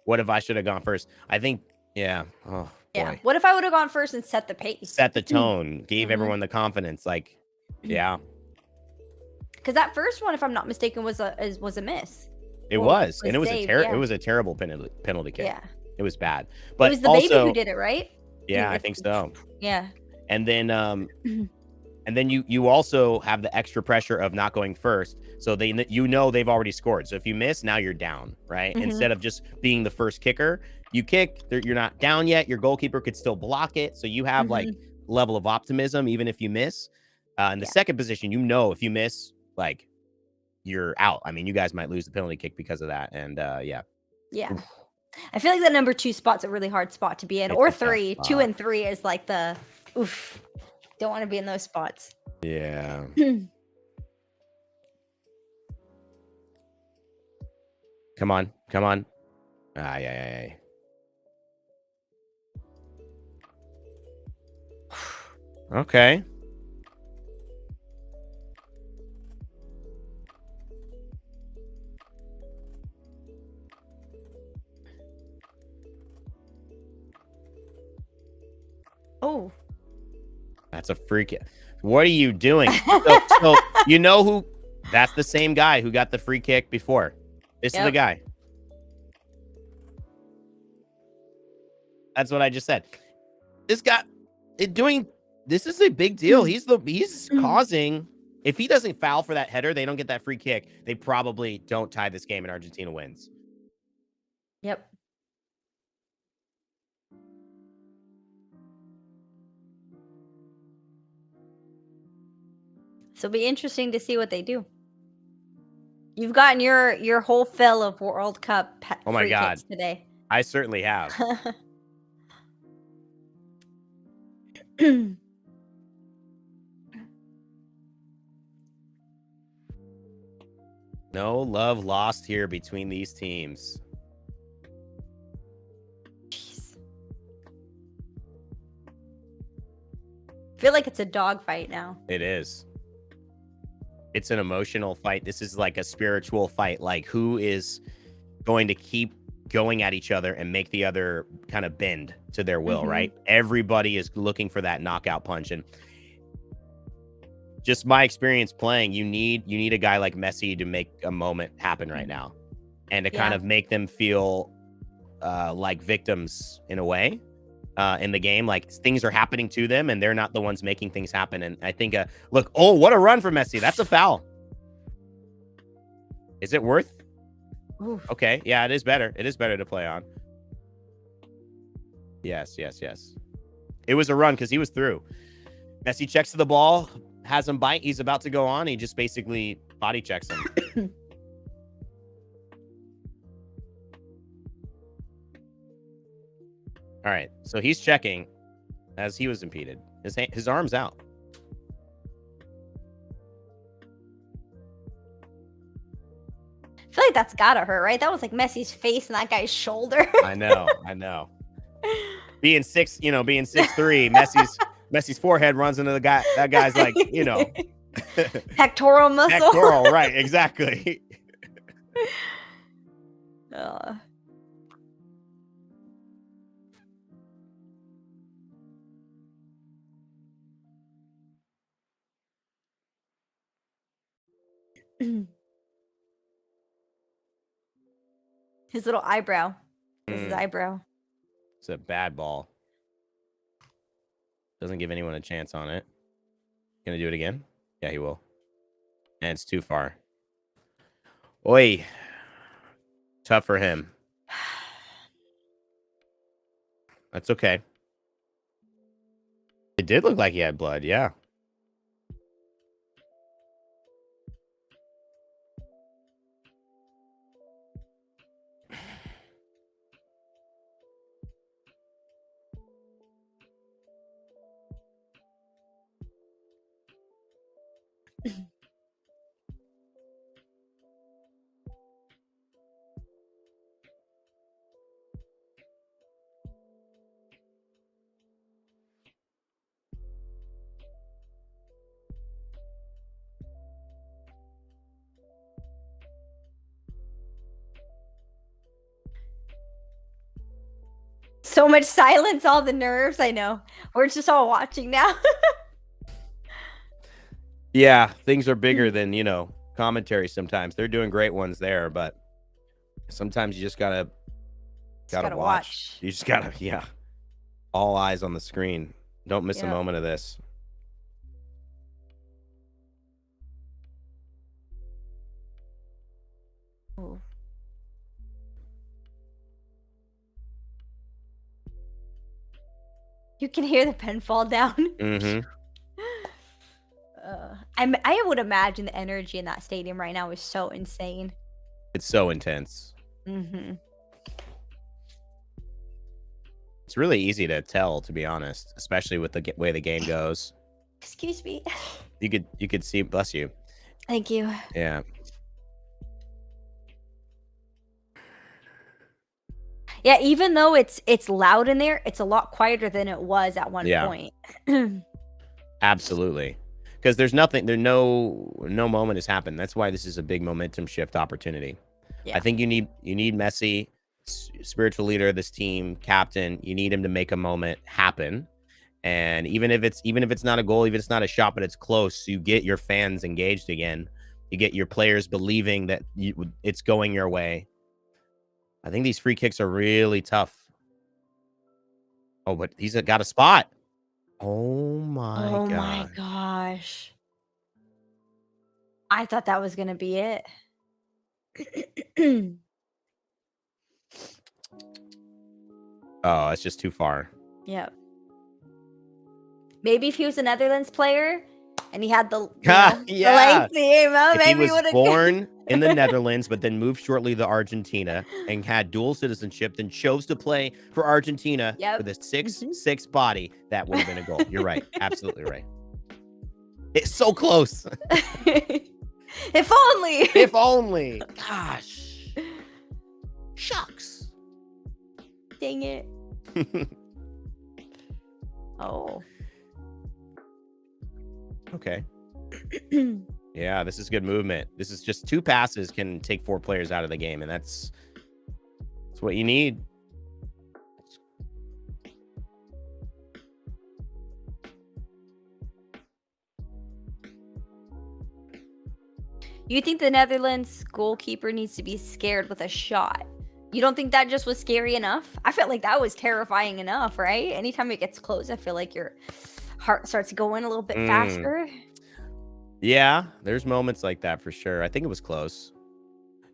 What if I should have gone first? I think, yeah. Oh Yeah. boy. What if I would have gone first and set the pace? Set the tone, gave Mhm. everyone the confidence. Like, yeah, Because that first one, if I'm not mistaken, was a miss. it Well, was, and it was saved, it was a terrible penalty kick. Yeah. It was bad, It but was the baby who also, did it, right? yeah, I think so. Yeah. And then, you also have the extra pressure of not going first, so they've already scored. So if you miss, now you're down, right? Mhm. Instead of just being the first kicker, you kick. You're not down yet. Your goalkeeper could still block it, so you have like level of optimism even if you miss. In the Yeah. second position, if you miss, like you're out. I mean, you guys might lose the penalty kick because of that. And yeah, Yeah. I feel like the number 2 spot's a really hard spot to be in, it's or a tough 3. 2 spot. and 3 is like the oof. Don't want to be in those spots. Yeah. Come on. Ay. Okay. Oh. That's a freak. What are you doing? So you know who? That's the same guy who got the free kick before. This is the Yep. guy. That's what I just said. This guy this is a big deal. He's causing. If he doesn't foul for that header, they don't get that free kick. They probably don't tie this game and Argentina wins. Yep. So it'll be interesting to see what they do. You've gotten your whole fill of World Cup Oh my free God. kicks today. I certainly have. No love lost here between these teams. Jeez. I feel like it's a dog fight now. It is. It's an emotional fight. This is like a spiritual fight. Like, who is going to keep going at each other and make the other kind of bend to their will, right? Everybody is looking for that knockout punch. And just my experience playing, you need a guy like Messi to make a moment happen right now and to kind of make them feel like victims in a way in the game. Like things are happening to them and they're not the ones making things happen. And I think, look, oh, what a run for Messi. That's a foul. Is it worth? Oof. Okay. Yeah, it is better. It is better to play on. Yes. It was a run because he was through. Messi checks to the ball, has him bite. He's about to go on. He just basically Body checks him. All right, so he's checking as he was impeded. His arm's out. I feel like that's gotta hurt, right? That was like Messi's face and that guy's shoulder. I know. Being 6'3", Messi's forehead runs into the guy. That guy's like, pectoral muscle. Pectoral, right? Exactly. His little eyebrow. His eyebrow. It's a bad ball. Doesn't give anyone a chance on it. Gonna do it again? Yeah, he will. And it's too far. Oi. Tough for him. That's okay. It did look like he had blood, yeah. So much silence, all the nerves. I know. We're just all watching now. Yeah, things are bigger than, commentary sometimes. They're doing great ones there, but sometimes you just gotta watch. You just gotta, all eyes on the screen. Don't miss a moment of this. Ooh. You can hear the pen fall down. Mm-hmm. I would imagine the energy in that stadium right now is so insane. It's so intense. Mm-hmm. It's really easy to tell, to be honest, especially with the way the game goes. Excuse me. You could see. Bless you. Thank you. Yeah. Yeah, even though it's loud in there, it's a lot quieter than it was at one point. Absolutely. Because there's nothing, no moment has happened. That's why this is a big momentum shift opportunity. Yeah. I think you need Messi, spiritual leader of this team, captain. You need him to make a moment happen. And even if it's not a goal, even if it's not a shot, but it's close, you get your fans engaged again. You get your players believing that it's going your way. I think these free kicks are really tough. Oh, but he's got a spot. Oh my gosh. I thought that was going to be it. Oh, it's just too far. Yep. Maybe if he was a Netherlands player and he had the length, if he was born in the Netherlands, but then moved shortly to Argentina and had dual citizenship, then chose to play for Argentina with a 6'6" body, that would have been a goal. You're right. Absolutely right. It's so close. If only. If only. Gosh. Shucks. Dang it. Oh. Okay. Yeah, this is good movement. This is just 2 passes can take 4 players out of the game, and that's what you need. You think the Netherlands goalkeeper needs to be scared with a shot? You don't think that just was scary enough? I felt like that was terrifying enough, right? Anytime it gets close, I feel like your heart starts going a little bit faster. Yeah, there's moments like that for sure. I think it was close.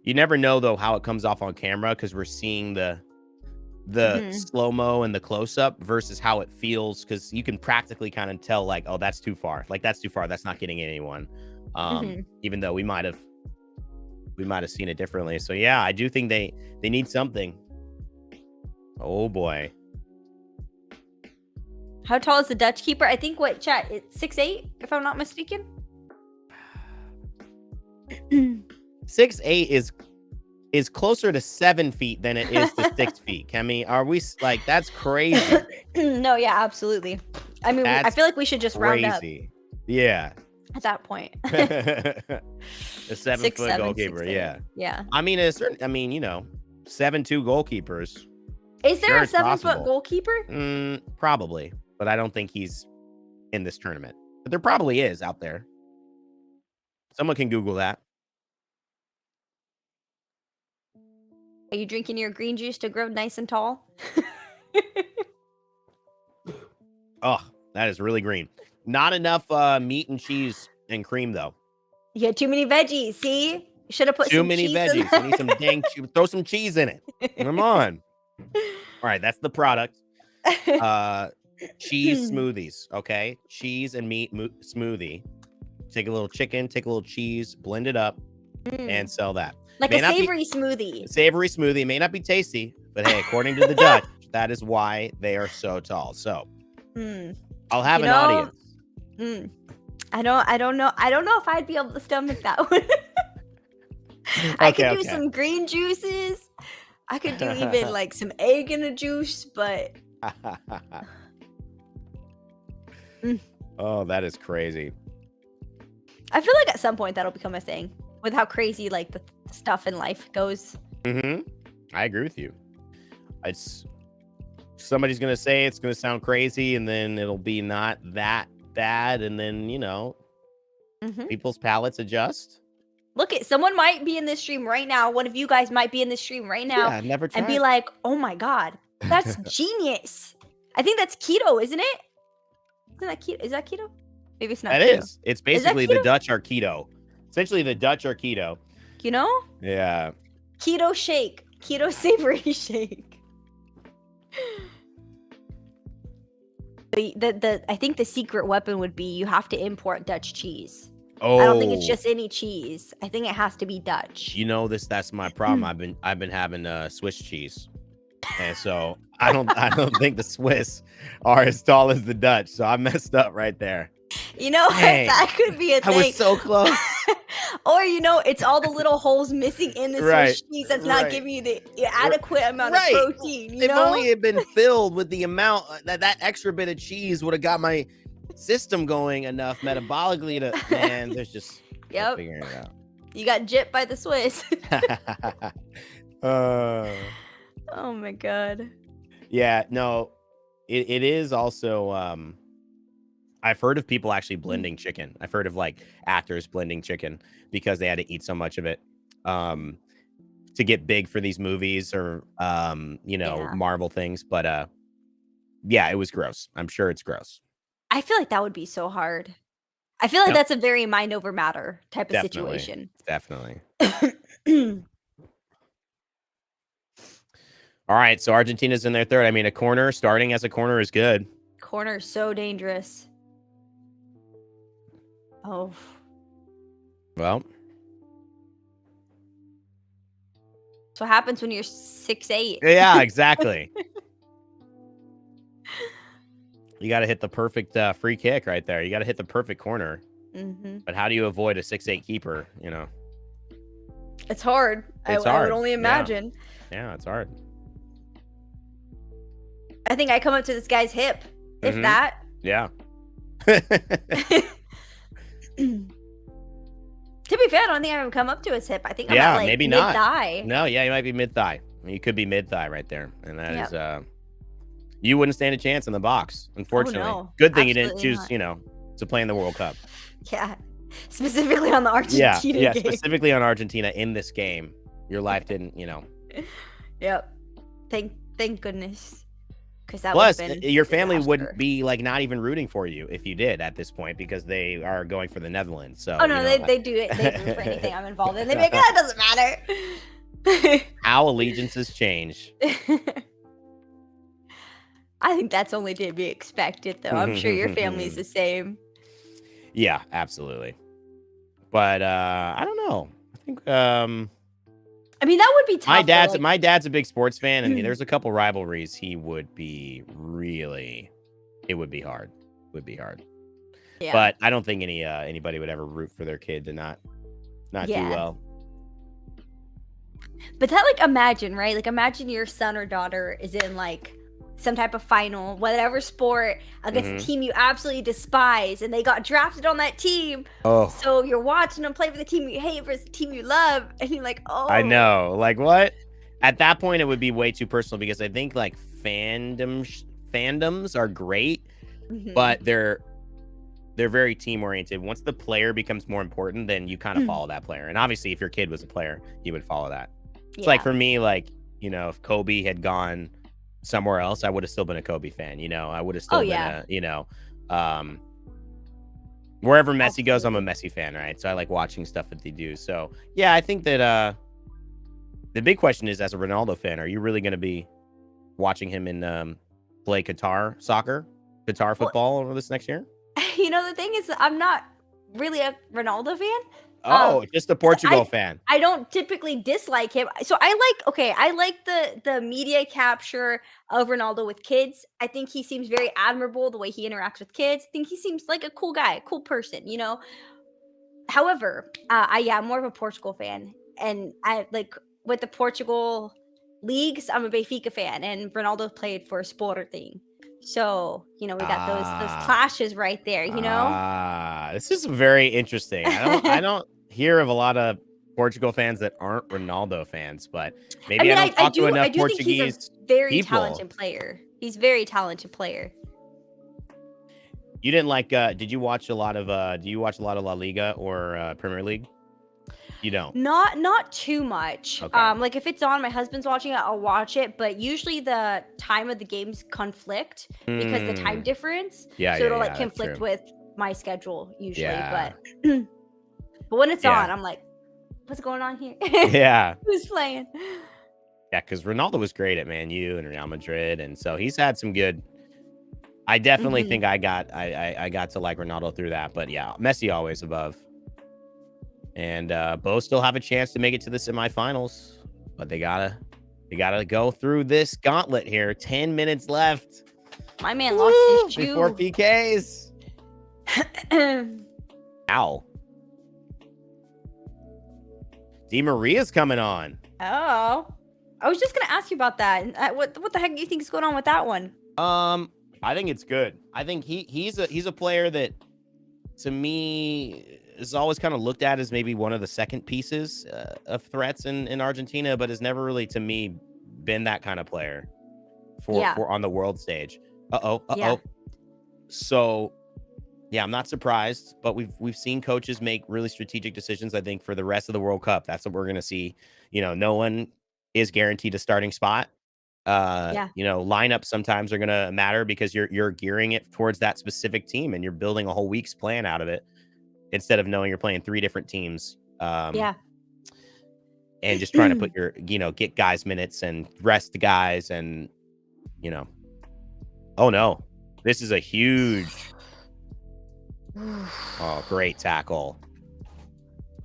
You never know though how it comes off on camera because we're seeing the slow-mo and the close-up versus how it feels, because you can practically kind of tell like, oh, that's too far. Like, that's too far. That's not getting anyone. Even though we might have seen it differently. So yeah, I do think they need something. Oh boy. How tall is the Dutch keeper? I think chat, it's 6'8", if I'm not mistaken. 6'8" is closer to 7 feet than it is to 6 feet. Kemi, are we like, that's crazy? No, yeah, absolutely. I mean, I feel like we should just round up. Yeah. At that point. A 7-foot goalkeeper. 6'8". Yeah. Yeah. I mean, 7'2" goalkeepers. Is there a 7-foot goalkeeper? Probably, but I don't think he's in this tournament. But there probably is out there. Someone can Google that. Are you drinking your green juice to grow nice and tall? Oh, that is really green. Not enough meat and cheese and cream, though. You had too many veggies. See, you should have put too many veggies. You need some dang throw some cheese in it. Come on. All right, that's the product. Cheese smoothies. Okay, cheese and meat smoothie. Take a little chicken, take a little cheese, blend it up, and sell that. Like a savory smoothie. Savory smoothie. It may not be tasty, but hey, according to the Dutch, that is why they are so tall. So I'll have an audience. I don't know if I'd be able to stomach that one. I could do some green juices. I could do even like some egg in a juice, but oh, that is crazy. I feel like at some point that'll become a thing with how crazy like the stuff in life goes. I agree with you. Somebody's gonna say it's gonna sound crazy, and then it'll be not that bad, and then people's palates adjust. Look, someone might be in this stream right now. One of you guys might be in this stream right now, never tried. and be like, "Oh my god, that's genius!" I think that's keto, isn't it? Isn't that keto? Is that keto? Maybe it's not. That keto. is. It's basically the Dutch are keto. Essentially, the Dutch are keto. You know? Yeah. Keto shake. Keto savory shake. I think the secret weapon would be you have to import Dutch cheese. Oh. I don't think it's just any cheese. I think it has to be Dutch. You know this. That's my problem. I've been having Swiss cheese, and so I don't think the Swiss are as tall as the Dutch. So I messed up right there. You know, that could be a thing. I was so close. Or, it's all the little holes missing in the Swiss cheese that's not giving you the adequate amount of protein. If only it had been filled with the amount that extra bit of cheese would have got my system going enough metabolically to, man, there's just figuring it out. You got gypped by the Swiss. Oh my god. Yeah, no, it is also I've heard of people actually blending chicken. I've heard of like actors blending chicken because they had to eat so much of it to get big for these movies or Marvel things. But yeah, it was gross. I'm sure it's gross. I feel like that would be so hard. I feel like that's a very mind over matter type of situation. Definitely. All right, so Argentina's in their third. I mean, starting as a corner is good. Corner is so dangerous. Oh. Well. That's what happens when you're 6'8". Yeah, exactly. You got to hit the perfect free kick right there. You got to hit the perfect corner. But how do you avoid a 6'8" keeper, It's hard. It's I hard. would only imagine. Yeah, it's hard. I think I come up to this guy's hip, if that. Yeah. To be fair, I don't think I would come up to his hip. I think I'm at, maybe not. Mid-thigh. No, yeah, you might be mid-thigh. You could be mid-thigh right there. And that is, you wouldn't stand a chance in the box, unfortunately. Oh, no. Good thing you didn't choose, to play in the World Cup. Yeah. Specifically on the Argentina game. Specifically on Argentina in this game. Your life didn't, Yep. Thank goodness. That Plus, your family wouldn't be not even rooting for you if you did at this point because they are going for the Netherlands. So they do it. They root for anything I'm involved in. They make it doesn't matter. How allegiances change. I think that's only to be expected, though. I'm sure your family's the same. Yeah, absolutely. But I don't know. I think I mean, that would be tough. my dad's a big sports fan, and there's a couple rivalries he would be really. It would be hard. It would be hard. Yeah. But I don't think anybody would ever root for their kid to not do well. But that, like, imagine, right? Like, imagine your son or daughter is in, like, some type of final, whatever sport, against a team you absolutely despise, and they got drafted on that team. Oh. So you're watching them play for the team you hate versus the team you love, and you're like, oh. I know. Like, what? At that point, it would be way too personal because I think, like, fandoms are great, but they're very team oriented. Once the player becomes more important, then you kind of follow that player. And obviously, if your kid was a player, you would follow that. It's like for me, like, you know, if Kobe had gone somewhere else, I would have still been a Kobe fan. You know, I would have still been a, you know, wherever Messi goes, I'm a Messi fan, right? So I like watching stuff that they do. So yeah, I think that the big question is, as a Ronaldo fan, are you really going to be watching him in play Qatar football over this next year? You know, the thing is, I'm not really a Ronaldo fan. Oh, just a Portugal fan. I don't typically dislike him. So I like the media capture of Ronaldo with kids. I think he seems very admirable the way he interacts with kids. I think he seems like a cool guy, a cool person, you know. However, I'm more of a Portugal fan, and I like with the Portugal leagues, I'm a Benfica fan, and Ronaldo played for Sporting. So, you know, we got those clashes right there, you know? This is very interesting. I don't hear of a lot of Portugal fans that aren't Ronaldo fans, but maybe I don't talk to enough Portuguese think he's a very people. Talented player. He's a very talented player. You didn't like do you watch a lot of La Liga or Premier League? You don't? Not too much. Okay. Like if it's on, my husband's watching it, I'll watch it, but usually the time of the games conflict because the time difference. Yeah, so it'll like conflict with my schedule usually. Yeah. But when it's on, I'm like, what's going on here? Yeah. Who's playing? Yeah, because Ronaldo was great at Man U and Real Madrid, and so he's had some good. I definitely think I got to like Ronaldo through that, but yeah, Messi always above. And both still have a chance to make it to the semifinals, but they gotta go through this gauntlet here. 10 minutes left. My man lost his shoe before PKs. Ow. Di Maria's coming on. Oh, I was just gonna ask you about that. What the heck do you think is going on with that one? I think it's good. I think he's a player that, to me, is always kind of looked at as maybe one of the second pieces of threats in Argentina, but has never really, to me, been that kind of player for on the world stage. Yeah. So, yeah, I'm not surprised, but we've seen coaches make really strategic decisions. I think for the rest of the World Cup, that's what we're gonna see. You know, no one is guaranteed a starting spot. You know, lineups sometimes are gonna matter because you're gearing it towards that specific team, and you're building a whole week's plan out of it, instead of knowing you're playing 3 different teams. And just trying to put your, you know, get guys minutes and rest the guys, and, you know, oh no, this is a huge, great tackle.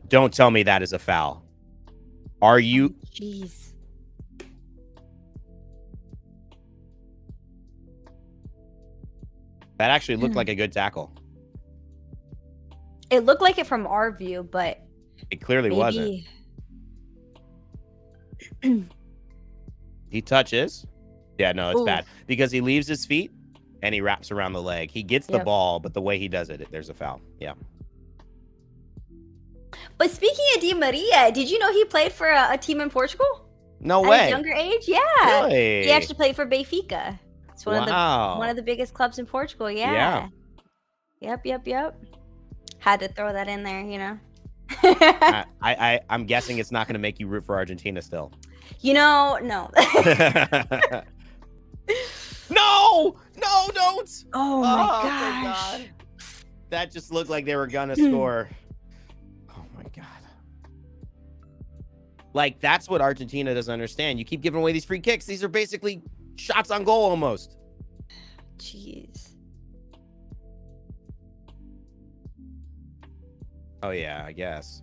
Don't tell me that is a foul. Are you? Jeez. That actually looked like a good tackle. It looked like it from our view, but it clearly wasn't. He touches. Yeah, no, it's bad because he leaves his feet and he wraps around the leg. He gets the ball, but the way he does it, there's a foul. Yeah. But speaking of Di Maria, did you know he played for a team in Portugal? No way. At a younger age? Yeah. Really? He actually played for Benfica. It's one of the biggest clubs in Portugal. Yeah. Yep. Had to throw that in there, you know. I'm guessing it's not going to make you root for Argentina still. You know, no. No, don't. Oh my gosh. God. That just looked like they were going to score. Oh my God. Like, that's what Argentina doesn't understand. You keep giving away these free kicks. These are basically shots on goal almost. Jeez. Oh yeah, I guess.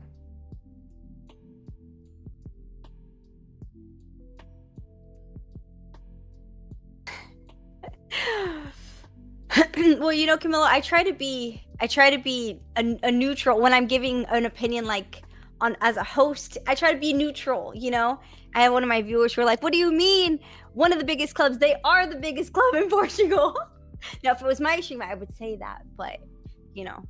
Well, you know, Camilla, I try to be a neutral when I'm giving an opinion, like on as a host. I try to be neutral. You know, I had one of my viewers who were like, "What do you mean? One of the biggest clubs? They are the biggest club in Portugal." Now, if it was my stream, I would say that, but you know.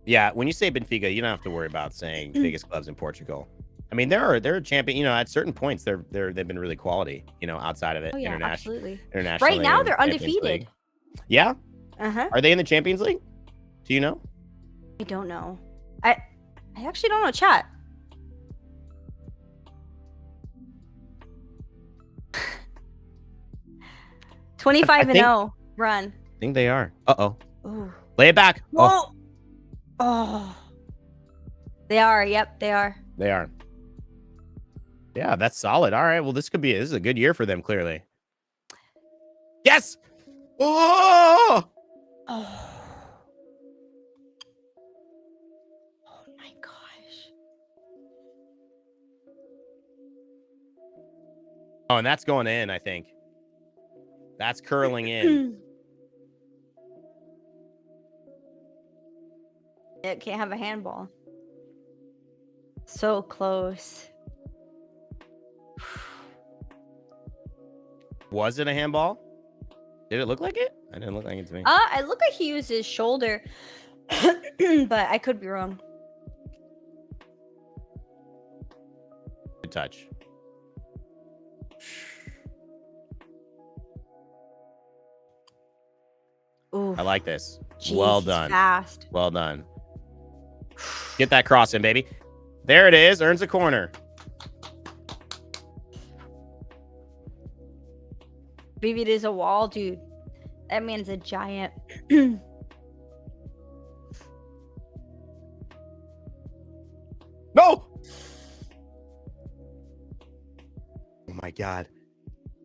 Yeah, when you say Benfica, you don't have to worry about saying biggest clubs in Portugal. I mean, they're champion. You know, at certain points, they've been really quality. You know, outside of it, Oh yeah, absolutely. internationally. Right now, and they're Champions undefeated. League. Yeah. Uh-huh. Are they in the Champions League? Do you know? I don't know. I actually don't know, chat. $25 and 0 run. I think they are. Uh-oh. Ooh. Lay it back. Whoa. Oh. They are. Yep, they are. They are. Yeah, that's solid. All right. Well, this is a good year for them, clearly. Yes. Oh. Oh. Oh my gosh. Oh, and that's going in, I think. That's curling in. It can't have a handball. So close. Was it a handball? Did it look like it? I didn't look like it to me. It looked like he used his shoulder, but I could be wrong. Good touch. Ooh. I like this. Jeez, Well he's done. fast. Well done. Get that cross in, baby. There it is. Earns a corner. Maybe it is a wall, dude. That man's a giant. No! Oh my God.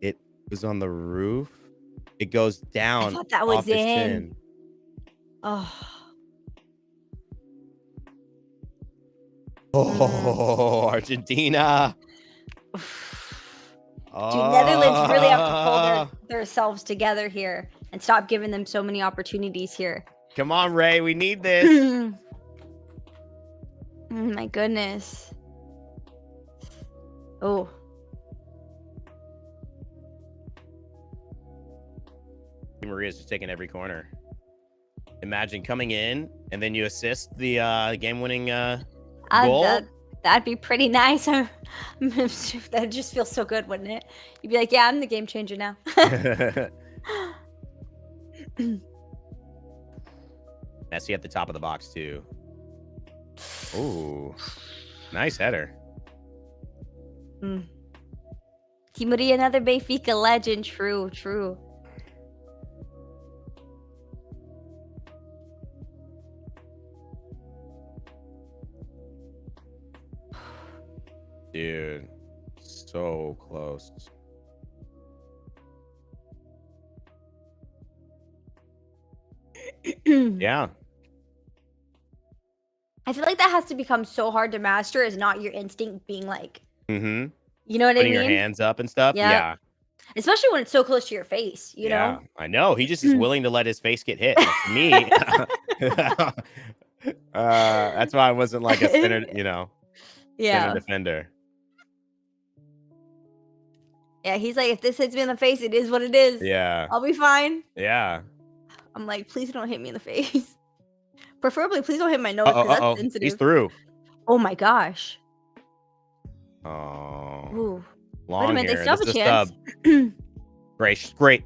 It was on the roof. It goes down. I thought that was off his in. chin. Oh. Oh, Argentina. Dude, Netherlands really have to pull themselves together here and stop giving them so many opportunities here. Come on, Ray. We need this. Oh my goodness. Oh. Maria's just taking every corner. Imagine coming in and then you assist the game-winning goal. That'd be pretty nice. That'd just feel so good, wouldn't it? You'd be like, yeah, I'm the game changer now. Messi at the top of the box, too. Ooh. Nice header. Timuri, another Benfica legend. True, true. Dude, so close. Yeah. I feel like that has to become so hard to master, is not your instinct being like, Mm-hmm. you know what Putting I mean? your hands up and stuff. Yeah. Yeah. Especially when it's so close to your face, you know? I know. He just is willing to let his face get hit. Like, to me, that's why I wasn't like a center, center defender. Yeah, he's like, if this hits me in the face, it is what it is. Yeah. I'll be fine. Yeah. I'm like, please don't hit me in the face. Preferably, please don't hit my nose, because that's sensitive. He's through. Oh my gosh. Oh. Ooh. Long Wait a minute, here. they still have a chance. Great. Great.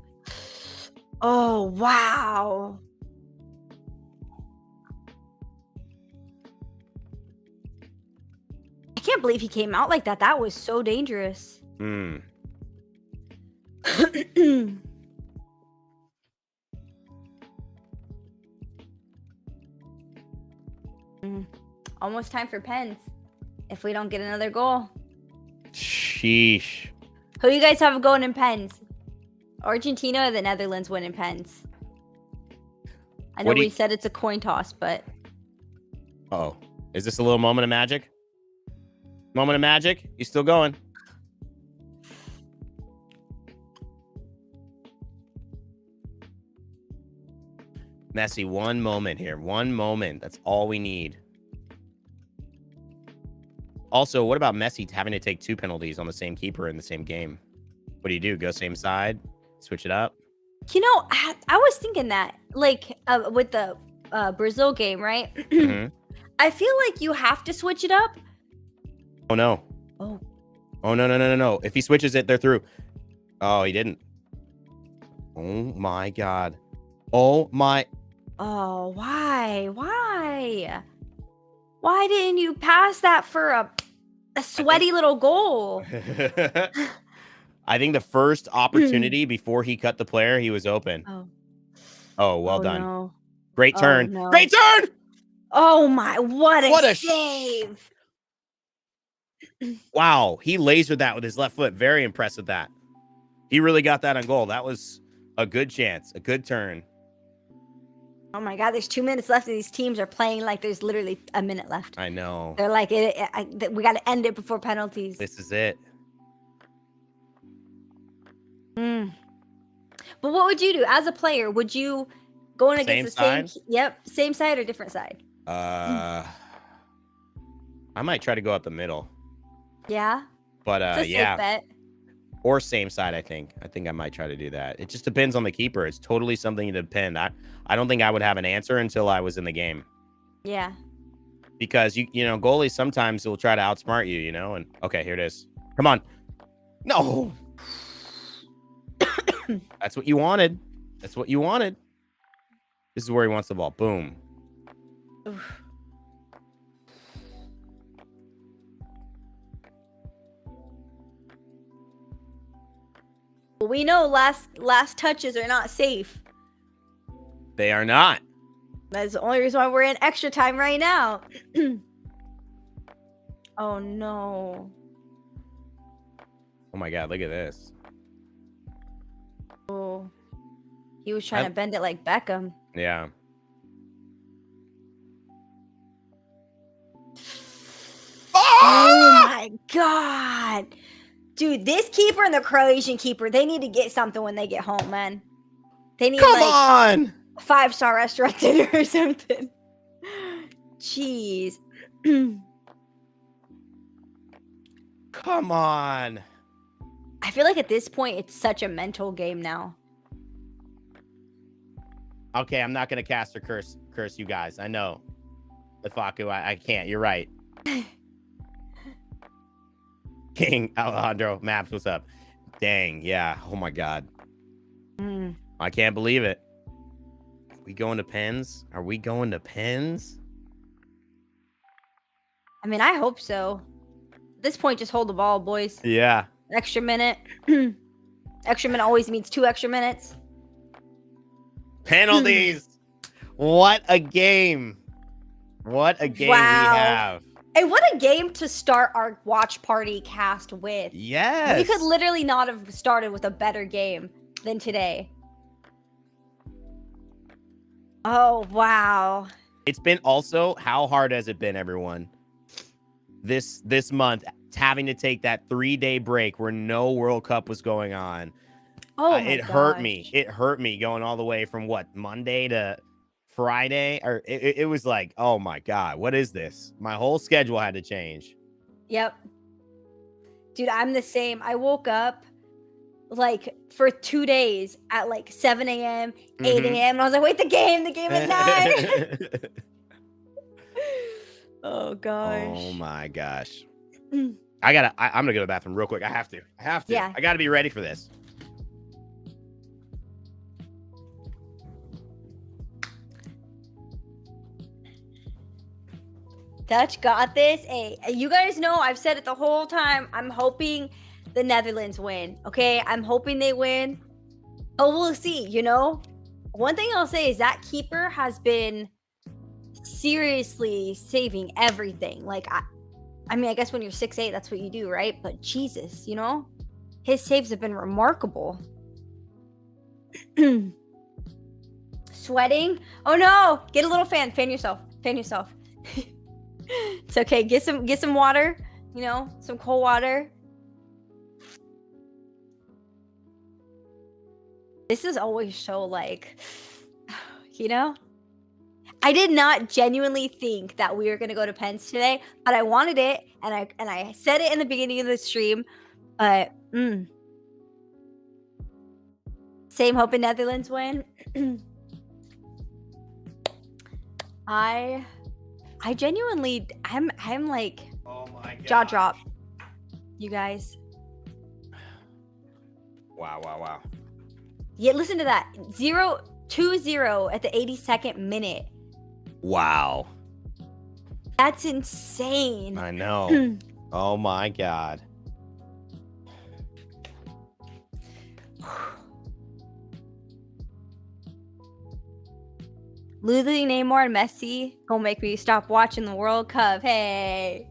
Oh, wow. I can't believe he came out like that. That was so dangerous. Almost time for pens. If we don't get another goal. Sheesh. Who do you guys have going in pens? Argentina or the Netherlands win in pens? I know we said it's a coin toss, but Uh-oh. Is this a little moment of magic? Moment of magic? He's still going. Messi, one moment here. One moment. That's all we need. Also, what about Messi having to take 2 penalties on the same keeper in the same game? What do? Go same side? Switch it up? You know, I was thinking that, like, with the Brazil game, right? Mhm. I feel like you have to switch it up. Oh, no. Oh. Oh, no. If he switches it, they're through. Oh, he didn't. Oh, my God. Oh, my. Oh, why? Why didn't you pass that for a sweaty little goal? I think the first opportunity before he cut the player, he was open. Oh. Oh, well Oh, done. no. Great turn. Oh, no. Great turn! Oh, my. What a sh- save. Wow. He lasered that with his left foot. Very impressed with that. He really got that on goal. That was a good chance. A good turn. Oh, my God. There's 2 minutes left, and these teams are playing like there's literally a minute left. I know. They're like, we got to end it before penalties. This is it. But what would you do as a player? Would you go in against Same same same side or different side? I might try to go up the middle. Yeah. But It's a safe yeah. bet. Or same side, I think. I think I might try to do that. It just depends on the keeper. It's totally something to depend. I don't think I would have an answer until I was in the game. Yeah. Because you know, goalies sometimes will try to outsmart you, and okay, here it is. Come on. No. That's what you wanted. That's what you wanted. This is where he wants the ball. Boom. Oof. We know last touches are not safe. They are not. That's the only reason why we're in extra time right now. Oh no. Oh my God, look at this. Oh. He was trying to bend it like Beckham. Yeah. Oh my God. Dude, this keeper and the Croatian keeper, they need to get something when they get home, man. They need Come like on. 5-star restaurant dinner or something. Jeez. Come on. I feel like at this point, it's such a mental game now. Okay, I'm not gonna cast or curse you guys. I know. Lefaku, I can't. You're right. King Alejandro Maps, what's up? Dang, yeah. Oh my God. I can't believe it. Are we going to pens? Are we going to pens? I mean, I hope so. At this point, just hold the ball, boys. Yeah. Extra minute. Extra minute always means 2 extra minutes. Penalties. What a game. What a game we have. And what a game to start our watch party cast with. Yes. We could literally not have started with a better game than today. Oh, wow. It's been also, how hard has it been, everyone? This month, having to take that 3-day break where no World Cup was going on. Oh, it hurt me. It hurt me going all the way from Monday to Friday, or it was like, oh my God, what is this? My whole schedule had to change. Yep. Dude, I'm the same. I woke up like for 2 days at like 7 a.m., 8 a.m. And I was like, wait, the game at 9. Oh gosh. Oh my gosh. I'm gonna go to the bathroom real quick. I have to. Yeah. I gotta be ready for this. Dutch got this. Hey, you guys know I've said it the whole time. I'm hoping the Netherlands win. Okay, I'm hoping they win. Oh, we'll see. One thing I'll say is that keeper has been seriously saving everything. Like, I mean, I guess when you're 6'8", that's what you do, right? But Jesus, his saves have been remarkable. Sweating. Oh no! Get a little fan. Fan yourself. It's okay. Get some water. You know, some cold water. This is always so like, you know. I did not genuinely think that we were gonna go to Pens today, but I wanted it, and I said it in the beginning of the stream. But same hope in Netherlands win. I genuinely, I'm like, Oh my God. jaw drop. You guys. Wow. Yeah, listen to that. 0-2-0 at the 82nd minute. Wow. That's insane. I know. Oh my God. Losing Neymar and Messi gonna make me stop watching the World Cup. Hey,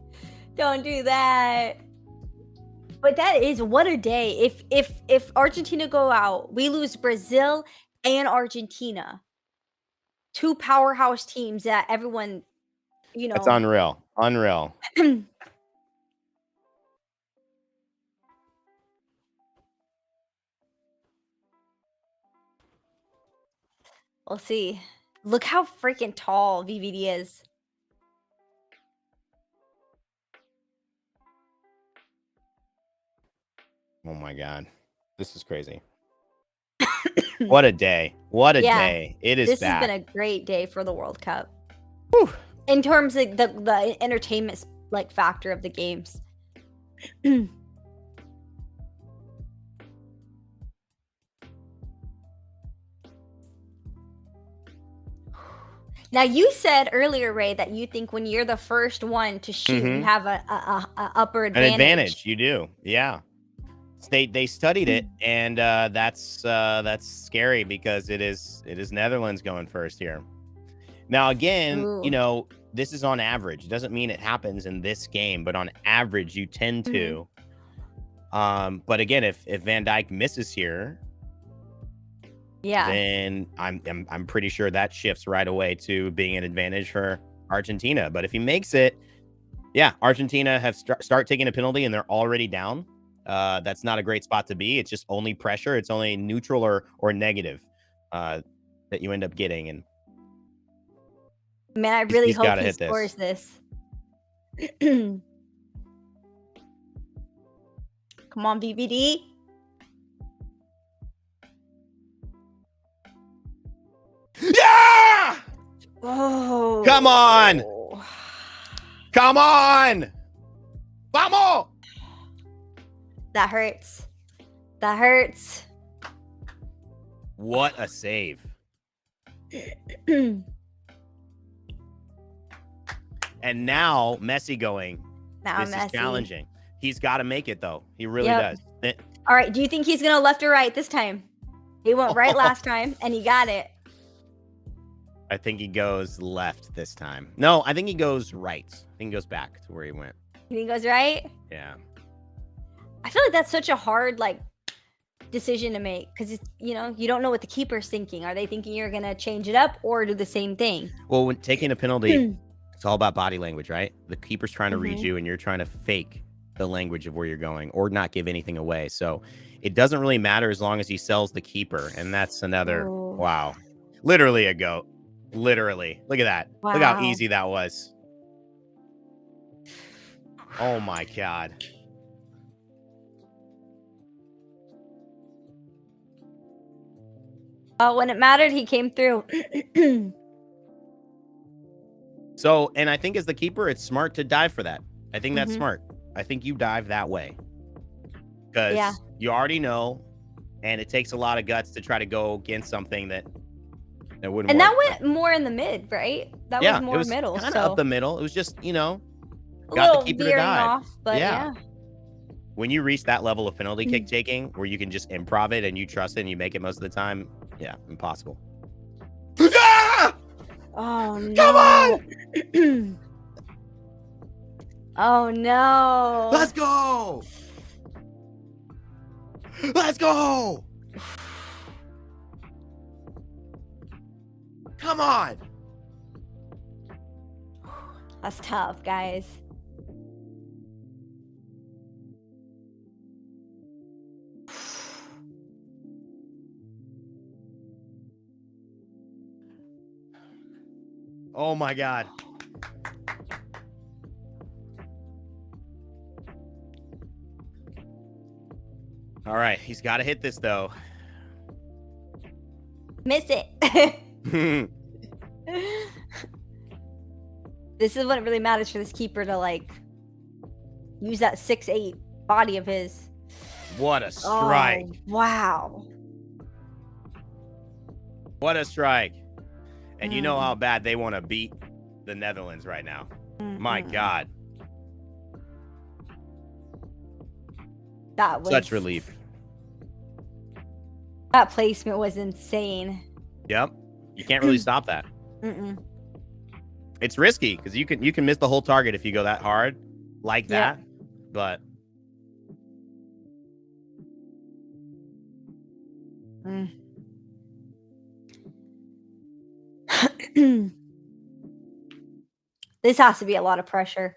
don't do that. But that is, what a day. If Argentina go out, we lose Brazil and Argentina. Two powerhouse teams that everyone, you That's know. unreal. Unreal. We'll see. Look how freaking tall VVD is. Oh my God. This is crazy. What a day. What a day. It is This back. has been a great day for the World Cup. Whew. In terms of the entertainment like factor of the games. Now, you said earlier, Ray, that you think when you're the first one to shoot, you have a upper advantage. An advantage, you do. Yeah. They studied it, and that's scary because it is Netherlands going first here. Now, again, you know, this is on average. It doesn't mean it happens in this game, but on average, you tend to. But again, if Van Dijk misses here, then I'm pretty sure that shifts right away to being an advantage for Argentina. But if he makes it, yeah, Argentina have start taking a penalty and they're already down. That's not a great spot to be. It's just only pressure. It's only neutral or negative that you end up getting. And man, I really hope he scores this. Come on, VVD. Yeah! Oh. Come on! Come on! Vamos! That hurts. That hurts. What a save. And now Messi going. Now this Messi is challenging. He's got to make it, though. He really does. All right. Do you think he's going to left or right this time? He went right last time, and he got it. I think he goes left this time. No, I think he goes right. I think he goes back to where he went. You think he goes right? Yeah. I feel like that's such a hard, like, decision to make because, you know, you don't know what the keeper's thinking. Are they thinking you're going to change it up or do the same thing? Well, when taking a penalty, it's all about body language, right? The keeper's trying to read you and you're trying to fake the language of where you're going or not give anything away. So it doesn't really matter as long as he sells the keeper. And that's another, wow, literally a goat. Literally. Look at that. Wow. Look how easy that was. Oh my God. When it mattered, he came through. So, and I think as the keeper, it's smart to dive for that. I think that's smart. I think you dive that way. Because you already know, and it takes a lot of guts to try to go against something that wouldn't and work. That went more in the mid, right? That was more middle. Kind of up the middle. It was just, you know, got the keeper to dive. Off, but yeah. When you reach that level of penalty kick taking where you can just improv it and you trust it and you make it most of the time, impossible. Oh no. Come on! Oh no. Let's go! Let's go! Come on! That's tough, guys. Oh my God. All right, he's got to hit this though. Miss it. This is what really matters for this keeper to like use that 6'8" body of his. What a strike. Oh, wow. What a strike. And you know how bad they want to beat the Netherlands right now. My God. That was such relief. That placement was insane. Yep. You can't really stop that. It's risky because you can miss the whole target if you go that hard like that. But this has to be a lot of pressure.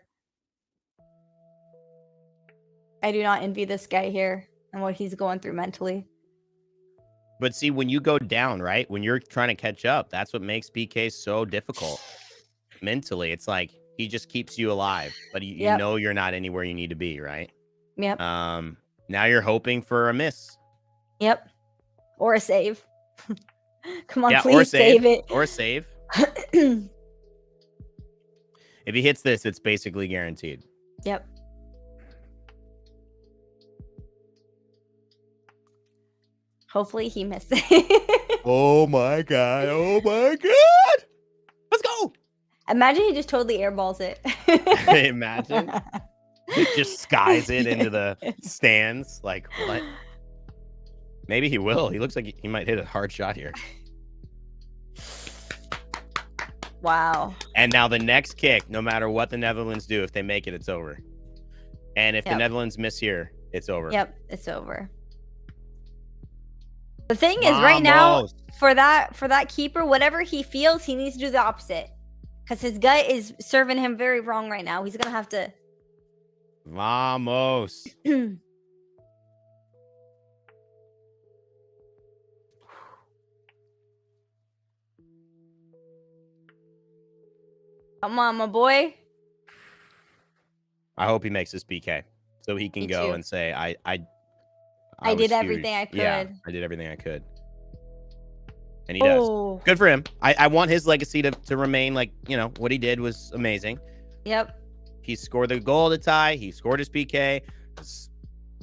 I do not envy this guy here and what he's going through mentally. But see, when you go down, right, when you're trying to catch up, that's what makes PK so difficult mentally. It's like he just keeps you alive, but you know you're not anywhere you need to be, right? Yep. Now you're hoping for a miss. Yep. Or a save. Come on, please save it. Or a save. If he hits this, it's basically guaranteed. Yep. Hopefully he missed it. Oh my God. Oh my God. Let's go. Imagine he just totally airballs it. Imagine. It just skies it into the stands. Like, what? Maybe he will. He looks like he might hit a hard shot here. Wow. And now the next kick, no matter what the Netherlands do, if they make it, it's over. And if the Netherlands miss here, it's over. Yep, it's over. The thing is, right now, for that keeper, whatever he feels, he needs to do the opposite. Because his gut is serving him very wrong right now. He's going to have to... Vamos. Come on, my boy. I hope he makes this PK so he can go and say, I did everything I could. Yeah, I did everything I could. And he does. Good for him. I want his legacy to remain like, what he did was amazing. Yep. He scored the goal to tie. He scored his PK.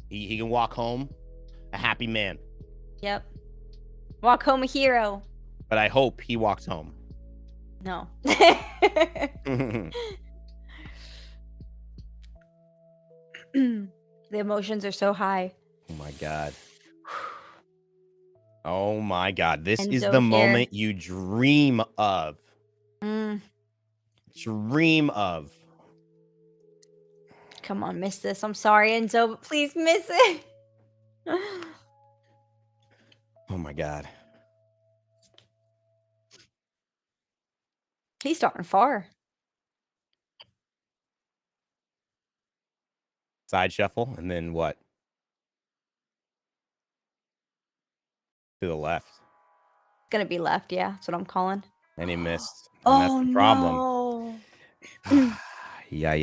He can walk home a happy man. Yep. Walk home a hero. But I hope he walks home. No. The emotions are so high. Oh my God. Oh my God. This Enzo is the moment you dream of. Dream of. Come on, miss this. I'm sorry, Enzo, but please miss it. Oh my God. He's starting far. Side shuffle, and then what? To the left. It's gonna be left, yeah. That's what I'm calling. And he missed. And that's the problem. No. Yeah.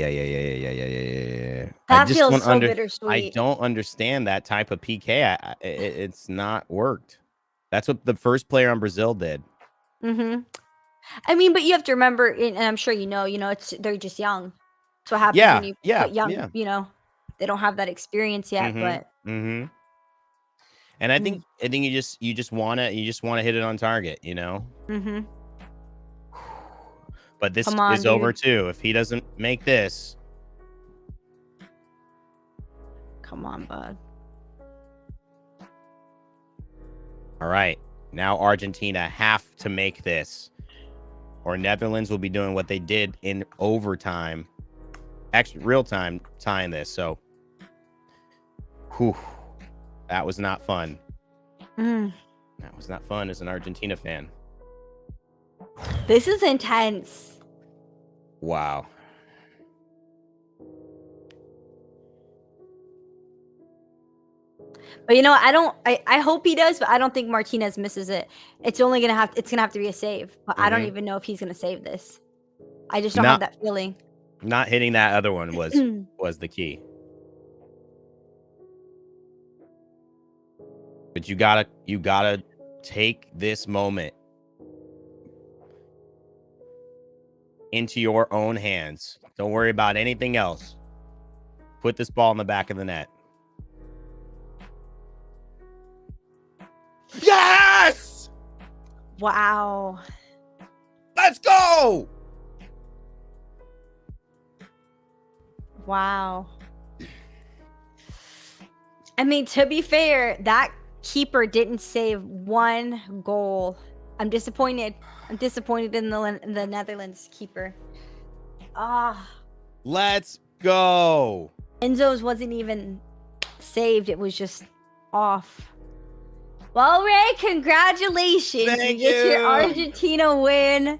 That feels so bittersweet. I don't understand that type of PK. It's not worked. That's what the first player on Brazil did. I mean, but you have to remember, and I'm sure they're just young. That's what happens when you put young, they don't have that experience yet, but and I think you just want to hit it on target, But this is over too. If he doesn't make this, come on, bud. All right, now Argentina have to make this, or Netherlands will be doing what they did in overtime, actually real time tying this. So, that was not fun. That was not fun as an Argentina fan. This is intense. Wow. But I hope he does, but I don't think Martinez misses it. It's gonna have to be a save. But I don't even know if he's gonna save this. I just don't have Not that feeling. not hitting that other one was the key. But you gotta take this moment into your own hands. Don't worry about anything else. Put this ball in the back of the net. Yes! Wow. Let's go! Wow. I mean, to be fair, that keeper didn't save one goal. I'm disappointed. I'm disappointed in the Netherlands keeper. Let's go. Enzo's wasn't even saved. It was just off. Well, Ray, congratulations. Thank you get your you. Argentina win.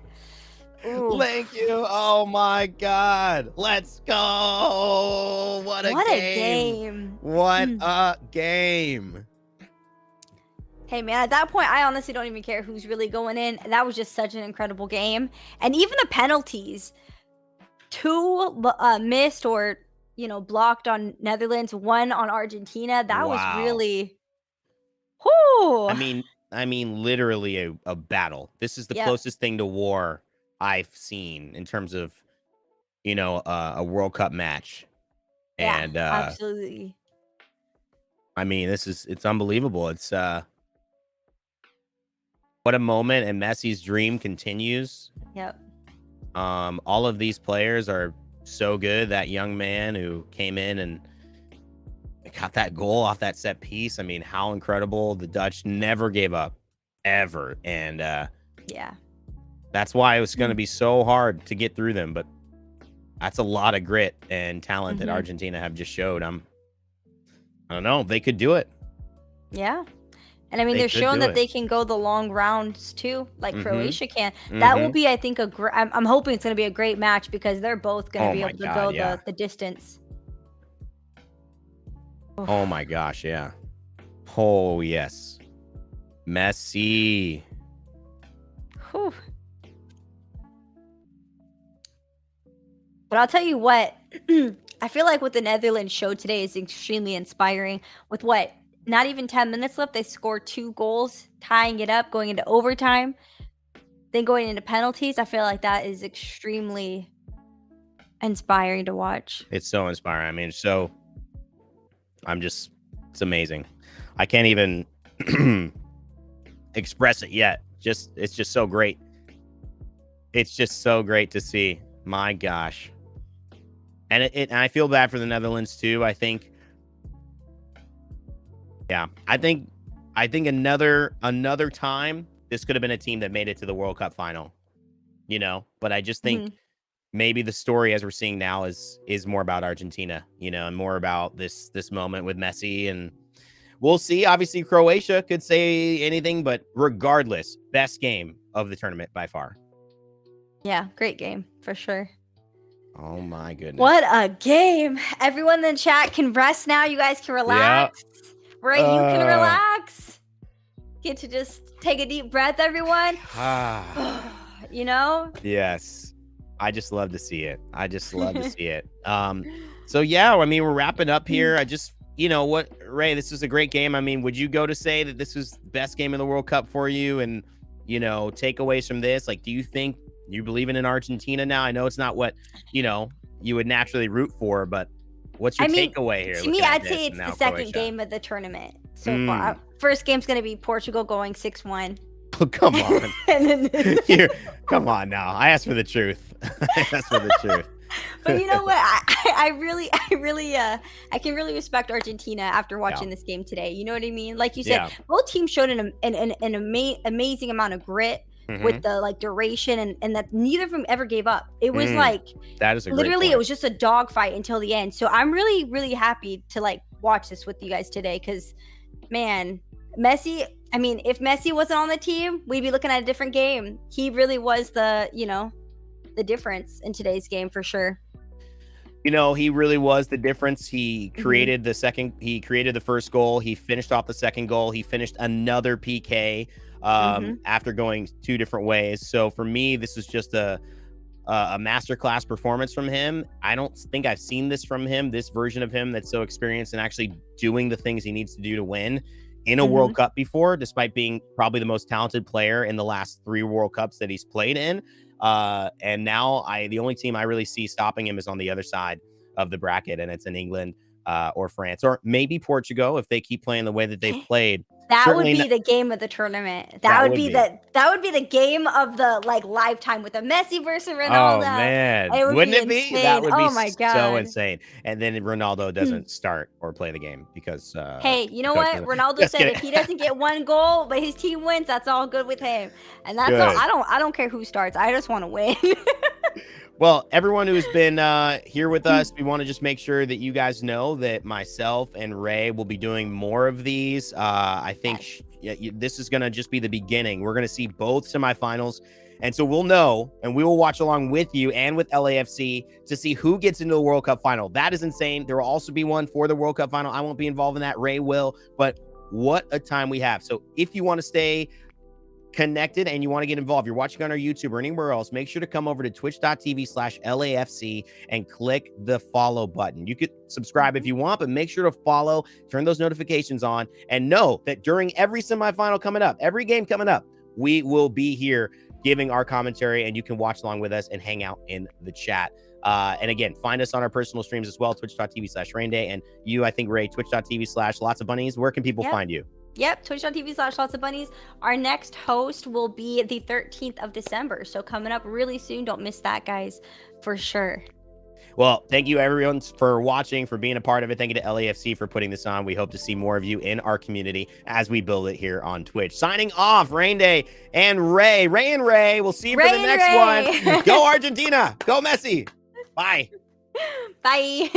Ooh. Thank you. Oh my God. Let's go. What a game. What a game. Hey, man, at that point, I honestly don't even care who's really going in. That was just such an incredible game. And even the penalties, 2 missed or, blocked on Netherlands, 1 on Argentina. That was really... Whew. I mean, literally a battle. This is the closest thing to war I've seen in terms of, a World Cup match. Yeah, And absolutely. I mean, it's unbelievable. It's what a moment, and Messi's dream continues. Yep. All of these players are so good. That young man who came in and got that goal off that set piece. I mean, how incredible. The Dutch never gave up, ever. And yeah, that's why it was going to be so hard to get through them. But that's a lot of grit and talent that Argentina have just showed. I don't know. They could do it. Yeah. And I mean, they're showing that they can go the long rounds too, like Croatia can. That will be, I think, I'm hoping it's going to be a great match because they're both going to be able to go the distance. Oh my gosh, yeah. Oh yes. Messi. Whew. But I'll tell you what, I feel like what the Netherlands showed today is extremely inspiring. With not even 10 minutes left, they scored 2 goals, tying it up, going into overtime, then going into penalties. I feel like that is extremely inspiring to watch. It's so inspiring. I mean, it's amazing. I can't even express it yet. It's just so great. It's just so great to see. My gosh. And and I feel bad for the Netherlands too. I think another time this could have been a team that made it to the World Cup final. But I just think maybe the story as we're seeing now is more about Argentina, and more about this moment with Messi, and we'll see. Obviously, Croatia could say anything, but regardless, best game of the tournament by far. Yeah, great game for sure. Oh my goodness. What a game. Everyone in the chat can rest now. You guys can relax. Yep. Right, you can relax. Get to just take a deep breath, everyone. Yes. I just love to see it. So yeah, I mean, we're wrapping up here. I just, what, Ray, this was a great game. I mean, would you go to say that this was the best game of the World Cup for you? And, takeaways from this, like, do you think you believe in Argentina now? I know it's not what, you would naturally root for, but what's your takeaway here? To me, I'd say it's the second game of the tournament so far. First game's going to be Portugal going 6-1. Oh, come on. Come on now. I asked for the truth. But you know what? I can really respect Argentina after watching this game today. You know what I mean? Like you said, both teams showed an amazing amount of grit with the duration and that neither of them ever gave up. It was that is literally it was just a dogfight until the end. So I'm really, really happy to watch this with you guys today because, man, Messi. I mean, if Messi wasn't on the team, we'd be looking at a different game. He really was the difference in today's game for sure. You know, he really was the difference. Hmm. He created the first goal. He finished off the second goal. He finished another PK Hmm. after going two different ways. So for me, this is just a masterclass performance from him. I don't think I've seen this from him, this version of him that's so experienced and actually doing the things he needs to do to win in a Hmm. World Cup before, despite being probably the most talented player in the last 3 World Cups that he's played in. And now the only team I really see stopping him is on the other side of the bracket, and it's in England or France or maybe Portugal if they keep playing the way that they've played. That would Certainly, be the game of the tournament. That that would would be be. the game of the like lifetime with the Messi versus Oh, Ronaldo. man. It would Wouldn't be it be? That insane. would be Oh my so god. insane. And then Ronaldo doesn't start or play the game because Hey, you the know coach what? doesn't. Ronaldo Just said kidding. if he doesn't get one goal, but his team wins, that's all good with him. And that's all. Good. I don't care who starts. I just want to win. Well, everyone who's been here with us, we want to just make sure that you guys know that myself and Ray will be doing more of these. I think Yes. this is going to just be the beginning. We're going to see both semifinals. And so we'll know and we will watch along with you and with LAFC to see who gets into the World Cup final. That is insane. There will also be one for the World Cup final. I won't be involved in that. Ray will. But what a time we have. So if you want to stay connected and you want to get involved, you're watching on our YouTube or anywhere else, make sure to come over to twitch.tv/LAFC and click the follow button. You could subscribe if Mhm. you want, but make sure to follow, turn those notifications on, and know that during every semifinal coming up, every game coming up, we will be here giving our commentary and you can watch along with us and hang out in the chat. And again, find us on our personal streams as well, twitch.tv/Raynday. And you, I think, Ray, twitch.tv/LotsofBunnies. Where can people Yep. find you? Yep, twitch.tv/LotsofBunnies. Our next host will be the 13th of December. So coming up really soon. Don't miss that, guys, for sure. Well, thank you everyone for watching, for being a part of it. Thank you to LAFC for putting this on. We hope to see more of you in our community as we build it here on Twitch. Signing off, Raynday and Ray. Ray and Ray. We'll see you for the Ray and next one. Ray. Go Argentina. Go Messi. Bye. Bye.